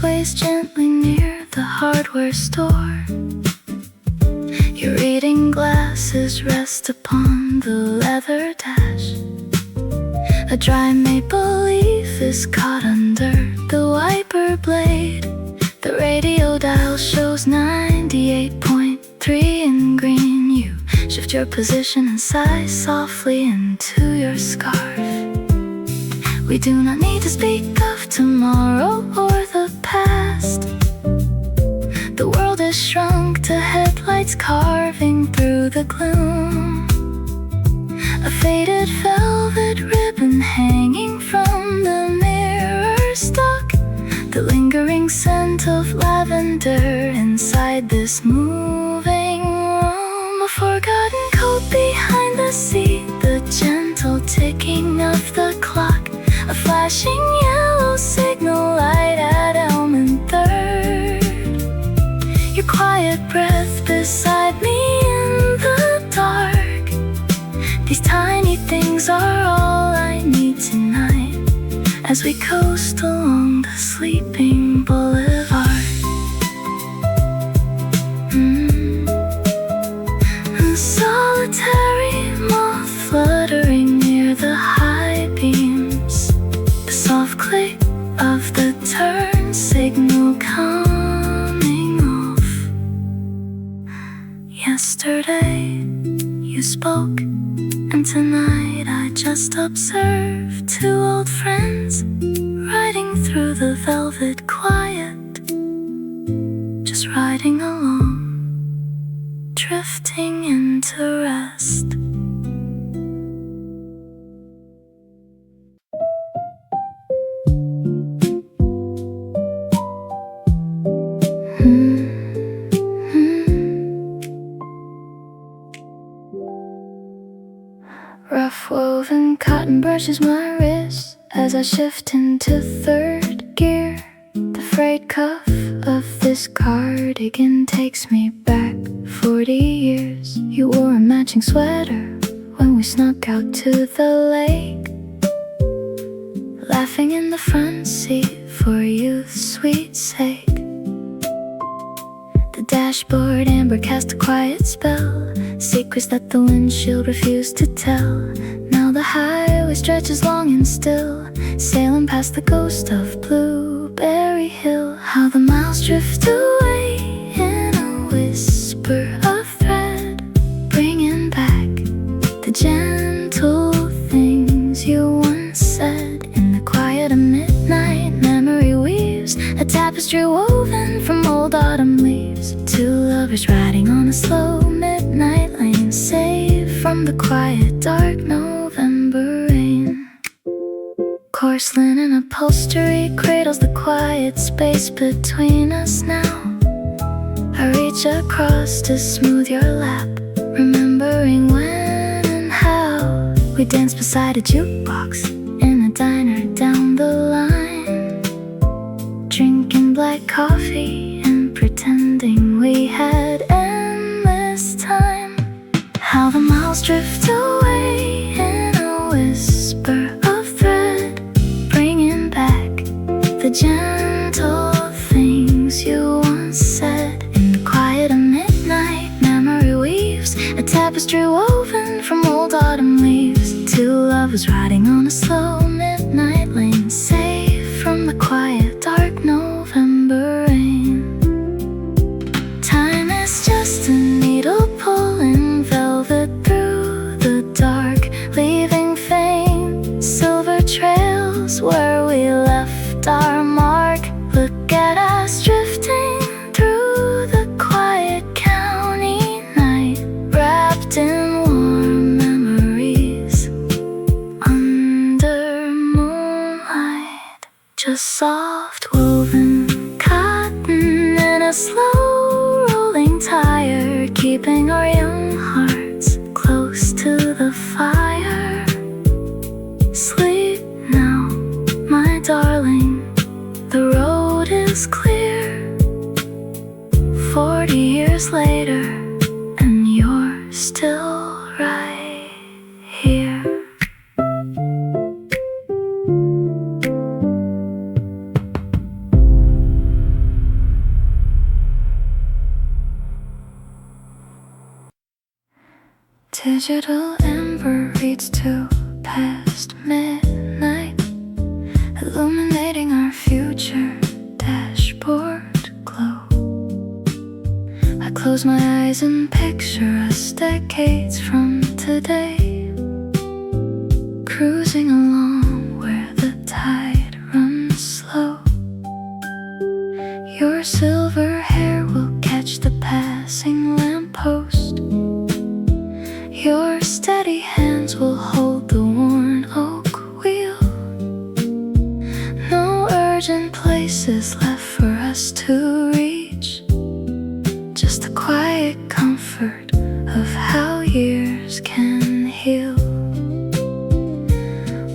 sways gently near the hardware store. Your reading glasses rest upon the leather dash. A dry maple leaf is caught under the wiper blade. The radio dial shows 98.3 in green. You shift your position and sigh softly into your scarf. We do not need to speak of tomorrow or the past. The world is shrunk to headlights carving through the gloom. A faded velvet ribbon hanging from the mirror stuck. The lingering scent of lavender inside this moving room. A forgotten coat behind the seat, the gentle ticking of the clock. A flashing yellow signal light at Elm and 3rd. Your quiet breath beside me in the dark. These tiny things are all I need tonight as we coast along the sleeping boulevard. A solitary moth fluttering near the high beams. The soft click of the turn signal coming off. Yesterday you spoke, and tonight I just observed two old friends riding through the velvet quiet. Just riding along, drifting into rest. Rough woven cotton brushes my wrist as I shift into 3rd gear. The frayed cuff of this cardigan takes me back 40 years. You wore a matching sweater when we snuck out to the lake, laughing in the front seat for youth's sweet sake. The dashboard amber cast a quiet spell, secrets that the windshield refused to tell. Now the highway stretches long and still, sailing past the ghost of Blueberry Hill. How the miles drift away in a whisper of thread, bringing back the gentle things you once said. In the quiet of midnight, memory weaves a tapestry woven from old autumn leaves. Two lovers riding on a slow midnight lane, safe from the quiet dark November rain. Coarse linen upholstery cradles the quiet space between us now. I reach across to smooth your lap, remembering when and how we danced beside a jukebox in a diner down the line, drinking black coffee and pretending we had endless time. How the miles drift away in a whisper of thread, bringing back the gentle things you once said. In the quiet of midnight, memory weaves a tapestry woven from old autumn leaves. Two lovers riding on a slow midnight lane, safe from the quiet dark November rain. Time is just a needle pulling velvet through the dark, leaving faint silver trails where we left our mark. Look at us drifting through the quiet county night, wrapped in warm memories under moonlight. Just soft woven cotton in a slow rolling tire, keeping our young hearts close to the fire. Sleep now, my darling, the road is clear. 40 years later, and you're still right here. Digital amber reads to past midnight, illuminating our future dashboard glow. I close my eyes and picture us decades from today, cruising along where the tide runs slow. Your silver hair will catch the passing lamppost. Your steady hands will hold the worn oak wheel. No urgent places left for us to reach, just the quiet comfort of how years can heal.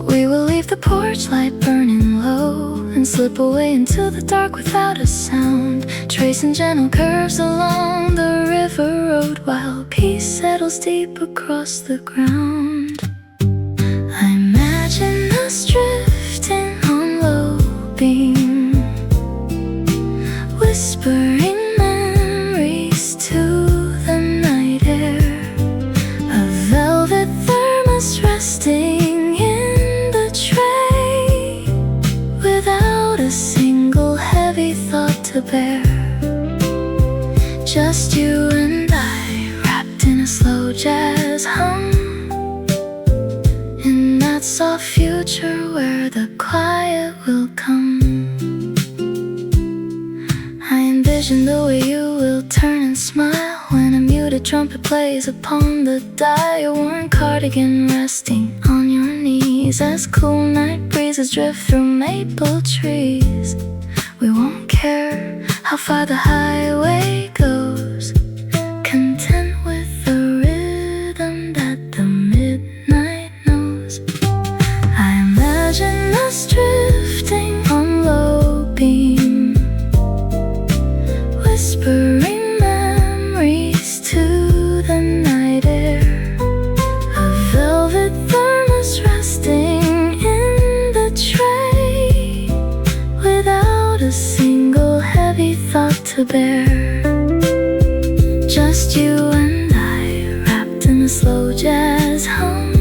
We will leave the porch light burning low and slip away into the dark without a sound, tracing gentle curves along the river road while peace settles deep across the ground. I imagine us drifting on low beam, whispering memories to the night air, a velvet thermos resting in the tray, without a single heavy thought to bear. Just you and I, wrapped in a slow jazz hum, in that soft future where the quiet will come. I envision the way you will turn and smile when a muted trumpet plays upon the dial, your worn cardigan resting on your knees as cool night breezes drift through maple trees. We won't care how far the highway goes, content with the rhythm that the midnight knows. I imagine us drifting on low beam, whispering memories to the night air, a velvet thermos resting in the tray, without a single heavy thought to bear. Just you and I, wrapped in a slow jazz hum,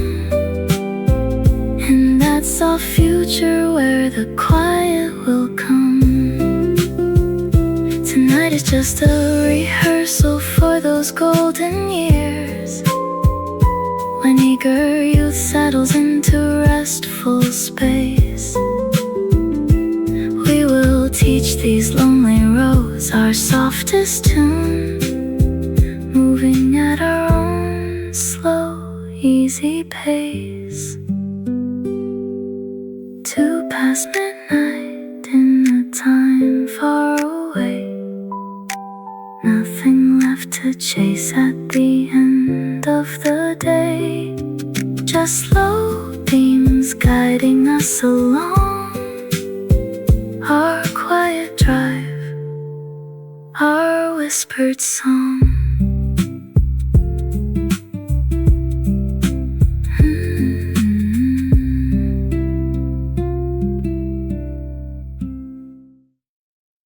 in that soft future where the quiet will come. Tonight is just a rehearsal for those golden years, when eager youth settles into restful space. We will teach these lonely roads our softest tune, moving at our own slow, easy pace, to past midnight in a time far away. Nothing left to chase at the end of the day, just slow beams guiding us along our quiet drive, our whispered song.